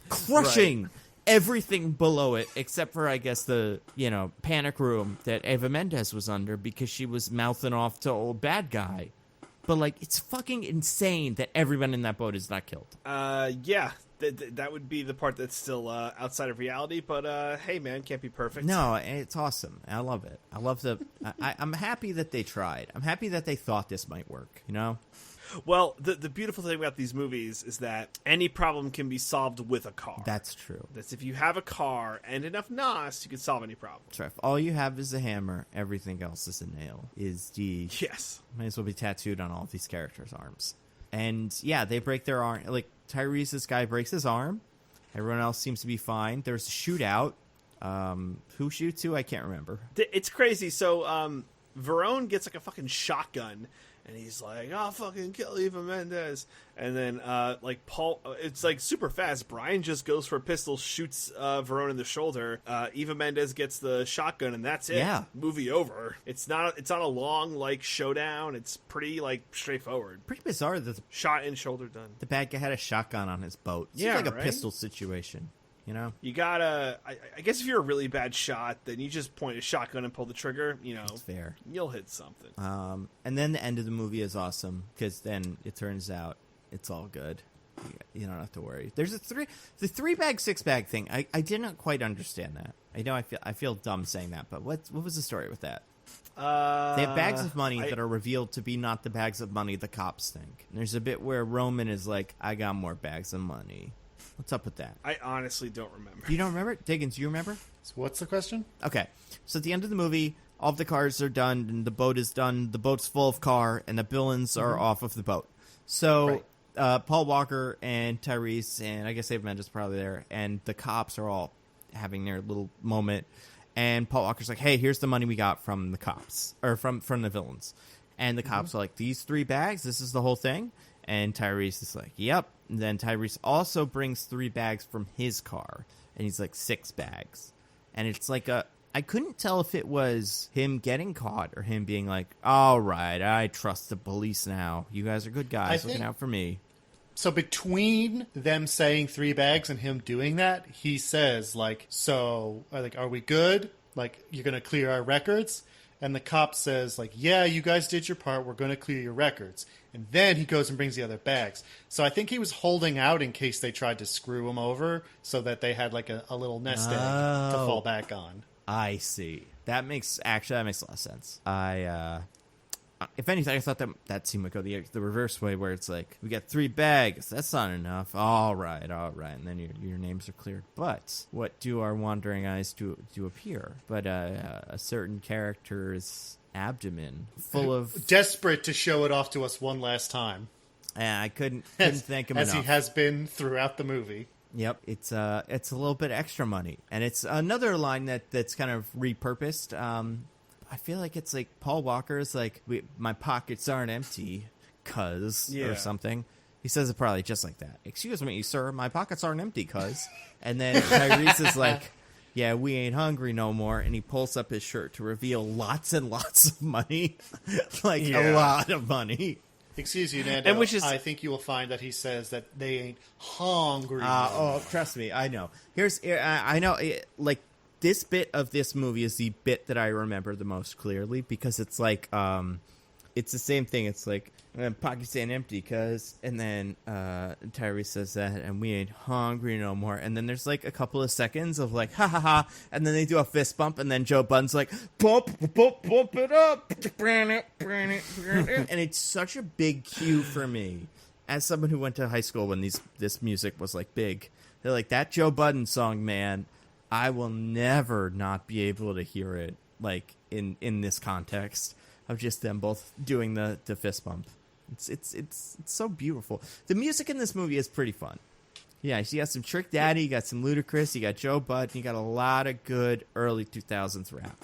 Crushing everything below it, except for, I guess, the, panic room that Eva Mendes was under because she was mouthing off to old bad guy. But, it's fucking insane that everyone in that boat is not killed. Yeah. That would be the part that's still outside of reality, but hey, man, can't be perfect. No, it's awesome. I love it. I love I'm happy that they tried. I'm happy that they thought this might work, Well, the beautiful thing about these movies is that any problem can be solved with a car. That's true. That's if you have a car and enough NOS, you can solve any problem. That's right. If all you have is a hammer, everything else is a nail. Yes. Might as well be tattooed on all of these characters' arms. And, yeah, they break their arm. Tyrese's guy breaks his arm. Everyone else seems to be fine. There's a shootout. Who shoots who? I can't remember. It's crazy. So, Verone gets a fucking shotgun, and he's like, "I'll fucking kill Eva Mendes." And then, Paul, it's super fast. Brian just goes for a pistol, shoots Verone in the shoulder. Eva Mendes gets the shotgun, and that's it. Yeah. Movie over. It's not a long showdown. It's pretty straightforward. Pretty bizarre that shot in, shoulder done. The bad guy had a shotgun on his boat. Seems like a pistol situation. You gotta. I guess if you're a really bad shot, then you just point a shotgun and pull the trigger. It's fair. You'll hit something. And then the end of the movie is awesome because then it turns out it's all good. You don't have to worry. There's the 3-bag, 6-bag thing. I didn't quite understand that. I know I feel dumb saying that, but what was the story with that? They have bags of money that are revealed to be not the bags of money the cops think. And there's a bit where Roman is like, I got more bags of money. What's up with that? I honestly don't remember. You don't remember? Diggins, you remember? So what's the question? Okay. So at the end of the movie, all of the cars are done, and the boat is done. The boat's full of car, and the villains are off of the boat. So Paul Walker and Tyrese, and I guess Ava Mendes probably there, and the cops are all having their little moment. And Paul Walker's like, hey, here's the money we got from the cops, or from the villains. And the cops are like, these 3 bags, this is the whole thing? And Tyrese is like, yep. And then Tyrese also brings 3 bags from his car. And he's like, 6 bags. And it's like I couldn't tell if it was him getting caught or him being like, all right, I trust the police now. You guys are good guys looking out for me. So between them saying 3 bags and him doing that, he says, like, so, like, are we good? Like, you're going to clear our records? And the cop says, like, yeah, you guys did your part. We're going to clear your records. And then he goes and brings the other bags. So I think he was holding out in case they tried to screw him over so that they had, like, a little nest egg to fall back on. I see. That makes a lot of sense. If anything, I thought that scene would go the reverse way, where it's like, we got 3 bags. That's not enough. All right. And then your names are cleared. But what do our wandering eyes do appear? But a certain character's abdomen full of... Desperate to show it off to us one last time. And I couldn't thank him enough. As he has been throughout the movie. Yep, it's a little bit extra money. And it's another line that's kind of repurposed. I feel like it's like Paul Walker's like, my pockets aren't empty, or something. He says it probably just like that. Excuse me, sir, my pockets aren't empty, cuz. And then Tyrese is like, yeah, we ain't hungry no more. And he pulls up his shirt to reveal lots and lots of money. A lot of money. Excuse you, Nando. And I think you will find that he says that they ain't hungry. Trust me, I know. I know, this bit of this movie is the bit that I remember the most clearly, because it's like, it's the same thing. It's like, pockets ain't empty, cuz, and then Tyrese says that, and we ain't hungry no more. And then there's like a couple of seconds of like, ha ha ha, and then they do a fist bump, and then Joe Budden's like, bump it up, and it's such a big cue for me as someone who went to high school when this music was like big. They're like, that Joe Budden song, man, I will never not be able to hear it like in this context of just them both doing the fist bump. It's so beautiful. The music in this movie is pretty fun. Yeah, you got some Trick Daddy, you got some Ludacris, you got Joe Budden, you got a lot of good early 2000s rap.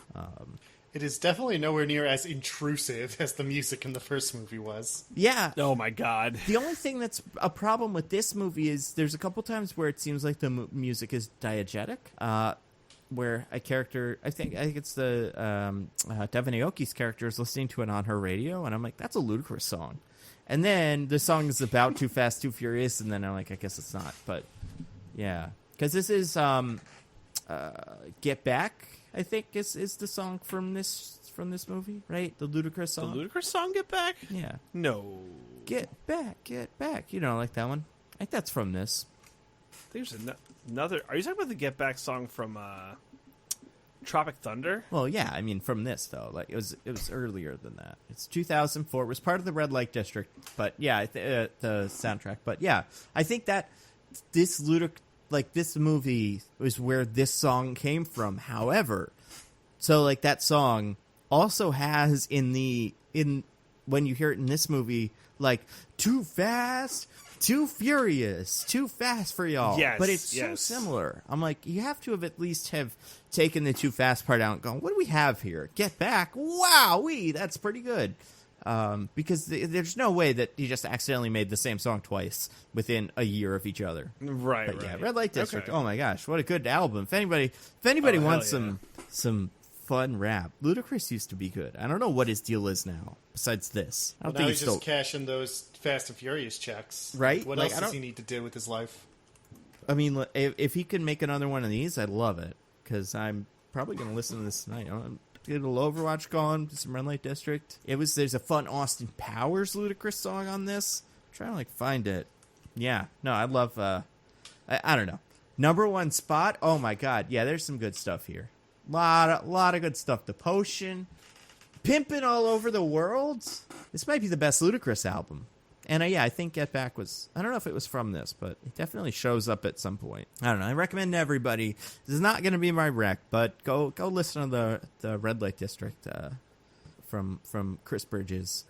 It is definitely nowhere near as intrusive as the music in the first movie was. Yeah. Oh my God. The only thing that's a problem with this movie is there's a couple times where it seems like the music is diegetic. Where a character, I think it's the Devin Aoki's character is listening to it on her radio, and I'm like, that's a Ludacris song. And then the song is about Too Fast, Too Furious, and then I'm like, I guess it's not. But yeah, because this is Get Back, I think is the song from this movie, right? The Ludacris song. The Ludacris song, Get Back? Yeah. No. Get back. You don't like that one? I think that's from this. There's another. Are you talking about the Get Back song from Tropic Thunder? Well, yeah. I mean, from this though, like it was earlier than that. It's 2004. It was part of the Red Light District, but yeah, the soundtrack. But yeah, I think that this movie was where this song came from. However, so like that song also has in when you hear it in this movie, like Too Fast, Too Furious, Too Fast for y'all. Yes, but it's so similar. I'm like, you have to have at least have taken the Too Fast part out and gone, what do we have here? Get Back. Wowee, that's pretty good. Because there's no way that you just accidentally made the same song twice within a year of each other. Right, but right. Yeah, Red Light District. Okay. Oh my gosh, what a good album. If anybody wants some fun rap, Ludacris used to be good. I don't know what his deal is now. Besides this, I don't think he's just cashing those Fast and Furious checks. Right? What else does he need to do with his life? I mean, if he could make another one of these, I'd love it. Because I'm probably going to listen to this tonight. I'm get a little Overwatch going, some Red Light District. There's a fun Austin Powers Ludacris song on this. I'm trying to find it. Yeah. No, I love, I don't know. Number one spot. Oh my God. Yeah, there's some good stuff here. Lot of good stuff. The Potion. Pimpin' All Over the World. This might be the best Ludacris album. And I think Get Back was, I don't know if it was from this, but it definitely shows up at some point. I don't know. I recommend to everybody. This is not going to be my rec, but go listen to the Red Light District from Chris Bridges.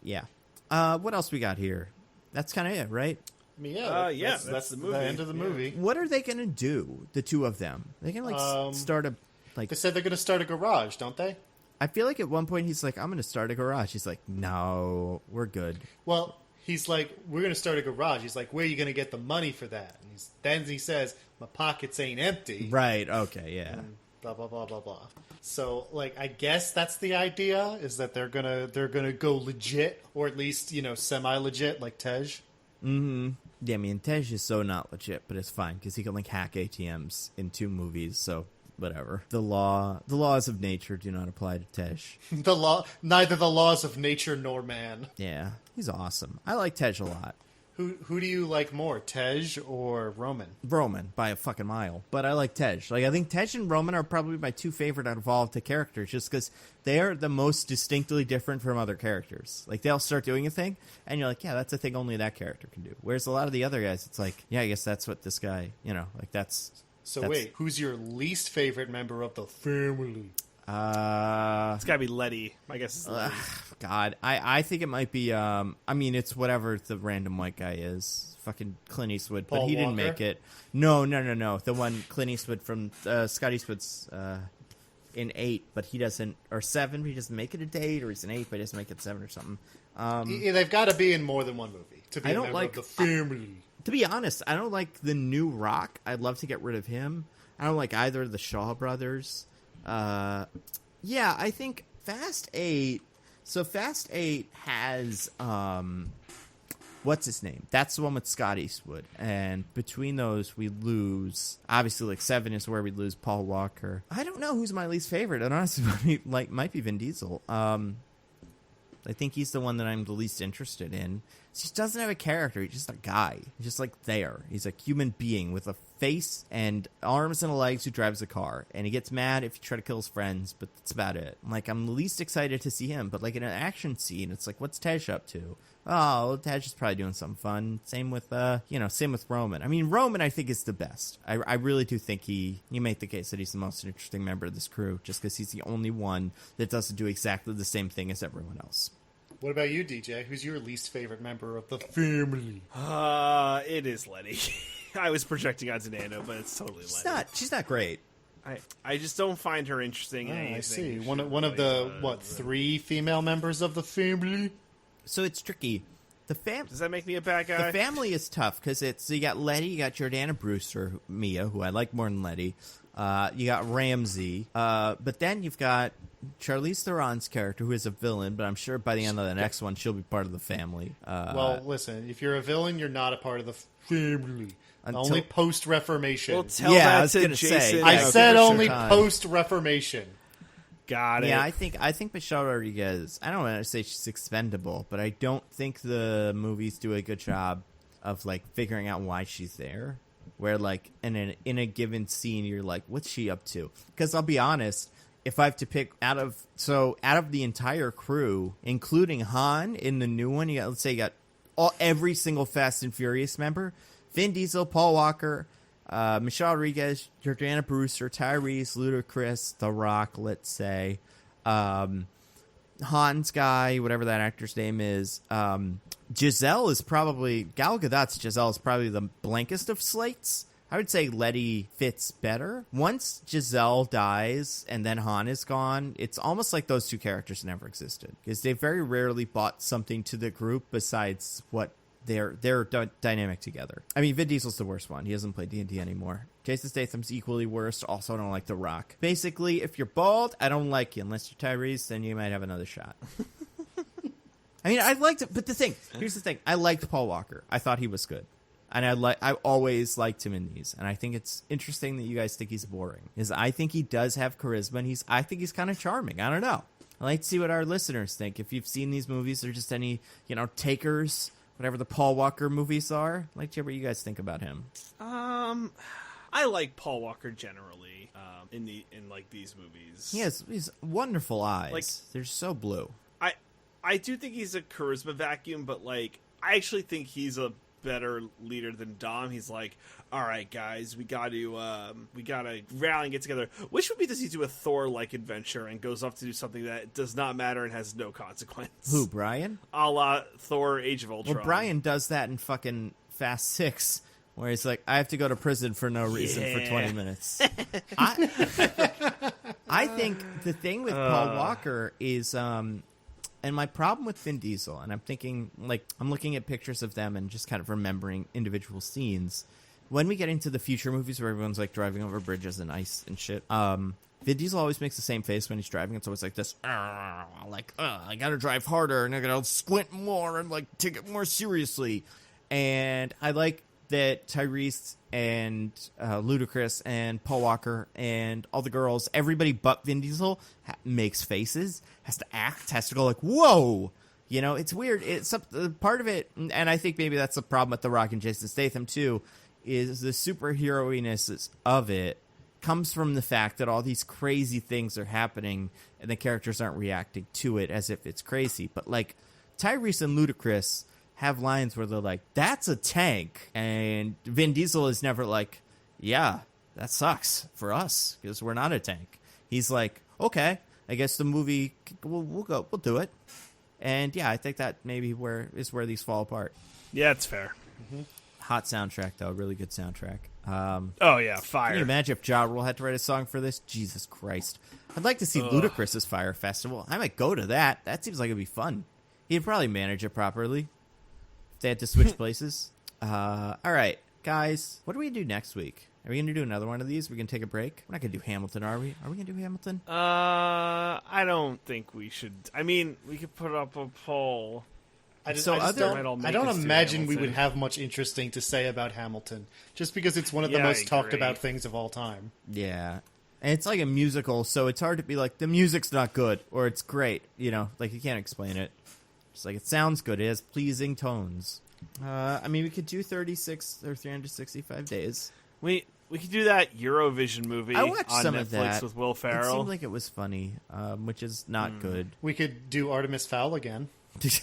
Yeah. What else we got here? That's kind of it, right? I mean, that's the movie. The end of the movie. What are they going to do, the two of them? They can start a... They said they're going to start a garage, don't they? I feel like at one point he's like, I'm going to start a garage. He's like, no, we're good. Well, he's like, we're going to start a garage. He's like, where are you going to get the money for that? And then he says, my pockets ain't empty. Right, okay, yeah. And blah, blah, blah, blah, blah. So, I guess that's the idea, is that they're gonna go legit, or at least, semi-legit, like Tej. Mm-hmm. Yeah, I mean, Tej is so not legit, but it's fine, because he can, hack ATMs in 2 movies, so... Whatever. The laws of nature do not apply to Tej. Neither the laws of nature nor man. Yeah, he's awesome. I like Tej a lot. Who do you like more, Tej or Roman? Roman, by a fucking mile. But I like Tej. I think Tej and Roman are probably my 2 favorite out of all of the characters, just because they are the most distinctly different from other characters. They'll start doing a thing, and you're like, yeah, that's a thing only that character can do. Whereas a lot of the other guys, it's like, yeah, I guess that's what this guy, that's... So wait, who's your least favorite member of the family? It's gotta be Letty. I guess. God, I think it might be. It's whatever the random white guy is. Fucking Clint Eastwood, but he didn't make it. No. The one Clint Eastwood from Scott Eastwood's in 8, but he doesn't, or 7. But he doesn't make it a date, or he's in 8, but he doesn't make it 7 or something. They've got to be in more than one movie to be a member of the family. To be honest, I don't like the new Rock. I'd love to get rid of him. I don't like either of the Shaw brothers. Yeah, I think Fast 8... So Fast 8 has... what's his name? That's the one with Scott Eastwood. And between those, we lose... Obviously, 7 is where we lose Paul Walker. I don't know who's my least favorite. And honestly, might be Vin Diesel. I think he's the one that I'm the least interested in. He just doesn't have a character. He's just a guy. He's just there. He's a human being with a face and arms and legs who drives a car. And he gets mad if you try to kill his friends, but that's about it. I'm the least excited to see him. But in an action scene, it's what's Tej up to? Oh, Tej is probably doing something fun. Same with Roman. I mean, Roman, I think, is the best. I really do think you make the case that he's the most interesting member of this crew, just because he's the only one that doesn't do exactly the same thing as everyone else. What about you, DJ? Who's your least favorite member of the family? It is Letty. I was projecting onto Nando, but it's totally Letty. She's not great. I just don't find her interesting in anything. I see. One of the 3 female members of the family? So it's tricky. Does that make me a bad guy? The family is tough because you got Letty, you got Jordana Brewster, Mia, who I like more than Letty. You got Ramsey, but then you've got Charlize Theron's character, who is a villain, but I'm sure by the end of the next one, she'll be part of the family. Well, listen, if you're a villain, you're not a part of the family. Only post-Reformation. Well, tell that to Jason. I said only post-Reformation. Got it. Yeah, I think Michelle Rodriguez, I don't want to say she's expendable, but I don't think the movies do a good job of figuring out why she's there. Where in a given scene, you're like, what's she up to? Because I'll be honest, if I have to pick out of the entire crew, including Han in the new one, let's say you got every single Fast and Furious member: Vin Diesel, Paul Walker, Michelle Rodriguez, Jordana Brewster, Tyrese, Ludacris, The Rock, let's say, Han's guy, whatever that actor's name is. Gal Gadot's Giselle is probably the blankest of slates. I would say Letty fits better. Once Giselle dies and then Han is gone, it's almost like those 2 characters never existed, because they very rarely brought something to the group besides what their dynamic together. I mean, Vin Diesel's the worst one. He doesn't play D&D anymore. Jason Statham's equally worst. Also, I don't like The Rock. Basically, if you're bald, I don't like you. Unless you're Tyrese, then you might have another shot. I mean, I liked it, but here's the thing. I liked Paul Walker. I thought he was good. And I always liked him in these. And I think it's interesting that you guys think he's boring. Because I think he does have charisma, and I think he's kind of charming. I don't know. I like to see what our listeners think. If you've seen these movies, or just any, takers whatever the Paul Walker movies are. Like, what do you guys think about him? I like Paul Walker generally in these movies. He has these wonderful eyes. Like, they're so blue. I do think he's a charisma vacuum, but like I actually think he's a better leader than Dom. He's like, all right, guys, we got to rally and get together. Which movie does he do a Thor-like adventure and goes off to do something that does not matter and has no consequence? Who, Brian? A la Thor: Age of Ultron. Well, Brian does that in fucking Fast 6, where he's like, I have to go to prison for no reason for 20 minutes. I think the thing with Paul Walker is, and my problem with Vin Diesel, and I'm thinking, like, I'm looking at pictures of them and just kind of remembering individual scenes. When we get into the future movies where everyone's, like, driving over bridges and ice and shit, Vin Diesel always makes the same face when he's driving. It's always like this, I gotta drive harder, and I gotta squint more and, like, take it more seriously. And I like that Tyrese and Ludacris and Paul Walker and all the girls, everybody but Vin Diesel makes faces, has to act, has to go like, whoa. You know, it's weird. It's part of it, and I think maybe that's the problem with The Rock and Jason Statham too, is the superhero-iness of it comes from the fact that all these crazy things are happening and the characters aren't reacting to it as if it's crazy. But like Tyrese and Ludacris have lines where they're like, that's a tank. And Vin Diesel is never like, yeah, that sucks for us because we're not a tank. He's like, okay, I guess the movie, we'll do it. And yeah, I think that maybe is where these fall apart. Yeah, it's fair. Mm-hmm. Hot soundtrack, though. Really good soundtrack. Oh, yeah, fire. Can you imagine if Ja Rule had to write a song for this? Jesus Christ. I'd like to see Ludacris's Fire Festival. I might go to that. That seems like it'd be fun. He'd probably manage it properly. They had to switch places. All right, guys, what are we going to do next week? Are we going to do another one of these? We're going to take a break? We're not going to do Hamilton, are we? Are we going to do Hamilton? I don't think we should. I mean, we could put up a poll. I don't imagine we would have much interesting to say about Hamilton, just because it's one of the most talked about things of all time. Yeah. And it's like a musical, so it's hard to be like, the music's not good, or it's great, you know? Like, you can't explain it. It's like, it sounds good. It has pleasing tones. I mean, we could do 36 or 365 days. We could do that Eurovision movie I watched on some Netflix of that. with Will Ferrell. It seemed like it was funny, which is not good. We could do Artemis Fowl again.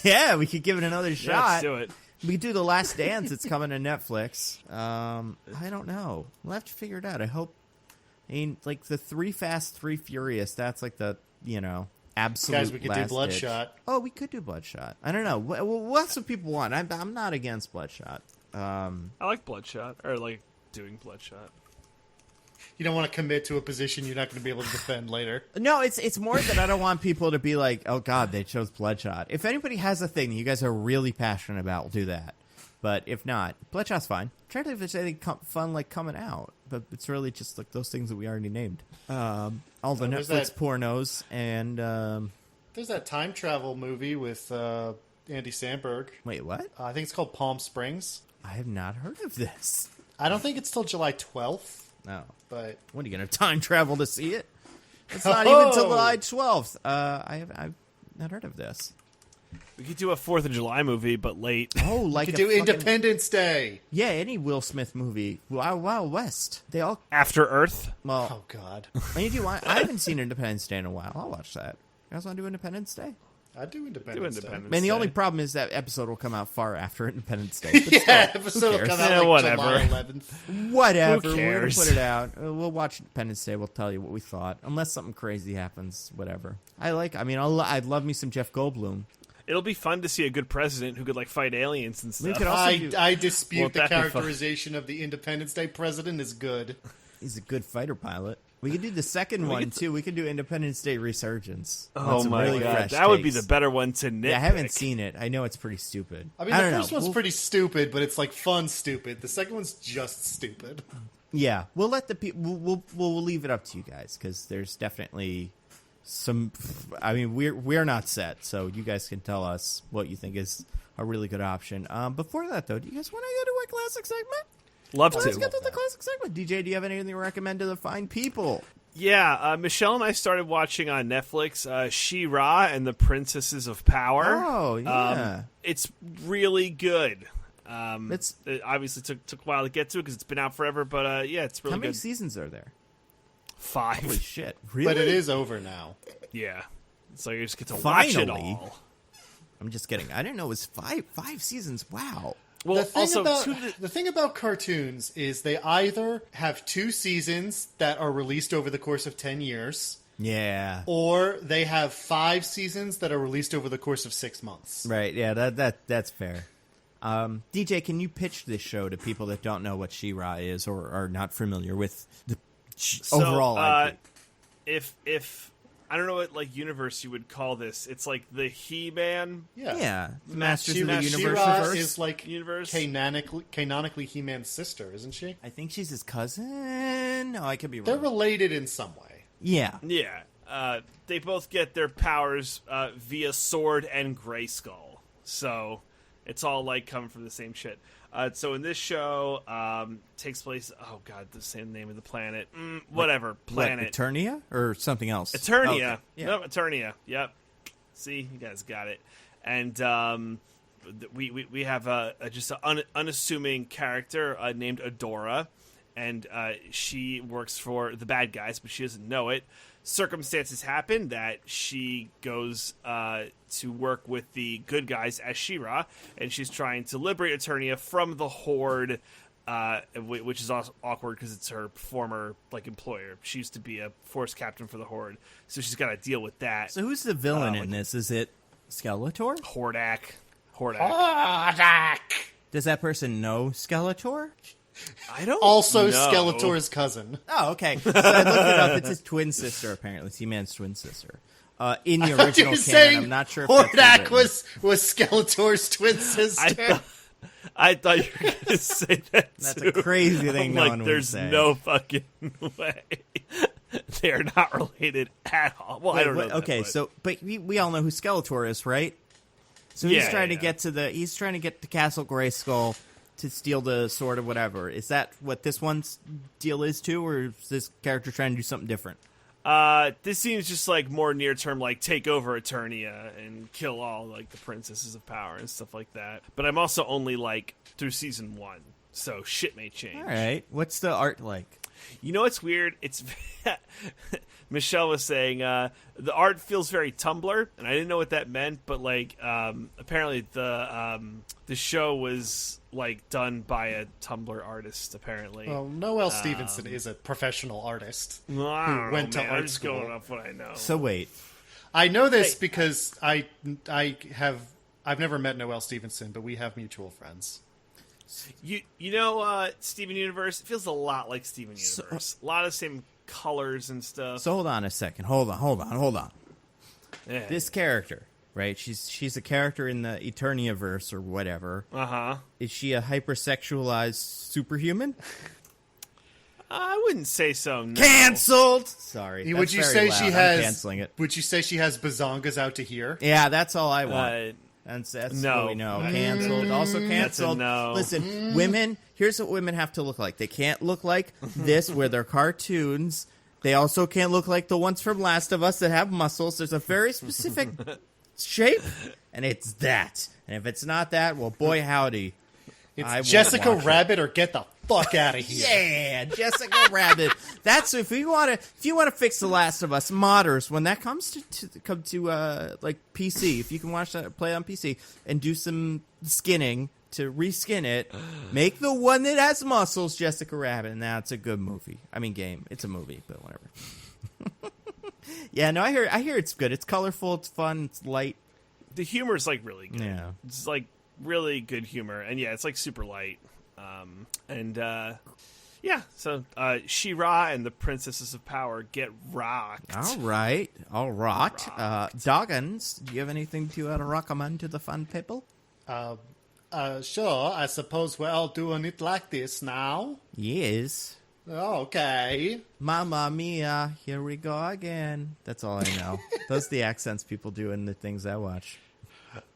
Yeah, we could give it another shot. Yeah, let's do it. We could do The Last Dance. It's coming to Netflix. I don't know. We'll have to figure it out. I hope. I mean, like, the 3 Fast, 3 Furious, that's like the, you know, absolute Guys, we could do Bloodshot. Oh, we could do Bloodshot. I don't know. What's what people want? I'm not against Bloodshot. I like Bloodshot, or like doing Bloodshot. You don't want to commit to a position you're not going to be able to defend later. No, it's more that I don't want people to be like, oh, God, they chose Bloodshot. If anybody has a thing that you guys are really passionate about, we'll do that. But if not, Bloodshot's fine. I'm trying to think if there's anything fun like coming out, but it's really just like those things that we already named. All the Netflix pornos and there's that time travel movie with Andy Samberg. Wait, what? I think it's called Palm Springs. I have not heard of this. I don't think it's till July 12th. No, but when are you going to time travel to see it? It's not even till July 12th. I've not heard of this. We could do a 4th of July movie, but late. Oh, like we could do Independence Day. Yeah, any Will Smith movie. Wild West. They all After Earth. Well, oh God. I haven't seen Independence Day in a while. I'll watch that. You guys want to do Independence Day? I'd do Independence Day. Man, the only problem is that episode will come out far after Independence Day. But yeah, episode will come out like July 11th. Whatever. Who cares? We're going to put it out. We'll watch Independence Day. We'll tell you what we thought. Unless something crazy happens. Whatever. I'd love me some Jeff Goldblum. It'll be fun to see a good president who could like fight aliens and stuff. I dispute the characterization of the Independence Day president is good. He's a good fighter pilot. We could do the second one too. We could do Independence Day Resurgence. Oh my God, that would be the better one to nitpick. Yeah, I haven't seen it. I know it's pretty stupid. I mean, the first one's pretty stupid, but it's like fun stupid. The second one's just stupid. Yeah, we'll let the people. We'll leave it up to you guys because there's definitely some. I mean, we're not set, so you guys can tell us what you think is a really good option. Before that, though, do you guys want to go to a classic segment? Love to. Let's get to the classic segment. DJ, do you have anything to recommend to the fine people? Yeah, Michelle and I started watching on Netflix She-Ra and the Princesses of Power. Oh, yeah. It's really good. It obviously took a while to get to it because it's been out forever, but yeah, it's really good. How many seasons are there? 5. Holy shit. Really? But it is over now. Yeah. So you just get to watch it Finally. all. I'm just kidding. I didn't know it was five seasons. Wow. Well, the thing about cartoons is they either have 2 seasons that are released over the course of 10 years. Yeah. Or they have 5 seasons that are released over the course of 6 months. Right. Yeah, that's fair. DJ, can you pitch this show to people that don't know what She-Ra is or are not familiar with the overall IP? If I don't know what universe you would call this. It's like the He-Man. Yeah. The Masters of the Universe. She-Ra is like universe. canonically He-Man's sister, isn't she? I think she's his cousin. No, I could be wrong. They're related in some way. Yeah. Yeah. They both get their powers via sword and Grayskull. So it's all coming from the same shit. So in this show, takes place. Oh god, the same name of the planet. Whatever planet. What, Eternia or something else? Eternia. Okay. Yeah. Nope, Eternia. Yep. See, you guys got it. And we have just an unassuming character named Adora, and she works for the bad guys, but she doesn't know it. Circumstances happen that she goes to work with the good guys as She-Ra, and she's trying to liberate Eternia from the Horde, which is also awkward because it's her former employer. She used to be a force captain for the Horde, so she's got to deal with that. So who's the villain in this? Is it Skeletor? Hordak. Does that person know Skeletor? I don't Also, know. Skeletor's cousin. Oh, okay. So I looked it up. It's his twin sister, apparently. It's He-Man's twin sister. In the original canon, I'm not sure if Hordak was Skeletor's twin sister. I thought you were going to say that That's too. a crazy thing no one would there's say. no fucking way. They're not related at all. Well, I don't know. Okay, but we all know who Skeletor is, right? So he's trying to get to Castle Grayskull to steal the sword or whatever. Is that what this one's deal is too, or is this character trying to do something different? This seems just more near term, take over Eternia and kill all the princesses of power and stuff like that. But I'm also only through season 1, so shit may change. All right, what's the art like? You know what's weird? It's Michelle was saying the art feels very Tumblr, and I didn't know what that meant. But apparently the show was done by a Tumblr artist. Apparently, well, Noelle Stevenson is a professional artist who went to art I'm just school. going off what I know. So wait, I know this because I've never met Noelle Stevenson, but we have mutual friends. You know Steven Universe? It feels a lot like Steven Universe. A lot of same colors and stuff. So hold on a second. Hold on. Yeah. This character, right? She's a character in the Eternia-verse or whatever. Uh-huh. Is she a hypersexualized superhuman? I wouldn't say so. No. Canceled. Sorry. Would you that's say very she loud. has? I'm canceling it. Would you say she has bazongas out to here? Yeah, that's all I want. That's no. what we know. Canceled. Also canceled. No. Listen, women, here's what women have to look like. They can't look like this where they're cartoons. They also can't look like the ones from Last of Us that have muscles. There's a very specific shape, and it's that. And if it's not that, well, boy, howdy. It's Jessica Rabbit or get the fuck out of here. Yeah, Jessica Rabbit. That's if you want to fix The Last of Us modders when that comes to PC. If you can watch that, play on PC and do some skinning to reskin it, make the one that has muscles Jessica Rabbit, and that's a good movie. I mean, game. It's a movie, but whatever. Yeah, no, I hear it's good. It's colorful. It's fun. It's light. The humor is really good. Yeah, it's really good humor, and yeah, it's super light. So She-Ra and the Princesses of Power get rocked. All right. Diggins, do you have anything to recommend to the fun people? Sure. I suppose we're all doing it like this now. Yes. Okay. Mamma mia, here we go again. That's all I know. Those are the accents people do in the things I watch.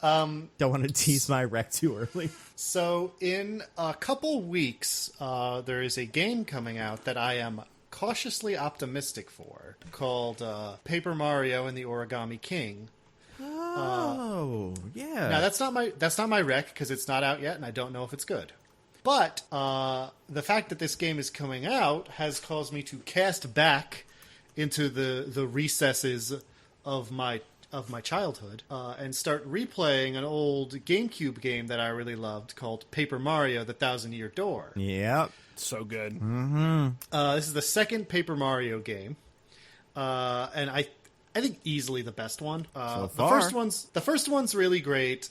Don't want to tease my rec too early. So in a couple weeks, there is a game coming out that I am cautiously optimistic for, called Paper Mario and the Origami King. Oh, yeah. Now that's not my rec because it's not out yet, and I don't know if it's good. But the fact that this game is coming out has caused me to cast back into the recesses of my childhood and start replaying an old GameCube game that I really loved called Paper Mario: The Thousand-Year Door. Yep. So good. Mm-hmm. This is the second Paper Mario game, and I think easily the best one. So far. The first one's really great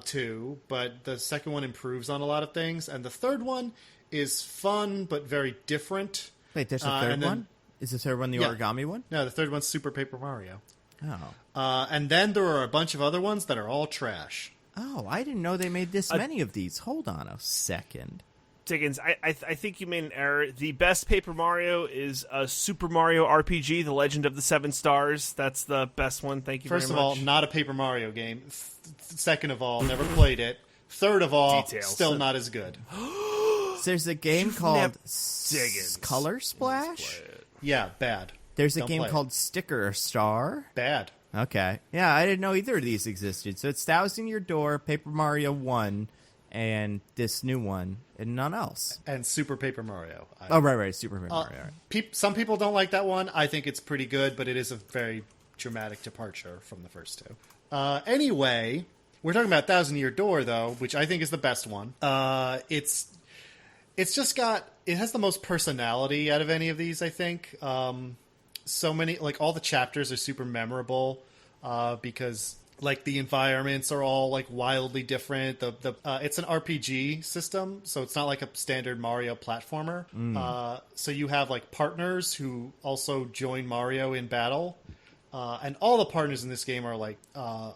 too, but the second one improves on a lot of things, and the third one is fun but very different. Wait, there's a third one? Is the third one the origami one? No, the third one's Super Paper Mario. Oh. And then there are a bunch of other ones that are all trash. Oh, I didn't know they made this many of these. Hold on a second. Diggins, I think you made an error. The best Paper Mario is a Super Mario RPG, The Legend of the Seven Stars. That's the best one. Thank you very much. First of all, not a Paper Mario game. Second of all, never played it. Third of all, still not as good. So there's a game called Diggins. Color Splash? Yeah, bad. There's a game called Sticker Star. Bad. Okay. Yeah, I didn't know either of these existed. So it's Thousand Year Door, Paper Mario 1, and this new one, and none else. And Super Paper Mario. Right. Super Paper Mario. Some people don't like that one. I think it's pretty good, but it is a very dramatic departure from the first two. Anyway, we're talking about Thousand Year Door, though, which I think is the best one. It's just got... It has the most personality out of any of these, I think. So many... Like, all the chapters are super memorable because... Like, the environments are all, like, wildly different. It's an RPG system, so it's not like a standard Mario platformer. So you have, like, partners who also join Mario in battle. And all the partners in this game are, like...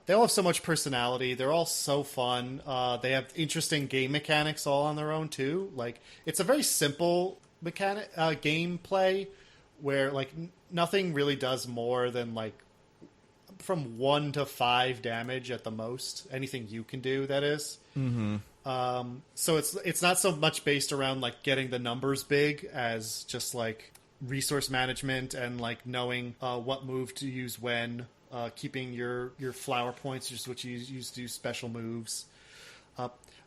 they all have so much personality. They're all so fun. They have interesting game mechanics all on their own, too. Like, it's a very simple gameplay where, like, nothing really does more than, like... from 1 to 5 damage at the most. Anything you can do, that is. Mm-hmm. So it's not so much based around like getting the numbers big as just like resource management and like knowing what move to use when, keeping your flower points, just what you use to do special moves,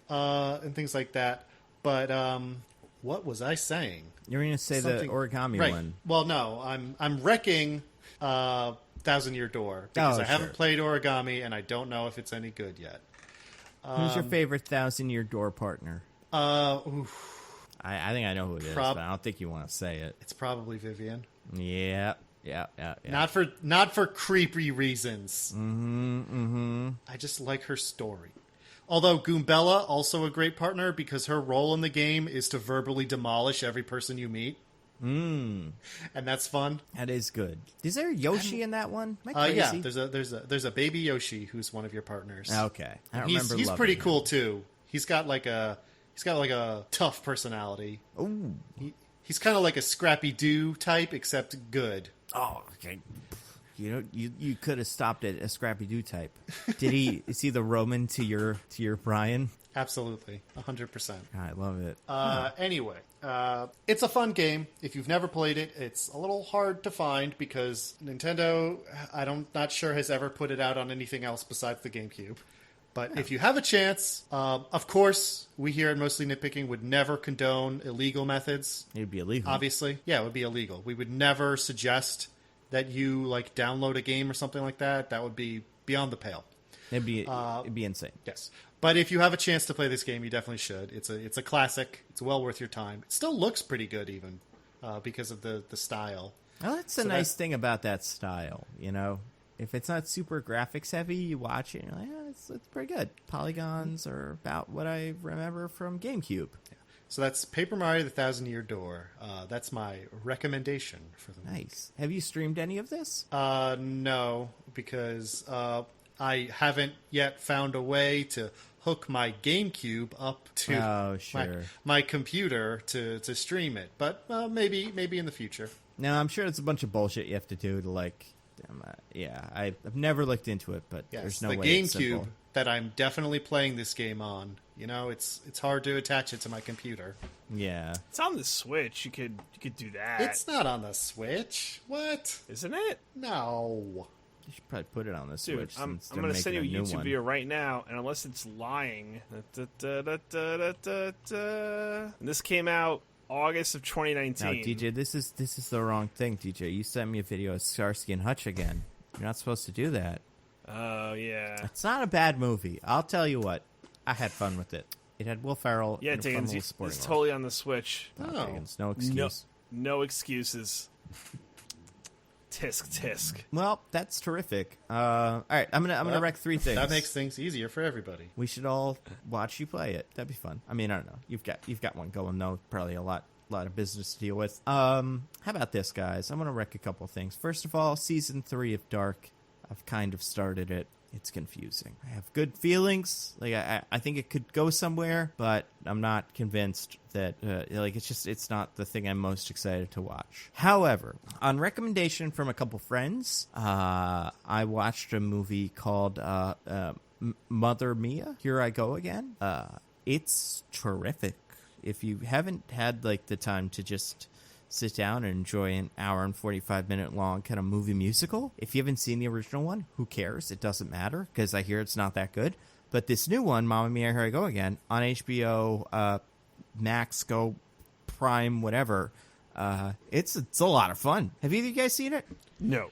and things like that. But what was I saying? You're going to say the origami one. Well, no, I'm wrecking Thousand Year Door because I haven't played Origami and I don't know if it's any good yet. Who's your favorite Thousand Year Door partner? I think I know who it is, but I don't think you want to say it. It's probably Vivian. Yeah. Not for creepy reasons. Mm-hmm. I just like her story. Although Goombella, also a great partner because her role in the game is to verbally demolish every person you meet. And that's fun. That is good. Is there Yoshi in that one? Am I crazy? Yeah, there's a baby Yoshi who's one of your partners. Okay, I don't remember. He's pretty cool too. He's got like a tough personality. Ooh, he's kind of like a Scrappy Doo type, except good. Oh, okay. You know, you could have stopped at a Scrappy Doo type. Is he the Roman to your Brian? Absolutely, 100%. I love it. Anyway, it's a fun game. If you've never played it, it's a little hard to find because Nintendo, not sure, has ever put it out on anything else besides the GameCube. But if you have a chance, of course, we here at Mostly Nitpicking would never condone illegal methods. It'd be illegal. Obviously. Yeah, it would be illegal. We would never suggest that you like download a game or something like that. That would be beyond the pale. It'd be insane. Yes. But if you have a chance to play this game, you definitely should. It's a classic. It's well worth your time. It still looks pretty good even because of the style. Well, that's the nice thing about that style, you know. If it's not super graphics heavy, you watch it and you're like, yeah, it's pretty good. Polygons are about what I remember from GameCube. Yeah. So that's Paper Mario: The Thousand Year Door. That's my recommendation for the week. Nice. Have you streamed any of this? No, because I haven't yet found a way to hook my GameCube up to my computer to stream it. But maybe in the future. No, I'm sure it's a bunch of bullshit you have to do to like... I've never looked into it, but there's no way it's simple. The GameCube that I'm definitely playing this game on You know, it's hard to attach it to my computer. Yeah. It's on the Switch. You could do that. It's not on the Switch. What? Isn't it? No. You should probably put it on the Dude, Switch. I'm going to send you a YouTube video right now, and unless it's lying... This came out August of 2019. Now, DJ, this is the wrong thing, DJ. You sent me a video of Starsky and Hutch again. You're not supposed to do that. Oh, yeah. It's not a bad movie. I'll tell you what. I had fun with it. It had Will Ferrell. Yeah, Diggins, it's totally on the Switch. Oh. Diggins, no excuse. No excuses. Tisk. Well, that's terrific. All right, I'm gonna wreck 3 things. That makes things easier for everybody. We should all watch you play it. That'd be fun. I mean, I don't know. You've got one going though. Probably a lot of business to deal with. How about this, guys? I'm gonna wreck a couple things. First of all, season 3 of Dark. I've kind of started it. It's confusing. I have good feelings. Like I think it could go somewhere, but I'm not convinced that it's not the thing I'm most excited to watch. However, on recommendation from a couple friends, I watched a movie called Mother Mia. Here I Go Again. It's terrific. If you haven't had like the time to just sit down and enjoy an hour and 45-minute long kind of movie musical. If you haven't seen the original one, who cares? It doesn't matter because I hear it's not that good. But this new one, Mamma Mia, Here I Go Again, on HBO Max, Go, Prime, whatever, it's a lot of fun. Have either of you guys seen it? No.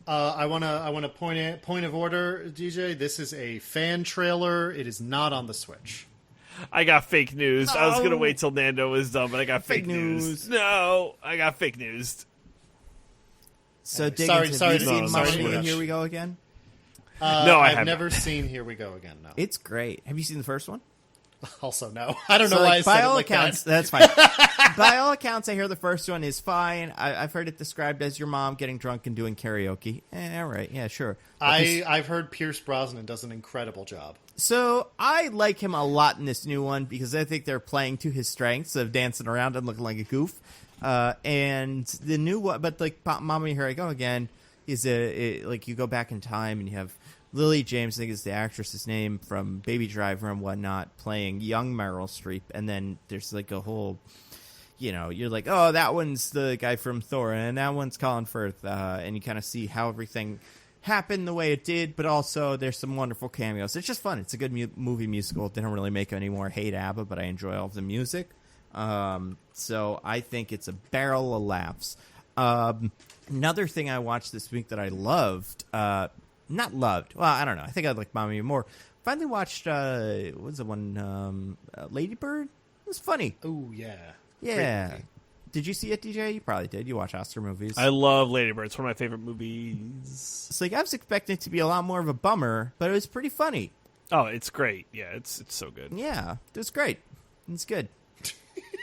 I wanna point of order, DJ. This is a fan trailer. It is not on the Switch. I got fake news. No. I was going to wait till Nando was done, but I got fake news. No, I got fake news. So, Diggins, have you seen Mamma Mia, much. Here We Go Again? No, I've never seen Here We Go Again, no. It's great. Have you seen the first one? Also, no. I don't know why I said by it all like accounts, that. That's fine. By all accounts, I hear the first one is fine. I've heard it described as your mom getting drunk and doing karaoke. All right, yeah, sure. I've heard Pierce Brosnan does an incredible job. So I like him a lot in this new one because I think they're playing to his strengths of dancing around and looking like a goof. And the new one, but like Mamma Mia, Here I Go Again, is like you go back in time and you have Lily James, I think is the actress's name, from Baby Driver and whatnot, playing young Meryl Streep, and then there's like a whole, you're like, oh, that one's the guy from Thor, and that one's Colin Firth, and you kind of see how everything happened the way it did, but also there's some wonderful cameos. It's just fun. It's a good movie musical. It didn't really make any more hate ABBA, but I enjoy all of the music. So I think it's a barrel of laughs. Another thing I watched this week that I loved, not loved. Well, I don't know. I think I'd like Mamma Mia more. Finally watched, what was the one? Lady Bird? It was funny. Oh, yeah. Yeah. Did you see it, DJ? You probably did. You watch Oscar movies. I love Lady Bird. It's one of my favorite movies. It's like I was expecting it to be a lot more of a bummer, but it was pretty funny. Oh, it's great. Yeah, it's so good. Yeah, it was great. It's good.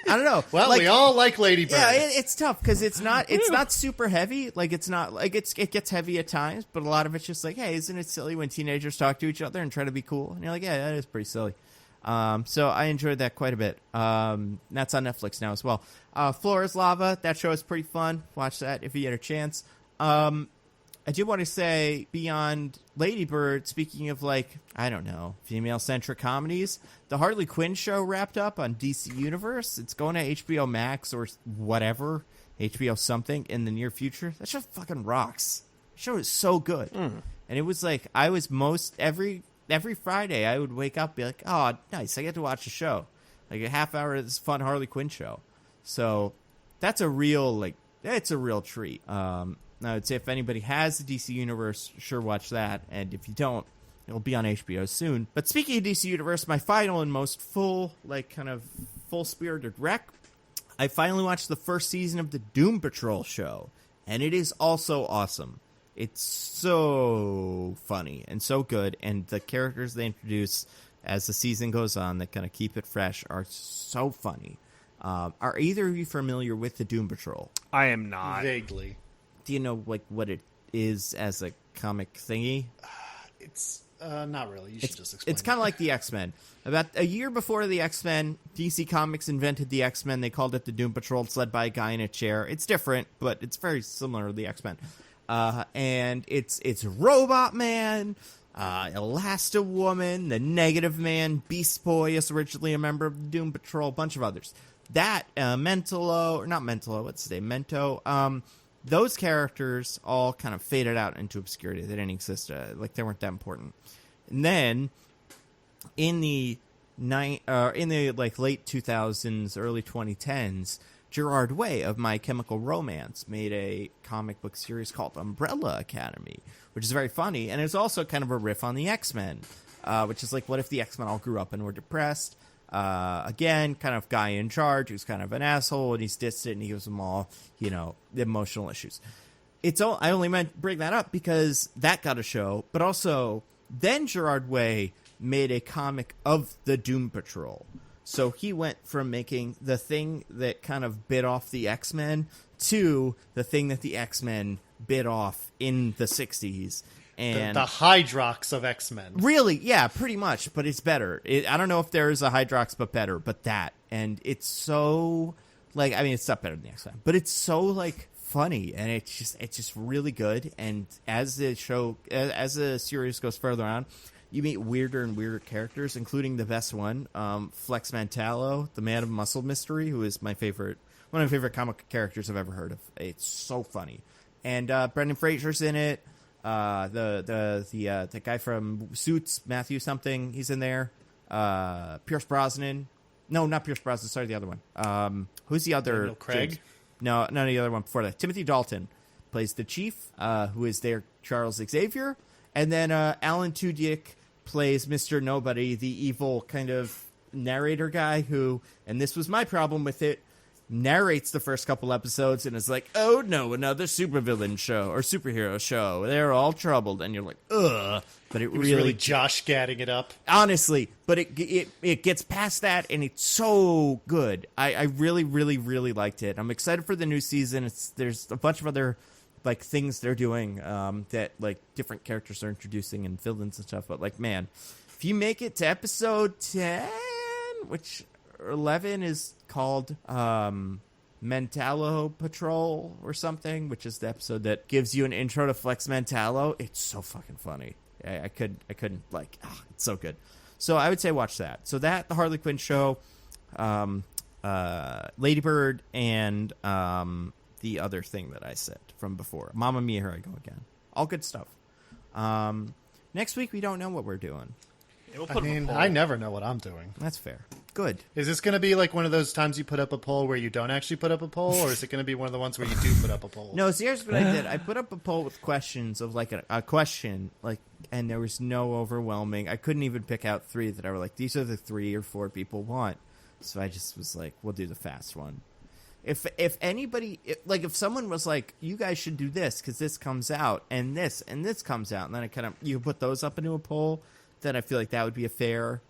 I don't know. Well, we all like Lady Bird. Yeah, it's tough because it's not super heavy. Like it's not like it gets heavy at times, but a lot of it's just like, hey, isn't it silly when teenagers talk to each other and try to be cool? And you're like, yeah, that is pretty silly. So I enjoyed that quite a bit. That's on Netflix now as well. Floor is Lava. That show is pretty fun. Watch that if you get a chance. I do want to say, beyond Lady Bird, speaking of, like, I don't know, female-centric comedies, the Harley Quinn show wrapped up on DC Universe. It's going to HBO Max or whatever, HBO something, in the near future. That show fucking rocks. The show is so good. And it was like, I was every Friday, I would wake up and be like, oh, nice, I get to watch a show. Like a half hour of this fun Harley Quinn show. So that's a real, it's a real treat. I would say if anybody has the DC Universe, sure watch that. And if you don't, it'll be on HBO soon. But speaking of DC Universe, my final and most full-spirited rec, I finally watched the first season of the Doom Patrol show. And it is also awesome. It's so funny and so good. And the characters they introduce as the season goes on that kind of keep it fresh are so funny. Are either of you familiar with the Doom Patrol? I am not. Vaguely. Do you know what it is as a comic thingy? It's not really. You should just explain. It's kind of like the X-Men. About a year before the X-Men, DC Comics invented the X-Men. They called it the Doom Patrol. It's led by a guy in a chair. It's different, but it's very similar to the X-Men. And it's Robot Man, Elasto-Woman, the Negative Man, Beast Boy is originally a member of the Doom Patrol, a bunch of others. That, Mento, those characters all kind of faded out into obscurity. They didn't exist. They weren't that important. And then, in the late 2000s, early 2010s, Gerard Way of My Chemical Romance made a comic book series called Umbrella Academy, which is very funny, and it's also kind of a riff on the X-Men, which is like, what if the X-Men all grew up and were depressed? Again, kind of guy in charge who's kind of an asshole, and he's distant, and he gives them all, emotional issues. I only meant bring that up because that got a show, but also then Gerard Way made a comic of the Doom Patrol. So he went from making the thing that kind of bit off the X-Men to the thing that the X-Men bit off in the 60s. And the Hydrox of X-Men. Really, yeah, pretty much, but it's better. I don't know if there is a Hydrox, but better, but that. And it's so, it's not better than the X-Men, but it's so, funny, and it's just really good. And as the series goes further on, you meet weirder and weirder characters, including the best one, Flex Mantello, the Man of Muscle Mystery, who is one of my favorite comic characters I've ever heard of. It's so funny, and Brendan Fraser's in it. The guy from Suits, Matthew something, he's in there. Pierce Brosnan, no, not Pierce Brosnan. Sorry, the other one. Who's the other? Daniel Craig. James? No, the other one before that. Timothy Dalton plays the chief, who is there, Charles Xavier, and then Alan Tudyk plays Mr. Nobody, the evil kind of narrator guy who, and this was my problem with it, narrates the first couple episodes and is like, oh no, another supervillain show or superhero show. They're all troubled. And you're like, ugh. But it was really Josh Gadding it up. Honestly, but it gets past that and it's so good. I really, really, really liked it. I'm excited for the new season. There's a bunch of other things they're doing that different characters are introducing and villains and stuff. But man, if you make it to episode 10, which 11 is called Mentallo Patrol or something, which is the episode that gives you an intro to Flex Mentallo. It's so fucking funny. I couldn't it's so good. So I would say watch that. So that, the Harley Quinn show, Lady Bird, and the other thing that I said from before. Mamma Mia, Here I Go Again. All good stuff. Next week, we don't know what we're doing. I never know what I'm doing. That's fair. Good. Is this going to be one of those times you put up a poll where you don't actually put up a poll, or is it going to be one of the ones where you do put up a poll? No, so here's what I did. I put up a poll with questions of a question, and there was no overwhelming. I couldn't even pick out 3 that I were these are the 3 or 4 people want. So I just was we'll do the fast one. If anybody, if someone was you guys should do this because this comes out and this comes out, and then you put those up into a poll, then I feel that would be a fair,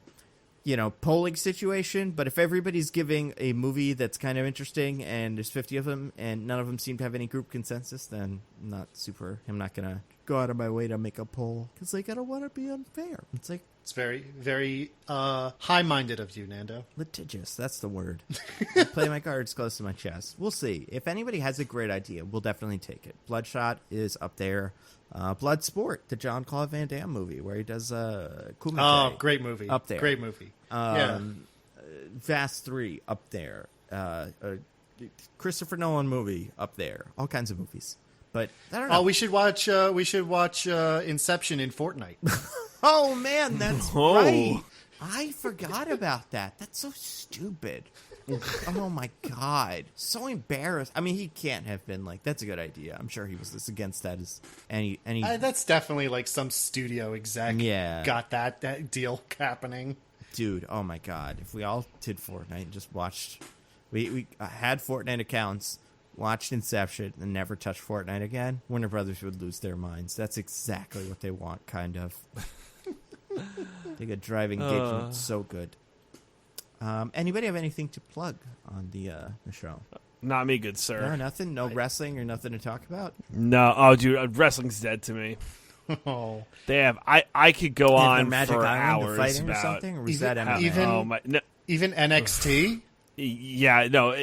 polling situation. But if everybody's giving a movie that's kind of interesting and there's 50 of them and none of them seem to have any group consensus, then I'm not going to go out of my way to make a poll because I don't want to be unfair. It's very, very high-minded of you, Nando. Litigious, that's the word. I play my cards close to my chest. We'll see. If anybody has a great idea, we'll definitely take it. Bloodshot is up there. Bloodsport, the John Claude Van Damme movie where he does Kumite. Oh, great movie. Up there. Great movie. Yeah. Fast 3, up there. Christopher Nolan movie, up there. All kinds of movies. But I don't know. Oh, we should watch Inception in Fortnite. Oh, man, that's right. I forgot about that. That's so stupid. Oh, my God. So embarrassed. I mean, he can't have been that's a good idea. I'm sure he was as against that as any. That's definitely some studio exec got that deal happening. Dude, oh, my God. If we all did Fortnite and just watched. We had Fortnite accounts, watched Inception, and never touched Fortnite again, Warner Brothers would lose their minds. That's exactly what they want, kind of. They got driving engagement so good. Anybody have anything to plug on the show? Not me, good sir. No, nothing? No wrestling or nothing to talk about? No. Oh, dude, wrestling's dead to me. Oh. They have. I could go on Magic for Island hours fighting about or something, or was that MMA? Even NXT? Yeah, no,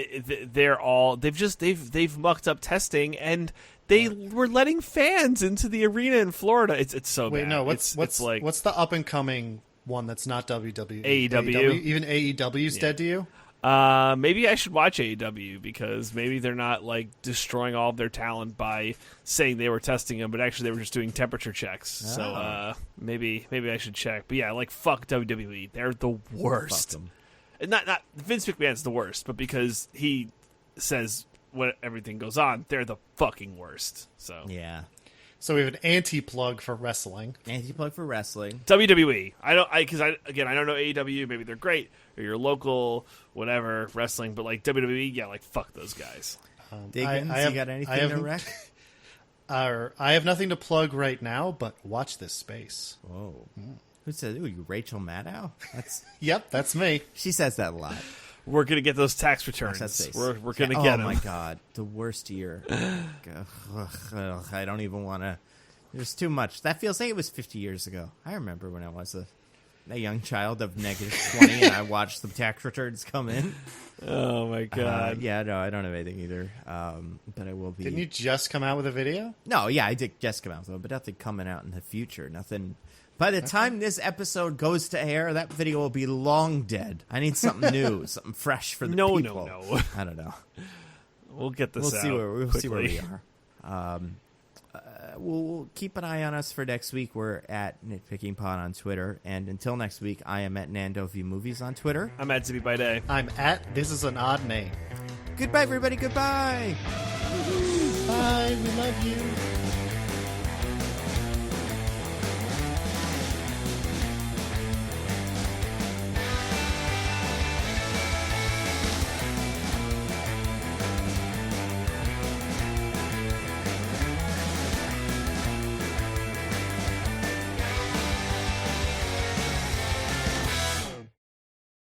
they're all they've mucked up testing, and They were letting fans into the arena in Florida. It's so bad. Wait, no. What's the up and coming one that's not WWE? AEW. Even AEW's dead to you? Maybe I should watch AEW because maybe they're not like destroying all of their talent by saying they were testing them, but actually they were just doing temperature checks. Oh. So maybe I should check. But yeah, like fuck WWE. They're the worst. Fuck them. And not Vince McMahon's the worst, but because he says when everything goes on, they're the fucking worst. So yeah. So we have an anti-plug for wrestling. Anti-plug for wrestling. WWE. I don't know AEW. Maybe they're great or your local whatever wrestling, but like WWE, yeah, like fuck those guys. Diggins, you got anything to wreck? I have nothing to plug right now, but watch this space. Whoa. Who said? Ooh, you Rachel Maddow? That's yep, that's me. She says that a lot. We're gonna get those tax returns. We're gonna get them. Oh my god, the worst year. Ugh, I don't even want to. There's too much. That feels like it was 50 years ago. I remember when I was a young child of -20, and I watched the tax returns come in. Oh my god. Yeah, no, I don't have anything either. But I will be. Didn't you just come out with a video? No, yeah, I did just come out with it, but nothing coming out in the future. Nothing. By the time this episode goes to air, that video will be long dead. I need something new, something fresh for the people. No. I don't know. We'll get this out. We'll see where we are. We'll keep an eye on us for next week. We're at Nitpicking Pod on Twitter. And until next week, I am at Nando View Movies on Twitter. I'm at Zippy by Day. I'm at This Is an Odd Name. Goodbye, everybody. Goodbye. Bye. We love you.